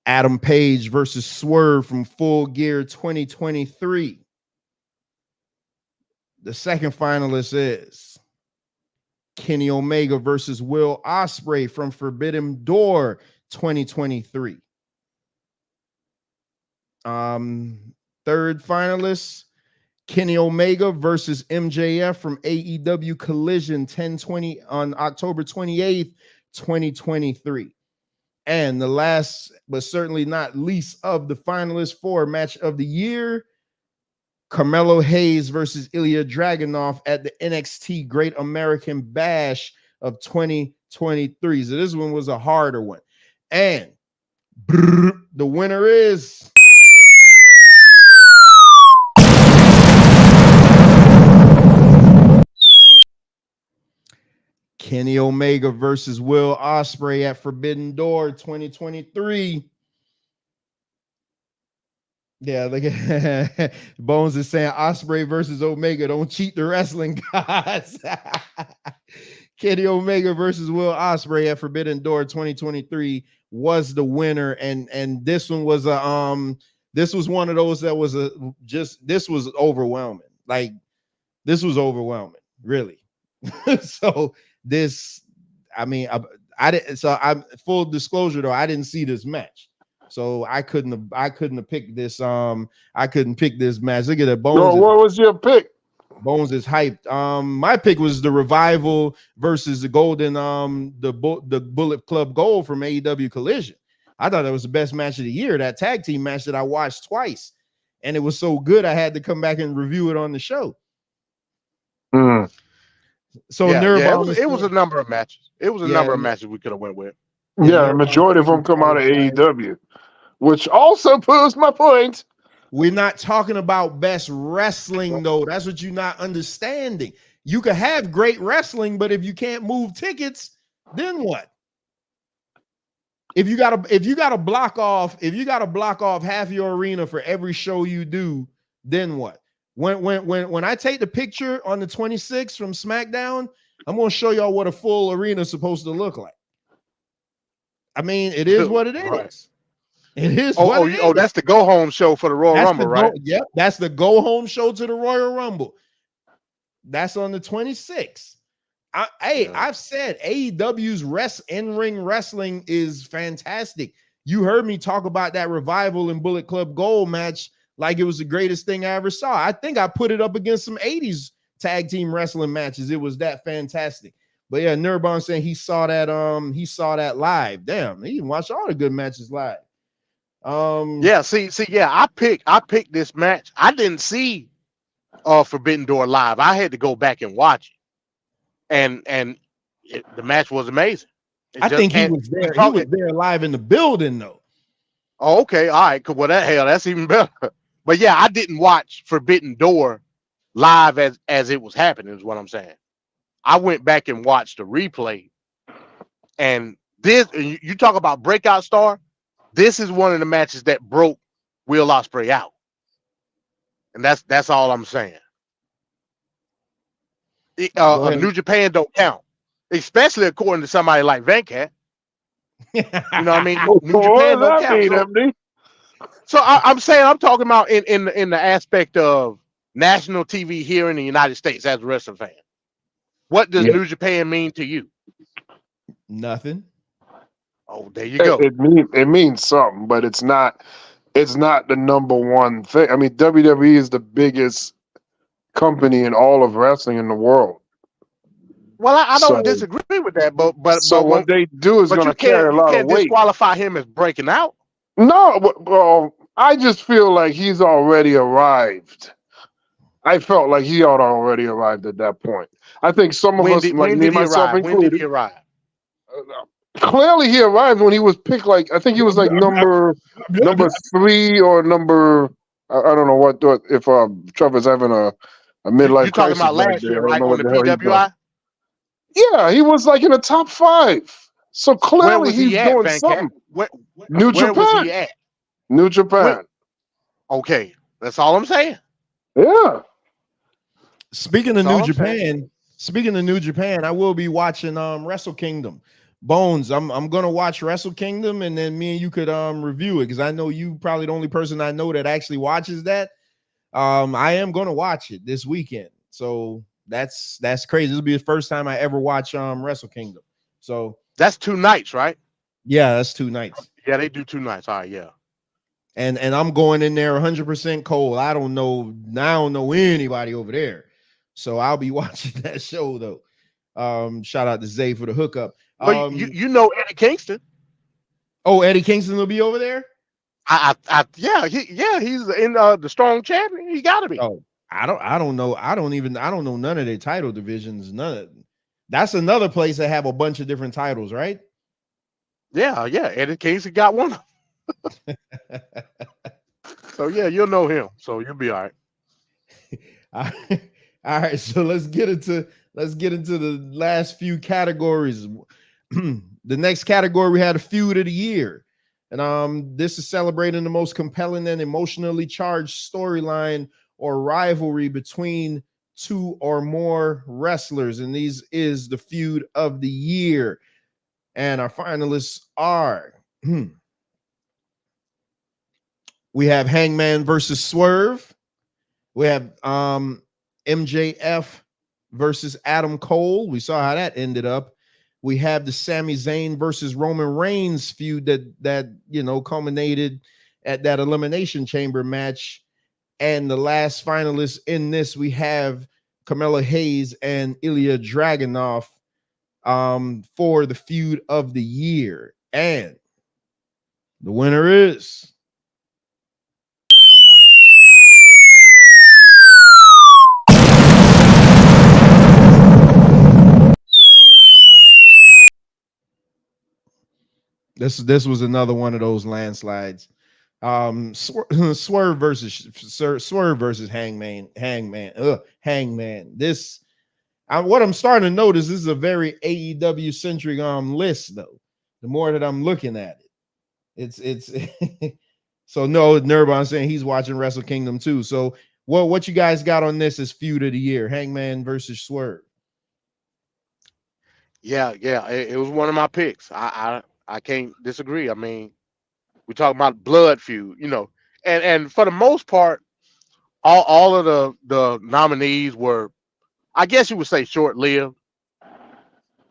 Adam Page versus Swerve from Full Gear 2023. The second finalist is Kenny Omega versus Will Ospreay from Forbidden Door 2023. Third finalist, Kenny Omega versus MJF from AEW Collision 1020 on October 28th, 2023. And the last, but certainly not least of the finalists for match of the year, Carmelo Hayes versus Ilya Dragunov at the NXT Great American Bash of 2023. So this one was a harder one. And the winner is Kenny Omega versus Will Ospreay at Forbidden Door 2023. Yeah, look at Bones is saying Ospreay versus Omega. Don't cheat the wrestling gods. Kenny Omega versus Will Ospreay at Forbidden Door 2023 was the winner, and this one was this was one of those that was this was overwhelming. Like this was overwhelming, really. So this, I mean, I didn't. So I'm full disclosure though, I didn't see this match. So I couldn't have picked this. I couldn't pick this match. Look at that. Bones. What was your pick? Bones is hyped. My pick was the Revival versus the Golden, the Bullet Club Gold from AEW Collision. I thought that was the best match of the year. That tag team match that I watched twice, and it was so good I had to come back and review it on the show. So it was a number of matches. It was a number of matches we could have went with. Yeah, the majority of them come out of AEW, which also proves my point. We're not talking about best wrestling, though. That's what you're not understanding. You can have great wrestling, but if you can't move tickets, then what? if you gotta block off half your arena for every show you do, then what? When I take the picture on the 26th from SmackDown, I'm gonna show y'all what a full arena is supposed to look like. I mean, it is what it is. Right. It is. That's the go home show for the Royal Rumble, right? Yep, that's the go home show to the Royal Rumble. That's on the 26th. I've said AEW's in-ring wrestling is fantastic. You heard me talk about that Revival and Bullet Club Gold match like it was the greatest thing I ever saw. I think I put it up against some 80s tag team wrestling matches. It was that fantastic. But yeah, Nurbon saying he saw that live. Damn, he watched all the good matches live. I picked this match. I didn't see Forbidden Door live. I had to go back and watch it. And the match was amazing. I think he was there. He was there live in the building though. Oh, okay, all right. Well, that's even better. But yeah, I didn't watch Forbidden Door live as it was happening, is what I'm saying. I went back and watched the replay. And this, you talk about breakout star, this is one of the matches that broke Will Ospreay out. And that's all I'm saying. New Japan don't count, especially according to somebody like Venkat. You know what I mean? New Japan don't count. So I'm saying, I'm talking about in the aspect of national TV here in the United States as a wrestling fan. What does New Japan mean to you? Nothing. Oh, there you go. It means something, but it's not the number one thing. I mean, WWE is the biggest company in all of wrestling in the world. Well, I don't disagree with that, but what they do is going to carry a lot of weight. You can't disqualify him as breaking out. No, well, I just feel like he's already arrived. I felt like he had already arrived at that point. I think some of us, like me, myself included. When did he arrive? Clearly, he arrived when he was picked. Like I think he was like number 3 or number. I don't know what if Trevor's having a midlife. You talking about last year, right? On the PWI. Yeah, he was like in the top 5. So clearly he's doing something. New Japan. Where was he at? New Japan. Okay, that's all I'm saying. Yeah. Speaking of New Japan, I will be watching Wrestle Kingdom. Bones, I'm gonna watch Wrestle Kingdom, and then me and you could review it, because I know you probably the only person I know that actually watches that. I am gonna watch it this weekend, so that's crazy. This will be the first time I ever watch Wrestle Kingdom. So that's 2 nights, right? Yeah, that's 2 nights. Yeah, they do 2 nights. All right, yeah. And I'm going in there 100% cold. I don't know anybody over there, so I'll be watching that show though. Shout out to Zay for the hookup. But you know Eddie Kingston. Oh, Eddie Kingston will be over there. He's in the Strong Champion. He got to be. Oh, I don't know. I don't know none of their title divisions. That's another place that have a bunch of different titles, right? Yeah. Eddie Kingston got one. So yeah, you'll know him. So you'll be all right. All right. So let's get into the last few categories. The next category, we had a feud of the year, and this is celebrating the most compelling and emotionally charged storyline or rivalry between 2 or more wrestlers, and these is the feud of the year. And our finalists are we have Hangman versus Swerve. We have MJF versus Adam Cole. We saw how that ended up. We have the Sami Zayn versus Roman Reigns feud that culminated at that Elimination Chamber match. And the last finalists in this, we have Carmelo Hayes and Ilya Dragunov for the feud of the year. And the winner is This was another one of those landslides. Swerve versus Hangman. This, what I'm starting to notice, this is a very AEW centric list though. The more that I'm looking at it, It's so no, Nurbon saying he's watching Wrestle Kingdom too. So what you guys got on this is feud of the year, Hangman versus Swerve. Yeah, it was one of my picks. I can't disagree. I mean, we talk about blood feud, and for the most part, all of the nominees were, I guess you would say, short lived.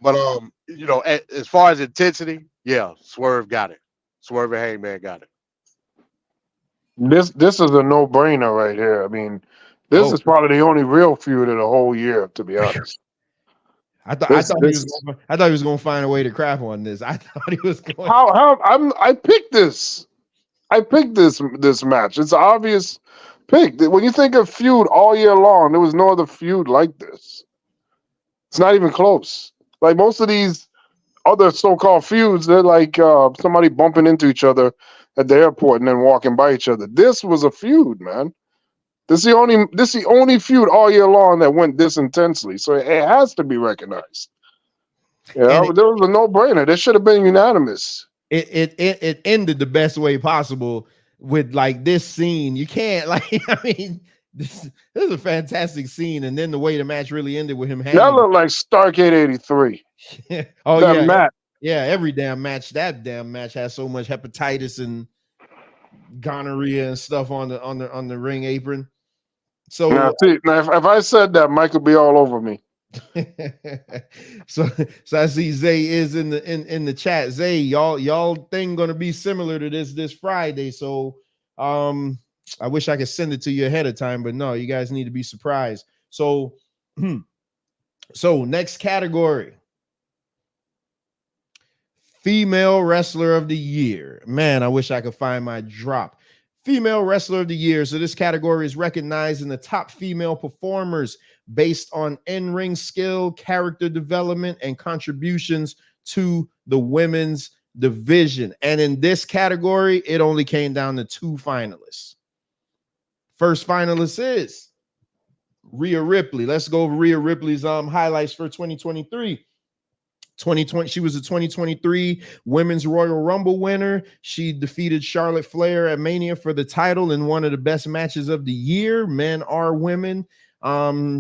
But as far as intensity, yeah, Swerve got it. Swerve and Hangman got it. This is a no-brainer right here. I mean, this is probably the only real feud of the whole year, to be honest. I thought he was going to find a way to crap on this. I thought he was going. I picked this. I picked this match. It's an obvious pick. When you think of feud all year long, there was no other feud like this. It's not even close. Like most of these other so-called feuds, they're like somebody bumping into each other at the airport and then walking by each other. This was a feud, man. This is the only feud all year long that went this intensely. So it has to be recognized. Yeah, there was a no-brainer. This should have been unanimous. It ended the best way possible with like this scene. You can't this is a fantastic scene, and then the way the match really ended with him hanging. That looked like Starrcade '83. Oh that yeah, match. Yeah, every damn match. That damn match has so much hepatitis and gonorrhea and stuff on the ring apron. So now, if I said that, Mike would be all over me. so I see Zay is in the chat. Zay, y'all thing gonna be similar to this Friday. So I wish I could send it to you ahead of time, but no, you guys need to be surprised. So so next category. Female Wrestler of the Year. Man, I wish I could find my drop. Female Wrestler of the Year. So this category is recognizing the top female performers based on in-ring skill, character development, and contributions to the women's division. And in this category, it only came down to 2 finalists. First finalist is Rhea Ripley. Let's go over Rhea Ripley's highlights for 2023. 2020, she was a 2023 Women's Royal Rumble winner. She defeated Charlotte Flair at Mania for the title in one of the best matches of the year, men or women.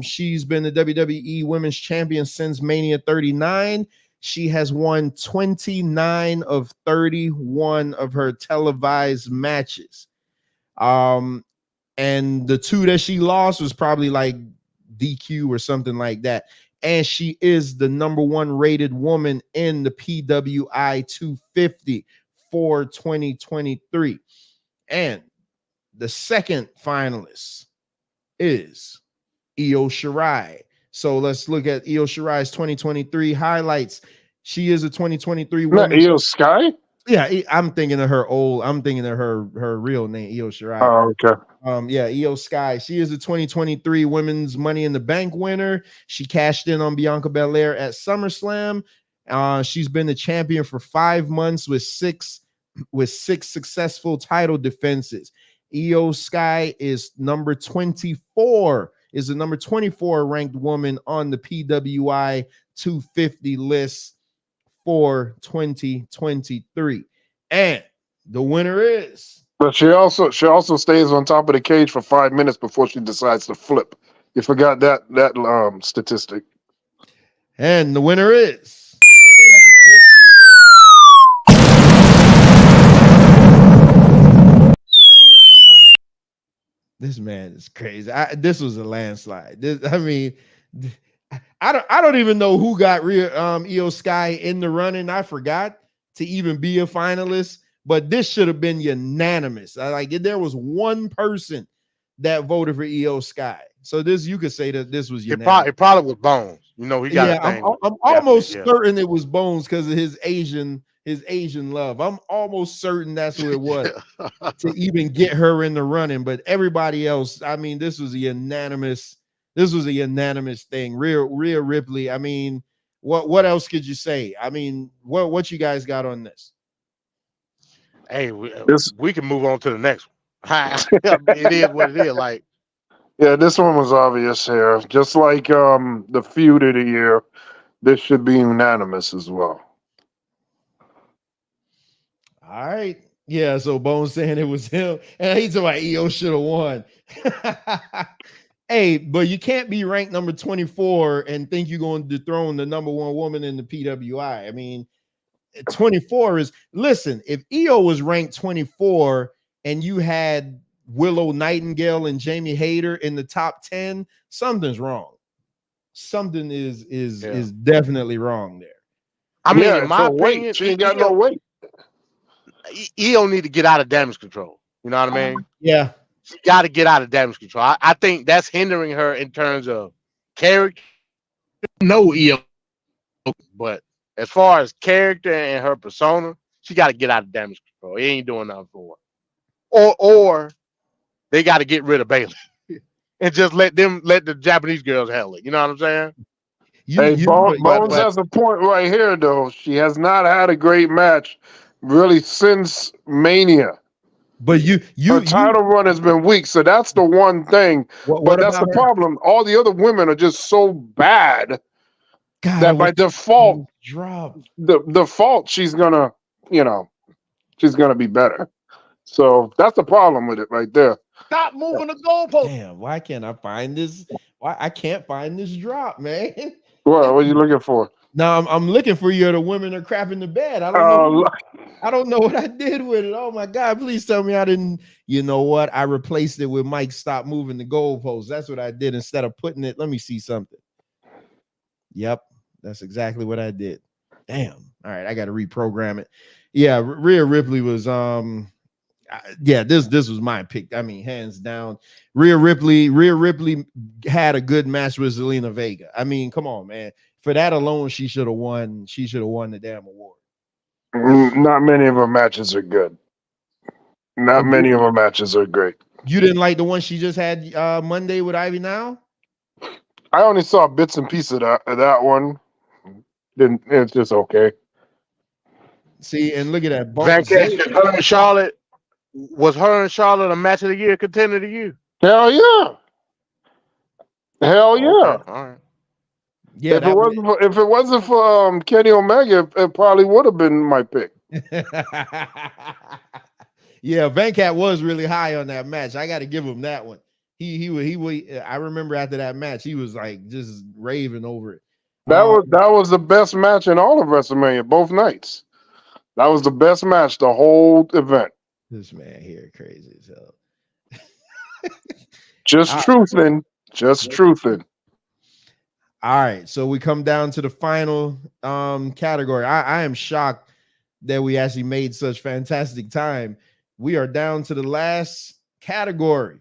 She's been the WWE Women's Champion since Mania 39. She has won 29 of 31 of her televised matches. And the 2 that she lost was probably like DQ or something like that. And she is the #1 rated woman in the PWI 250 for 2023. And the second finalist is Io Shirai. So let's look at Io Shirai's 2023 highlights. She is a 2023 woman. Io Sky? Yeah, I'm thinking of her real name, Io Shirai. Oh, okay. Io Sky. She is a 2023 Women's Money in the Bank winner. She cashed in on Bianca Belair at SummerSlam. She's been the champion for 5 months with six successful title defenses. Io Sky is number 24, is the number 24 ranked woman on the PWI 250 list for 2023. And the winner is. But she also stays on top of the cage for 5 minutes before she decides to flip. You forgot that statistic. And the winner is. This man is crazy. This was a landslide. I don't even know who got Io Sky in the running. I forgot to even be a finalist. But this should have been unanimous. There was one person that voted for Io Sky. So you could say that this was unanimous. It probably was Bones. He got a thing. I'm almost certain it was Bones because of his Asian love. I'm almost certain that's who it was to even get her in the running. But everybody else, this was a unanimous thing. Rhea Ripley. What else could you say? What you guys got on this? Hey, we can move on to the next one. It is what it is. Yeah, this one was obvious here. Just like the feud of the year, this should be unanimous as well. All right. Yeah, so Bones saying it was him, and he's like, EO should have won. Hey, but you can't be ranked number 24 and think you're going to dethrone the number one woman in the PWI. I mean, 24 is, listen, if EO was ranked 24 and you had Willow Nightingale and Jamie Hayter in the top 10, something's wrong. Something is definitely wrong there. I mean, in my opinion, weight. She ain't got no weight. EO need to get out of damage control. You know what I mean? Yeah. She got to get out of damage control. I think that's hindering her in terms of character. No EO, but as far as character and her persona, she got to get out of damage control. It ain't doing nothing for her. Or they got to get rid of Bailey and just let the Japanese girls handle it. You know what I'm saying? Bones has a point right here, though. She has not had a great match really since Mania. But her title run has been weak, so that's the one thing. But that's the problem. All the other women are just so bad that by default, the default she's gonna be better. So that's the problem with it right there. Stop moving the goalpost. Damn, why can't I find this? Why I can't find this drop, man? What are you looking for? No, I'm looking for you. The women are crapping the bed. I don't know what I did with it. Oh my God, please tell me I didn't. You know what? I replaced it with Mike stop moving the goalposts. That's what I did instead of putting it. Let me see something. Yep, that's exactly what I did. Damn. All right, I got to reprogram it. Yeah, Rhea Ripley was this was my pick. I mean, hands down. Rhea Ripley had a good match with Zelina Vega. I mean, come on, man. For that alone, she should have won. She should have won the damn award. Not many of her matches are good. Not many of her matches are great. You didn't like the one she just had Monday with Ivy Now? I only saw bits and pieces of that one. It's just okay. See, and look at that. Her and Charlotte, was her and Charlotte a match of the year contender to you? Hell yeah. Hell yeah. Okay. All right. Yeah, if it wasn't for Kenny Omega, it probably would have been my pick. Yeah, Venkat was really high on that match. I got to give him that one. He I remember after that match, he was like just raving over it. That was the best match in all of WrestleMania, both nights. That was the best match the whole event. This man here crazy as hell. Just truthing. All right, so we come down to the final category. I am shocked that we actually made such fantastic time. We are down to the last category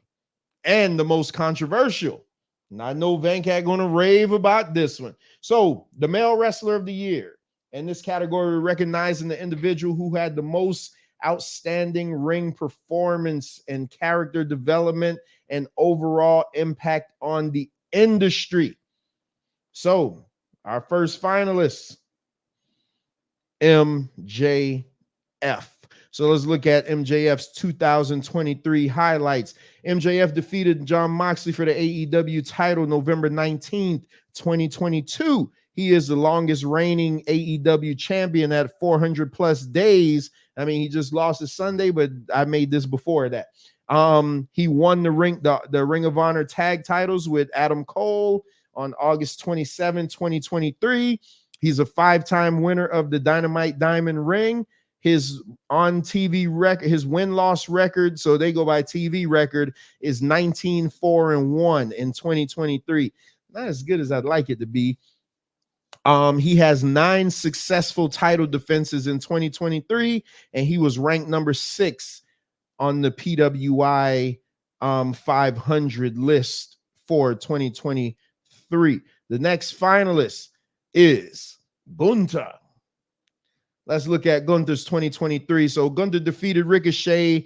and the most controversial. And I know Venkat going to rave about this one. So the male wrestler of the year. In this category, recognizing the individual who had the most outstanding ring performance and character development and overall impact on the industry. So our first finalist, MJF. So let's look at MJF's 2023 highlights. MJF defeated Jon Moxley for the AEW title November 19th, 2022. He is the longest reigning AEW champion at 400 plus days. I mean, he just lost his Sunday, but I made this before that. He won the Ring of Honor tag titles with Adam Cole on August 27, 2023. He's a 5-time winner of the Dynamite Diamond Ring. His on-TV record, his win-loss record, so they go by TV record, is 19-4-1 in 2023. Not as good as I'd like it to be. He has 9 successful title defenses in 2023, and he was ranked number 6 on the PWI 500 list for 2023. The next finalist is Gunther. Let's look at Gunther's 2023. So Gunther defeated Ricochet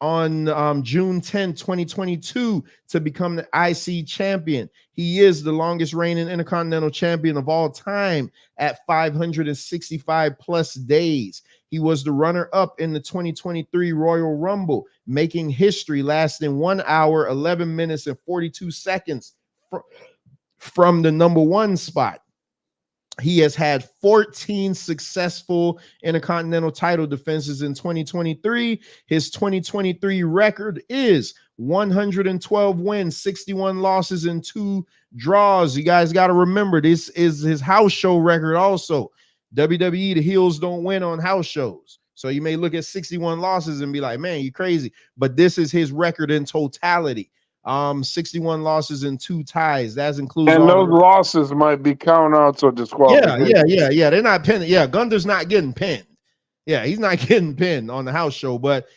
on June 10, 2022 to become the IC champion. He is the longest reigning Intercontinental champion of all time at 565 plus days. He was the runner-up in the 2023 Royal Rumble, making history, lasting 1 hour, 11 minutes, and 42 seconds from the number 1 spot. He has had 14 successful Intercontinental title defenses in 2023. His 2023 record is 112 wins, 61 losses, and 2 draws. You guys got to remember, this is his house show record also. WWE, the heels don't win on house shows. So you may look at 61 losses and be like, man, you crazy. But this is his record in totality. 61 losses and 2 ties. That includes and all those losses might be countouts or disqualifications. Yeah. They're not pinned. Yeah, Gunther's not getting pinned. Yeah, he's not getting pinned on the house show. But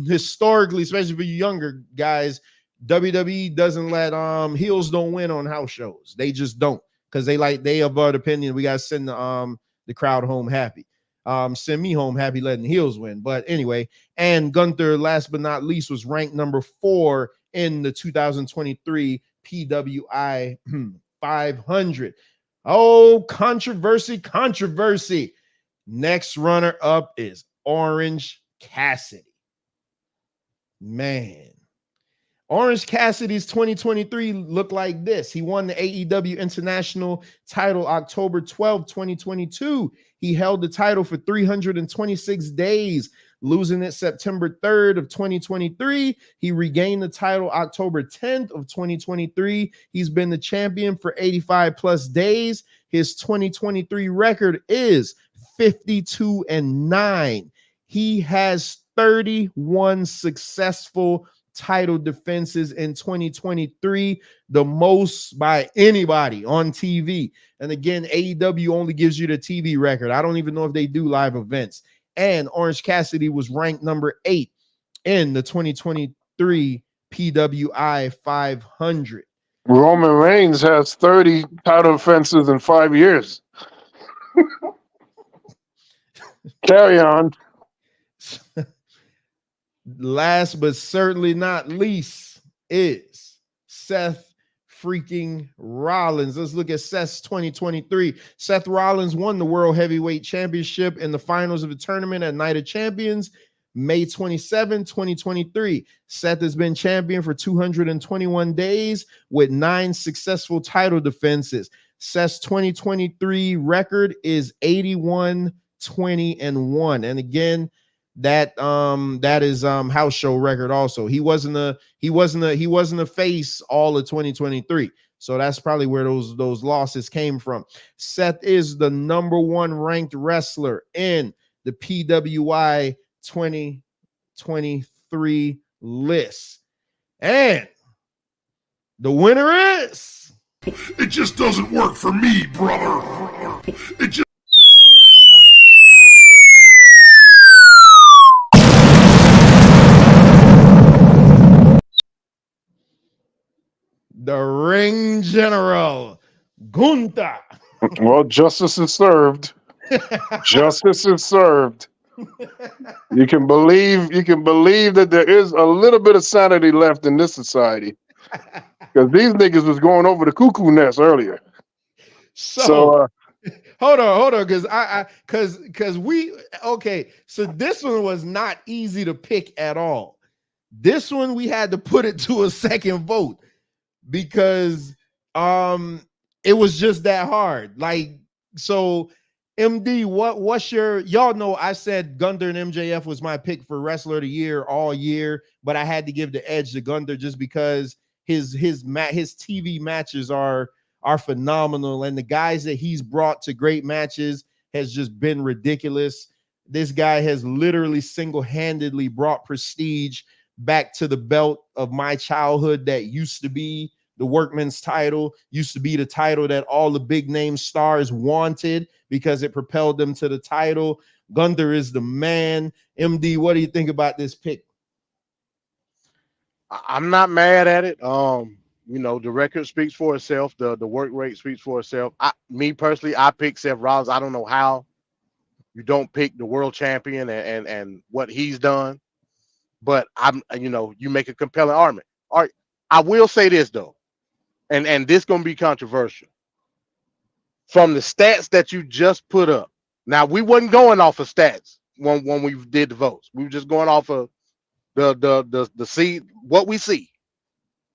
historically, especially for you younger guys, WWE doesn't let heels don't win on house shows. They just don't, because they of our opinion. We gotta send the crowd home happy. Send me home happy letting heels win. But anyway, and Gunther, last but not least, was ranked number 4 in the 2023 PWI 500. Oh, controversy. Next runner up is Orange Cassidy. Man, Orange Cassidy's 2023 looked like this. He won the AEW International title October 12, 2022. He held the title for 326 days, losing it September 3rd of 2023. He regained the title October 10th of 2023. He's been the champion for 85 plus days. His 2023 record is 52-9. He has 31 successful title defenses in 2023, the most by anybody on TV. And again, AEW only gives you the TV record. I don't even know if they do live events. And Orange Cassidy was ranked number 8 in the 2023 PWI 500. Roman Reigns has 30 title defenses in 5 years. Carry on. Last but certainly not least is Seth freaking Rollins. Let's look at Seth's 2023. Seth Rollins won the World Heavyweight Championship in the finals of the tournament at Night of Champions, May 27, 2023. Seth has been champion for 221 days with 9 successful title defenses. Seth's 2023 record is 81-20-1. And again, that is house show record also. He wasn't a face all of 2023. So that's probably where those losses came from. Seth is the number 1 ranked wrestler in the PWI 2023 list. And the winner is... It just doesn't work for me, brother. It just... the ring general, Gunther. Well, justice is served. Justice is served. You can believe that there is a little bit of sanity left in this society, because these niggas was going over the cuckoo nest earlier. So hold on, because we okay. So this one was not easy to pick at all. This one we had to put it to a second vote, because it was just that hard. Like, so MD, what's your, y'all know I said Gunther and MJF was my pick for wrestler of the year all year, but I had to give the edge to Gunther just because his TV matches are phenomenal, and the guys that he's brought to great matches has just been ridiculous. This guy has literally single-handedly brought prestige back to the belt of my childhood that used to be the workman's title, used to be the title that all the big name stars wanted because it propelled them to the title. Gunther is the man. MD, what do you think about this pick? I'm not mad at it. You know, the record speaks for itself. The work rate speaks for itself. Me personally, I picked Seth Rollins. I don't know how you don't pick the world champion and what he's done, but you make a compelling argument. All right, I will say this though, and this gonna be controversial. From the stats that you just put up, now we wasn't going off of stats when we did the votes. We were just going off of the see what we see.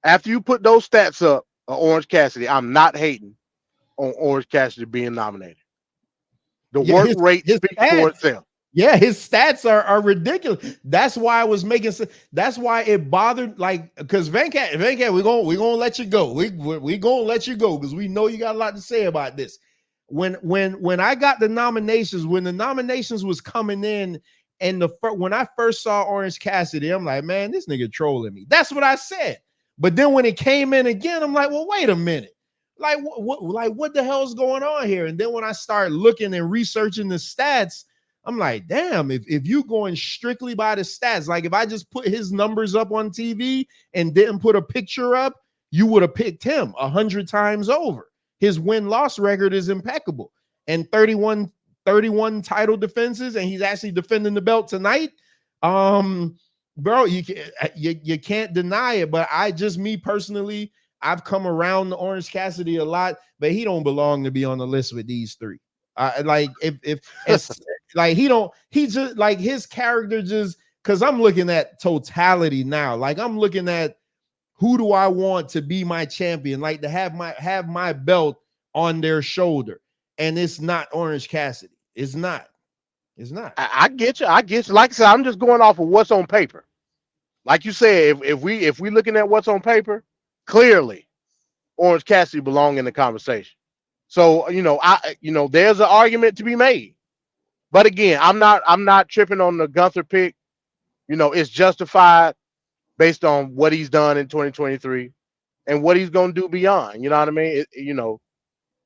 After you put those stats up, Orange Cassidy, I'm not hating on Orange Cassidy being nominated. The work rate his speaks for itself. Yeah, his stats are ridiculous. That's why I was making. That's why it bothered, like, because Venkat, we're gonna let you go. We gonna let you go because we know you got a lot to say about this. When I got the nominations, when the nominations was coming in, and when I first saw Orange Cassidy, I'm like, man, this nigga trolling me. That's what I said. But then when it came in again, I'm like, well, wait a minute. Like what the hell's going on here? And then when I started looking and researching the stats, I'm like, damn, if you going strictly by the stats, like if I just put his numbers up on TV and didn't put a picture up, you would have picked him 100 times over. His win-loss record is impeccable. And 31 title defenses, and he's actually defending the belt tonight. Bro, you can't deny it. But me personally, I've come around the Orange Cassidy a lot, but he don't belong to be on the list with these three. Like if like he just like his character just, because I'm looking at totality now. Like I'm looking at who do I want to be my champion, like to have my belt on their shoulder, and it's not Orange Cassidy. It's not. I get you. Like I said, I'm just going off of what's on paper. Like you said, if we looking at what's on paper, clearly Orange Cassidy belong in the conversation. So there's an argument to be made. But again, I'm not tripping on the Gunther pick. It's justified based on what he's done in 2023 and what he's going to do beyond. You know what I mean?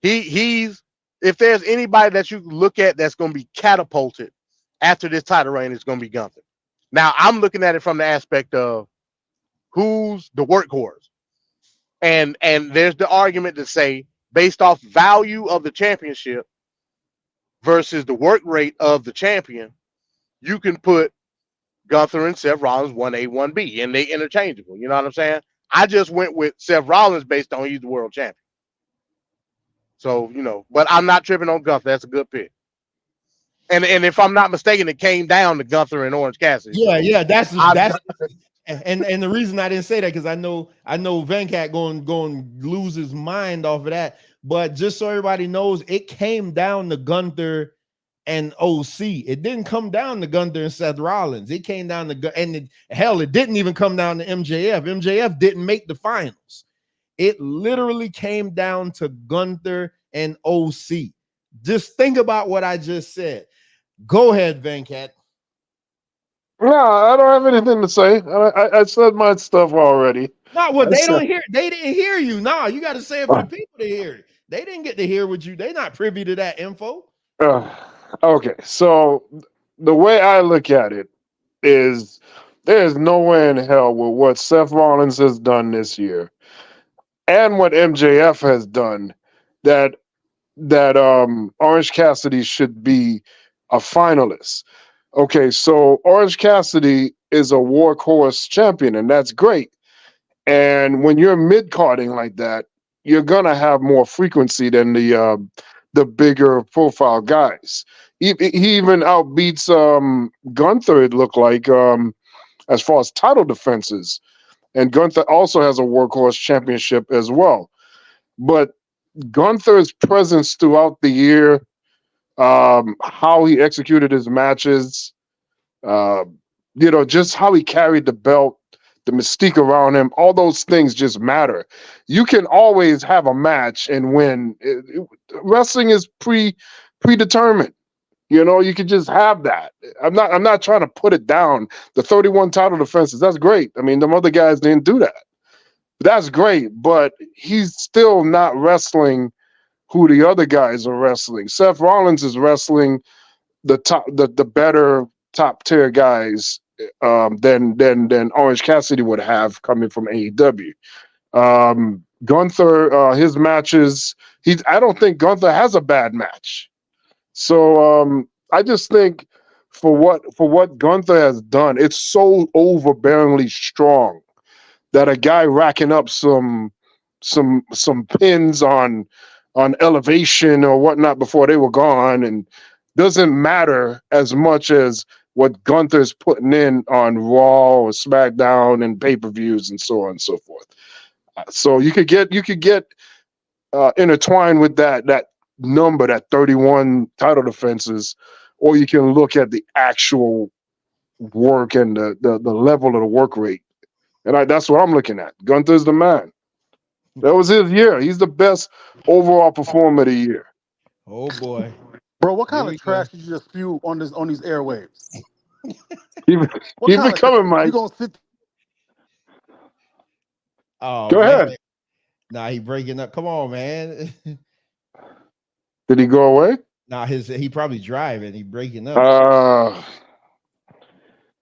He's, if there's anybody that you look at that's going to be catapulted after this title reign, it's going to be Gunther. Now, I'm looking at it from the aspect of who's the workhorse. And there's the argument to say, based off value of the championship versus the work rate of the champion, you can put Gunther and Seth Rollins 1A, 1B, and they interchangeable. You know what I'm saying? I just went with Seth Rollins based on he's the world champion. So, but I'm not tripping on Gunther. That's a good pick. And if I'm not mistaken, it came down to Gunther and Orange Cassidy. Yeah, that's and the reason I didn't say that because I know Venkat going to lose his mind off of that. But just so everybody knows, it came down to Gunther and OC. It didn't come down to Gunther and Seth Rollins. It came down to it didn't even come down to MJF. MJF didn't make the finals. It literally came down to Gunther and OC. Just think about what I just said. Go ahead, Venkat. No, I don't have anything to say. I said my stuff already. No, well, they didn't hear you. No, you got to say it for the people to hear it. They didn't get to hear what you. They're not privy to that info. Okay, so the way I look at it is there's no way in hell with what Seth Rollins has done this year and what MJF has done that Orange Cassidy should be a finalist. Okay, so Orange Cassidy is a workhorse champion, and that's great. And when you're mid-carding like that, you're gonna have more frequency than the bigger profile guys. He even outbeats Gunther, it looked like, as far as title defenses. And Gunther also has a workhorse championship as well. But Gunther's presence throughout the year, how he executed his matches, just how he carried the belt, the mystique around him, all those things just matter. You can always have a match and win. Wrestling is predetermined. You can just have that. I'm not trying to put it down. The 31 title defenses, that's great. I mean, them other guys didn't do that. That's great, but he's still not wrestling who the other guys are wrestling. Seth Rollins is wrestling the better top tier guys than Orange Cassidy would have coming from AEW. Gunther, his matches, I don't think Gunther has a bad match. So I just think for what Gunther has done, it's so overbearingly strong that a guy racking up some pins on elevation or whatnot before they were gone and doesn't matter as much as what Gunther's putting in on Raw or SmackDown and pay-per-views and so on and so forth. So you could get intertwined with that number, that 31 title defenses, or you can look at the actual work and the level of the work rate. And that's what I'm looking at. Gunther's the man. That was his year. He's the best overall performer of the year. Oh boy. Bro, what kind of trash did you just spew on these airwaves? He What kind becoming of Mike. you gonna sit? Oh, Go ahead. Nah, he breaking up. Come on, man. Did he go away? Nah, he probably driving. He breaking up.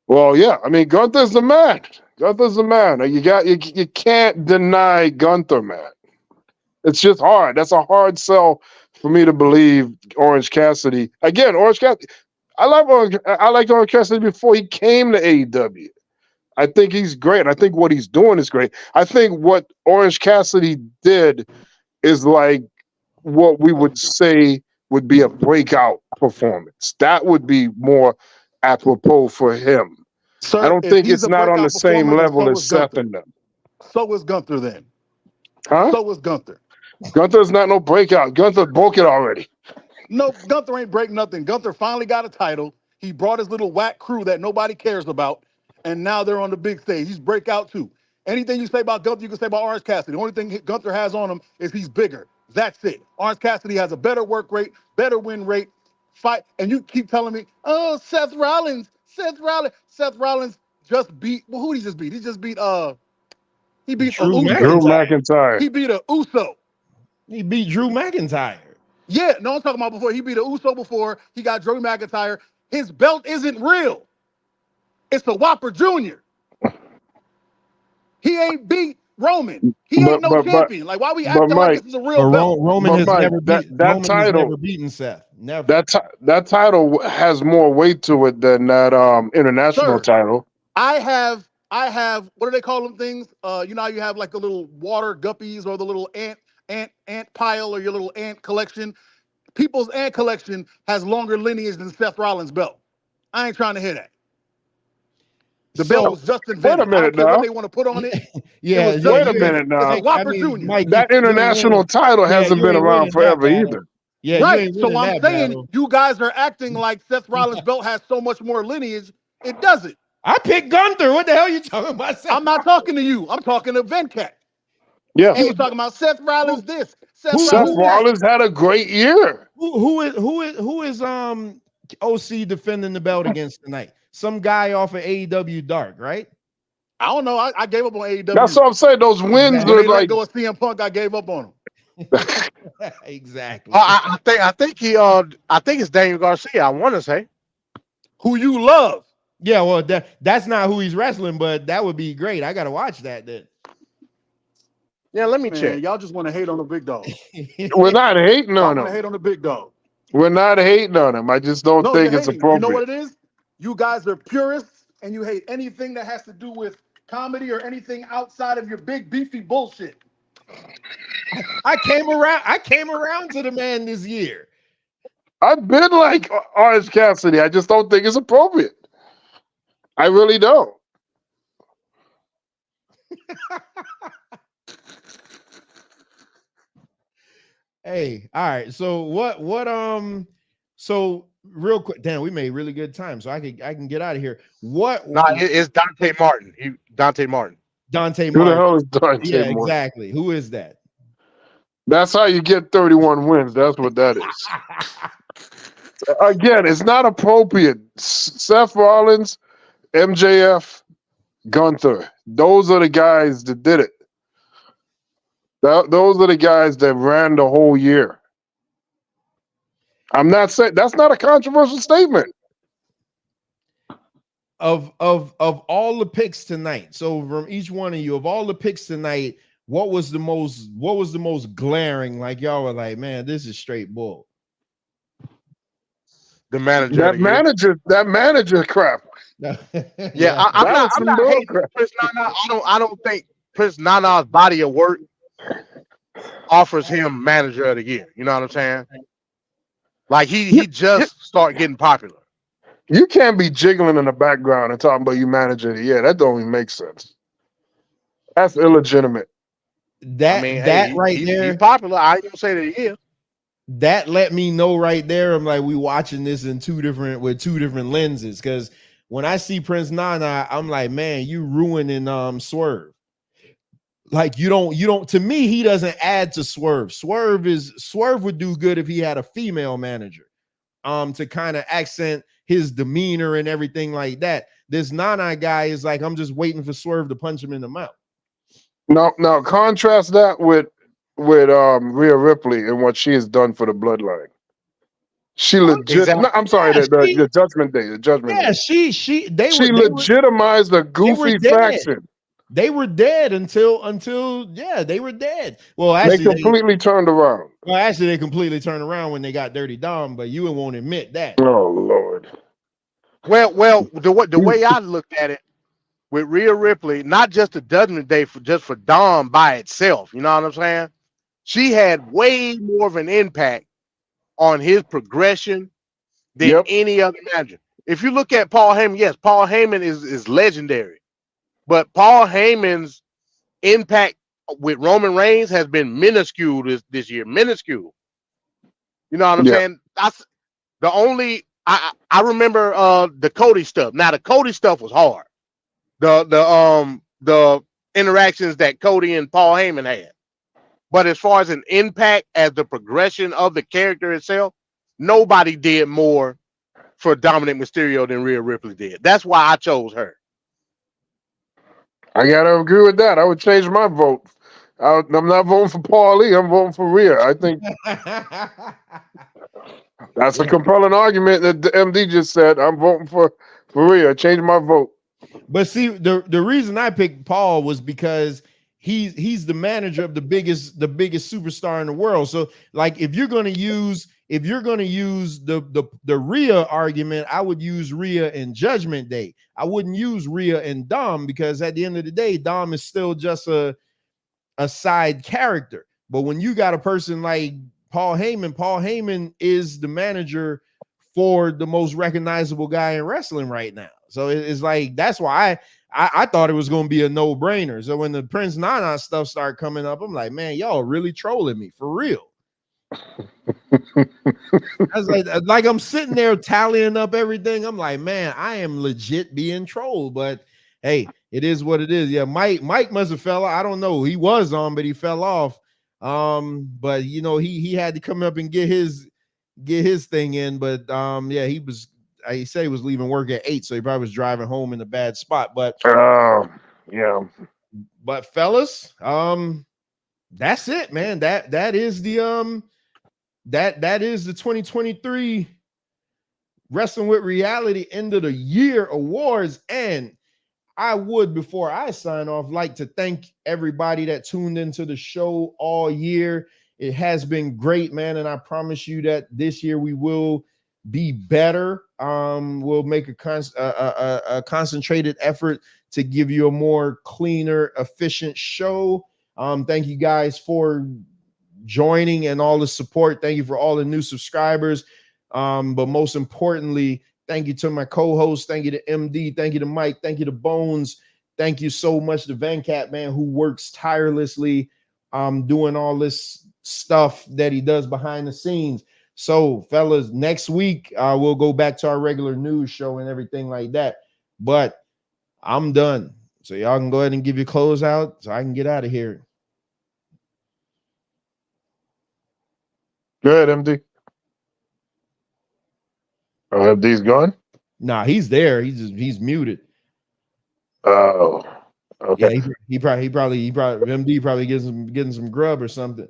Well, yeah. I mean, Gunther's the man. Gunther's the man. You can't deny Gunther, man. It's just hard. That's a hard sell for me to believe Orange Cassidy. Again, Orange Cassidy. I liked Orange Cassidy before he came to AEW. I think he's great. I think what he's doing is great. I think what Orange Cassidy did is like what we would say would be a breakout performance. That would be more apropos for him. Sir, I don't think it's not on the same level as Seth and them. So is Gunther then. Huh? So is Gunther. Gunther's not no breakout. Gunther broke it already. No, Gunther ain't break nothing. Gunther finally got a title. He brought his little whack crew that nobody cares about, and now they're on the big stage. He's breakout too. Anything you say about Gunther, you can say about Orange Cassidy. The only thing Gunther has on him is he's bigger. That's it. Orange Cassidy has a better work rate, better win rate, fight. And you keep telling me, oh, Seth Rollins just beat. Well, who did he just beat? He just beat he beat Drew McIntyre. He beat a Uso. He beat Drew McIntyre. Yeah, no, I'm talking about before. He beat a Uso before. He got Drew McIntyre. His belt isn't real. It's a Whopper Jr. He ain't beat Roman. He ain't no champion. Like, why we acting like this is a real belt? Roman has never never beaten Seth. Never. That title has more weight to it than that international title. I have what do they call them things? You know how you have like the little water guppies or the little ant pile or your little ant collection. People's ant collection has longer lineage than Seth Rollins' belt. I ain't trying to hear that. The belt was just invented. Wait a minute I don't care now. what they want to put on it. Yeah, wait a minute now. It's a Whopper Jr. Mike, that international title hasn't been around forever either. Yeah, right. So I'm saying you guys are acting like Seth Rollins' belt has so much more lineage. It doesn't. I picked Gunther. What the hell are you talking about? I'm not talking to you. I'm talking to Venkat. Yeah. He was talking about Seth Rollins this. Seth Rollins had a great year. Who is OC defending the belt against tonight? Some guy off of AEW Dark, right? I don't know. I gave up on AEW. That's what I'm saying. Those wins are like let go of CM Punk. I gave up on him. Exactly. I think it's Daniel Garcia. I want to say who you love. Yeah, well, that's not who he's wrestling, but that would be great. I gotta watch that then. Yeah, let me check. Y'all just want to hate on the big dog. We're not hating on him. Hate on the big dog. We're not hating on him. I just don't think it's appropriate. You know what it is? You guys are purists, and you hate anything that has to do with comedy or anything outside of your big beefy bullshit. I came around to the man this year. I've been like Orange Cassidy. I just don't think it's appropriate. I really don't. Hey, all right. So so real quick, damn, we made really good time. So I can get out of here. It's Dante Martin. Dante Martin. Dante Who Martin. the hell is Dante Yeah, Martin? exactly. Who is that? That's how you get 31 wins. That's what that is. Again, it's not appropriate. Seth Rollins, MJF, Gunther. Those are the guys that did it. Those are the guys that ran the whole year. I'm not saying that's not a controversial statement. Of all the picks tonight, so from each one of you, of all the picks tonight, what was the most glaring? Like y'all were like, man, this is straight bull. The manager. That manager crap. Yeah, I'm not hating Chris Nana. I don't think Chris Nana's body of work offers him manager of the year. You know what I'm saying? Like he just started getting popular. You can't be jiggling in the background and talking about you manager of the year. That don't even make sense. That's illegitimate. That right there. He's popular. I ain't gonna say that he is. that let me know right there. I'm like, we watching this with two different lenses. Because when I see Prince Nana, I'm like, man, you ruining Swerve. Like you don't. To me, he doesn't add to Swerve. Swerve would do good if he had a female manager, to kind of accent his demeanor and everything like that. This Nana guy is like, I'm just waiting for Swerve to punch him in the mouth. Now contrast that with Rhea Ripley and what she has done for the bloodline. She legit. Exactly. No, I'm sorry, Yeah, the Judgment Day. The Judgment Yeah, Day. they legitimized a goofy faction. They were dead until they were dead. Well, They actually, completely turned around. well, actually, they completely turned around when they got Dirty Dom, but you won't admit that. Oh Lord. Well, the way I looked at it with Rhea Ripley, not just the Judgment Day for Dom by itself, you know what I'm saying? She had way more of an impact on his progression than any other manager. If you look at Paul Heyman, yes, Paul Heyman is legendary, but Paul Heyman's impact with Roman Reigns has been minuscule this year. Minuscule. You know what I'm saying? That's the only I remember the Cody stuff. Now the Cody stuff was hard. The interactions that Cody and Paul Heyman had. But as far as an impact as the progression of the character itself, nobody did more for Dominic Mysterio than Rhea Ripley did. That's why I chose her. I gotta agree with that. I would change my vote. I'm not voting for Paul Lee. I'm voting for Rhea. I think that's a compelling argument that the MD just said. I'm voting for Rhea. Change my vote. But see, the reason I picked Paul was because he's the manager of the biggest superstar in the world. So, like, if you're gonna use the Rhea argument, I would use Rhea in Judgment Day. I wouldn't use Rhea in Dom, because at the end of the day, Dom is still just a side character. But when you got a person like Paul Heyman is the manager for the most recognizable guy in wrestling right now. So it's like, that's why I thought it was going to be a no-brainer. So when the Prince Nana stuff started coming up, I'm like, man, y'all really trolling me for real. I was like I'm sitting there tallying up everything. I'm like, man, I am legit being trolled. But hey, it is what it is. Yeah, Mike must have fell. I don't know. He was on, but he fell off. But you know, he had to come up and get his thing in. But yeah, he said he was leaving work at 8, so he probably was driving home in a bad spot. But yeah. But fellas, that's it, man. That is the that is the 2023 Wrestling with Reality End of the Year Awards. And I would, before I sign off, like to thank everybody that tuned into the show all year. It has been great, man, and I promise you that this year we will be better. We'll make a concentrated effort to give you a more cleaner, efficient show. Thank you guys for joining and all the support. Thank you for all the new subscribers. But most importantly, thank you to my co-host. Thank you to MD. Thank you to Mike. Thank you to Bones. Thank you so much to Venkat, man, who works tirelessly doing all this stuff that he does behind the scenes. So, fellas, next week we'll go back to our regular news show and everything like that. But I'm done. So y'all can go ahead and give your close out so I can get out of here. Go ahead, MD. Oh, MD's gone? Nah, he's there. He's muted. Oh, okay. Yeah, he probably MD probably getting some grub or something.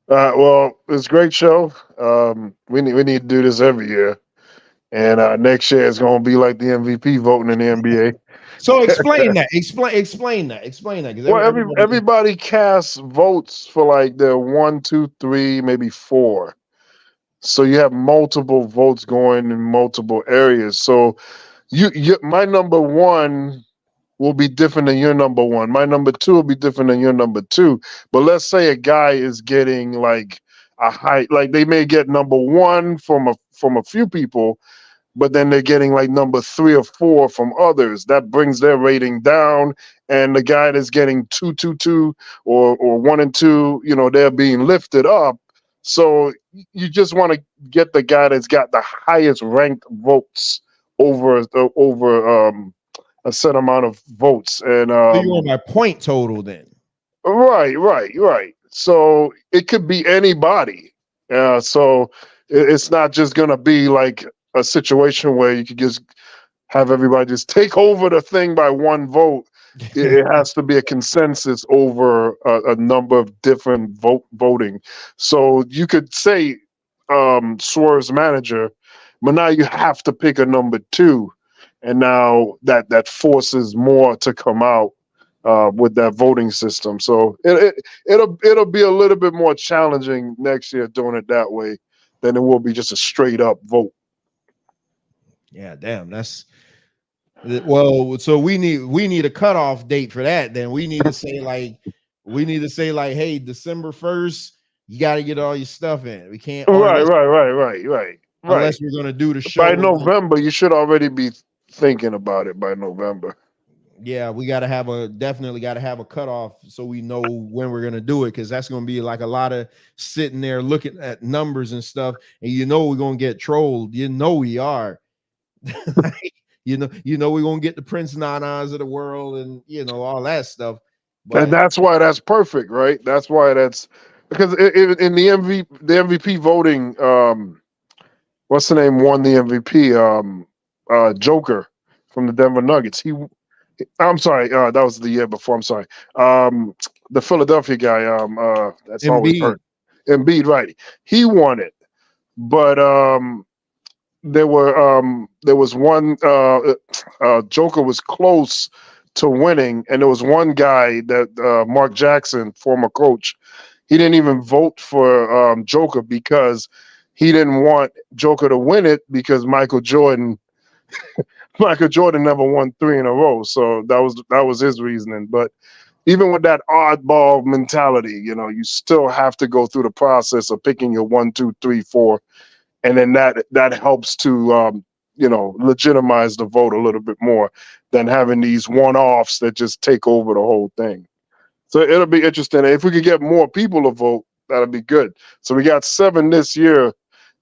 Well, it's a great show. We need to do this every year, and next year it's going to be like the MVP voting in the NBA. So explain that. Explain that. Well, everybody casts votes for like the 1, 2, 3, maybe 4. So you have multiple votes going in multiple areas. So my number 1 will be different than your number 1. My number 2 will be different than your number 2. But let's say a guy is getting like a high, like they may get number 1 from a few people, but then they're getting like number 3 or 4 from others. That brings their rating down. And the guy that's getting 2, 2, 2 or 1 and 2, they're being lifted up. So you just want to get the guy that's got the highest ranked votes over a set amount of votes. And So you want my point total then? right. So it could be anybody. So it's not just gonna be like a situation where you could just have everybody just take over the thing by one vote. It has to be a consensus over a number of different voting. So you could say Swerve's manager, but now you have to pick a number 2, and now that forces more to come out with that voting system. So it'll be a little bit more challenging next year doing it that way than it will be just a straight up vote. Yeah, damn, that's well. So we need a cutoff date for that. Then we need to say like hey, December 1st, you got to get all your stuff in. We can't Right. unless we're gonna do the show By November. You should already be thinking about it by November. Yeah, we definitely got to have a cutoff so we know when we're gonna do it, because that's gonna be like a lot of sitting there looking at numbers and stuff, and we're gonna get trolled. We are. Like, we're gonna get the Prince Nanas of the world and all that stuff. But And that's why that's perfect, right? That's why that's because in the MVP voting, what's the name won the MVP? Joker from the Denver Nuggets. I'm sorry, that was the year before. I'm sorry. The Philadelphia guy, that's always hurt. Embiid, right? He won it, but there was one Joker was close to winning, and there was one guy that Mark Jackson, former coach, he didn't even vote for Joker because he didn't want Joker to win it because Michael Jordan never won 3 in a row. So that was his reasoning. But even with that oddball mentality, you still have to go through the process of picking your 1, 2, 3, 4, and then that helps to legitimize the vote a little bit more than having these one-offs that just take over the whole thing. So it'll be interesting. If we could get more people to vote, that'll be good. So we got 7 this year.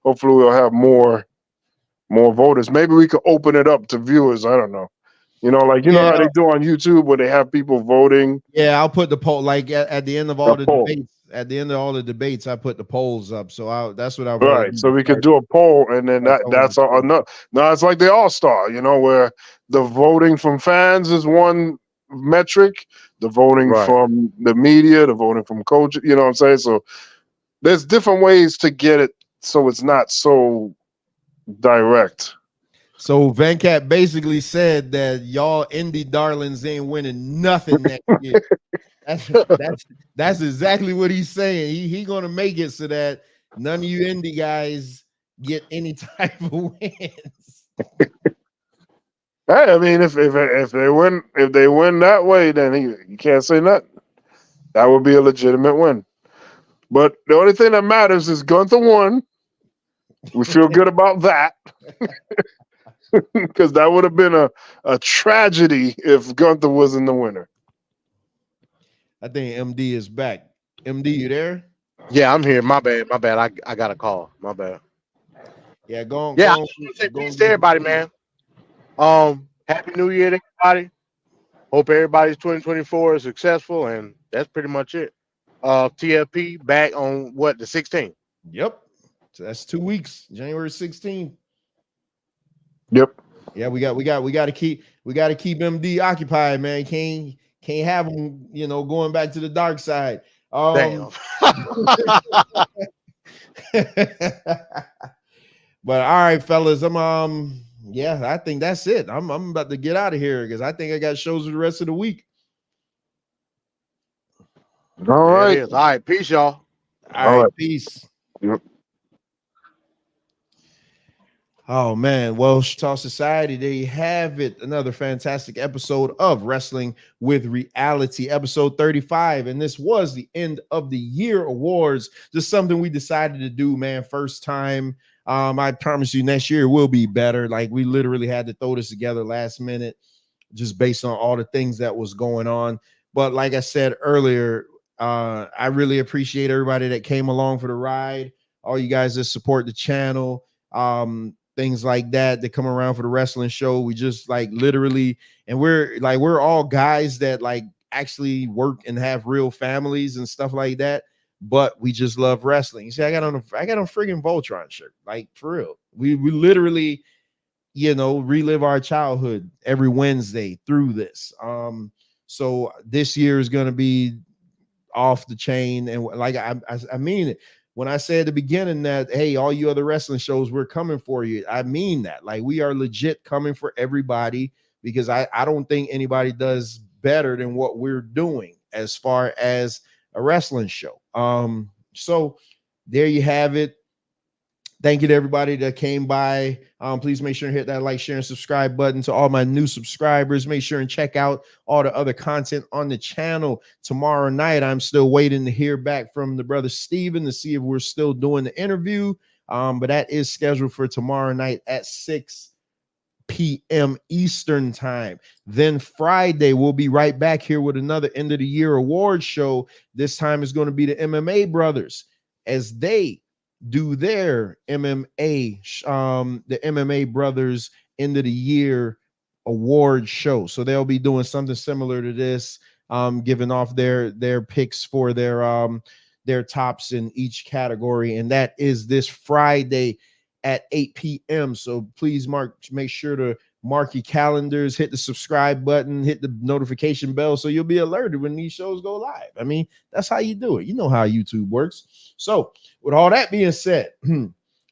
Hopefully we'll have more voters. Maybe we could open it up to viewers. I don't know. Know how they do on YouTube where they have people voting. Yeah, I'll put the poll like at the end of all the debates. At the end of all the debates, I put the polls up. So that's what I right. So we could do a poll, and then that's enough. Now it's like the All-Star, where the voting from fans is one metric, the voting from the media, the voting from coaches. You know what I'm saying? So there's different ways to get it so it's not so direct. So Venkat basically said that y'all indie darlings ain't winning nothing next year. That's exactly what he's saying. He gonna make it so that none of you indie guys get any type of wins. Hey, I mean, if they win that way, then you can't say nothing. That would be a legitimate win. But the only thing that matters is Gunther won. We feel good about that. Because that would have been a tragedy if Gunther wasn't the winner. I think MD is back. MD, you there? Yeah, I'm here. My bad. I got a call. My bad. Yeah, go on. Yeah, peace to everybody, man. Happy New Year to everybody. Hope everybody's 2024 is successful, and that's pretty much it. TFP back on what, the 16th? Yep. So that's 2 weeks, January 16th. Yep. Yeah, we got to keep MD occupied, man. Can't have him, going back to the dark side. Damn. But all right, fellas, I think that's it. I'm about to get out of here because I think I got shows for the rest of the week. All right. All right, peace, y'all. All right, peace. Yep. Oh man, well, Talk Society, there you have it. Another fantastic episode of Wrestling with Reality, episode 35. And this was the end of the year awards. Just something we decided to do, man. First time. I promise you next year will be better. Like, we literally had to throw this together last minute, just based on all the things that was going on. But like I said earlier, I really appreciate everybody that came along for the ride. All you guys that support the channel, things like that come around for the wrestling show. We just like literally, and we're all guys that like actually work and have real families and stuff like that. But we just love wrestling. You see, I got on a friggin' Voltron shirt, like for real. We literally, relive our childhood every Wednesday through this. So this year is gonna be off the chain, and like I mean it. When I say at the beginning that, hey, all you other wrestling shows, we're coming for you, I mean that. Like, we are legit coming for everybody, because I don't think anybody does better than what we're doing as far as a wrestling show. So there you have it. Thank you to everybody that came by. Please make sure and hit that like, share, and subscribe button. To all my new subscribers, make sure and check out all the other content on the channel. Tomorrow night, I'm still waiting to hear back from the brother Steven to see if we're still doing the interview. But that is scheduled for tomorrow night at 6 p.m. Eastern time. Then Friday, we'll be right back here with another end of the year award show. This time is going to be the MMA brothers, as they do their MMA, the MMA brothers end of the year award show. So they'll be doing something similar to this, giving off their picks for their tops in each category. And that is this Friday at 8 p.m. So please make sure to mark your calendars, hit the subscribe button, hit the notification bell, so you'll be alerted when these shows go live. I mean, that's how you do it. You know how YouTube works. So with all that being said,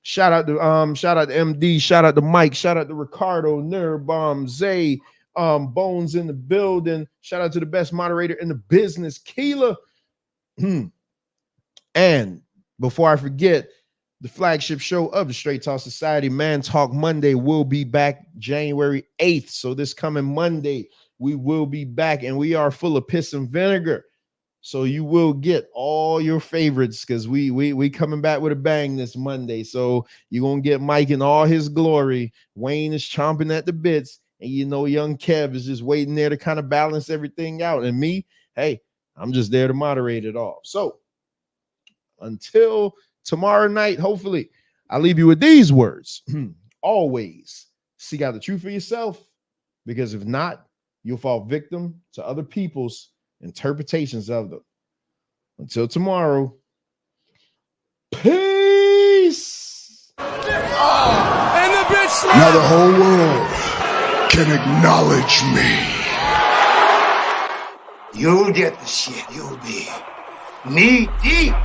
shout out to MD, shout out to Mike, shout out to Ricardo, Nerbomb, Zay, Bones in the building. Shout out to the best moderator in the business, Keela. And before I forget, the flagship show of the Straight Talk Society, Man Talk Monday, will be back January 8th. So this coming Monday, we will be back, and we are full of piss and vinegar. So you will get all your favorites, because we coming back with a bang this Monday. So you're going to get Mike in all his glory. Wayne is chomping at the bits, and young Kev is just waiting there to kind of balance everything out. And me, hey, I'm just there to moderate it all. So until tomorrow night, hopefully, I leave you with these words. Always seek out the truth for yourself, because if not, you'll fall victim to other people's interpretations of them. Until tomorrow, peace. And the bitch. Now the whole world can acknowledge me. You'll get the shit. You'll be knee deep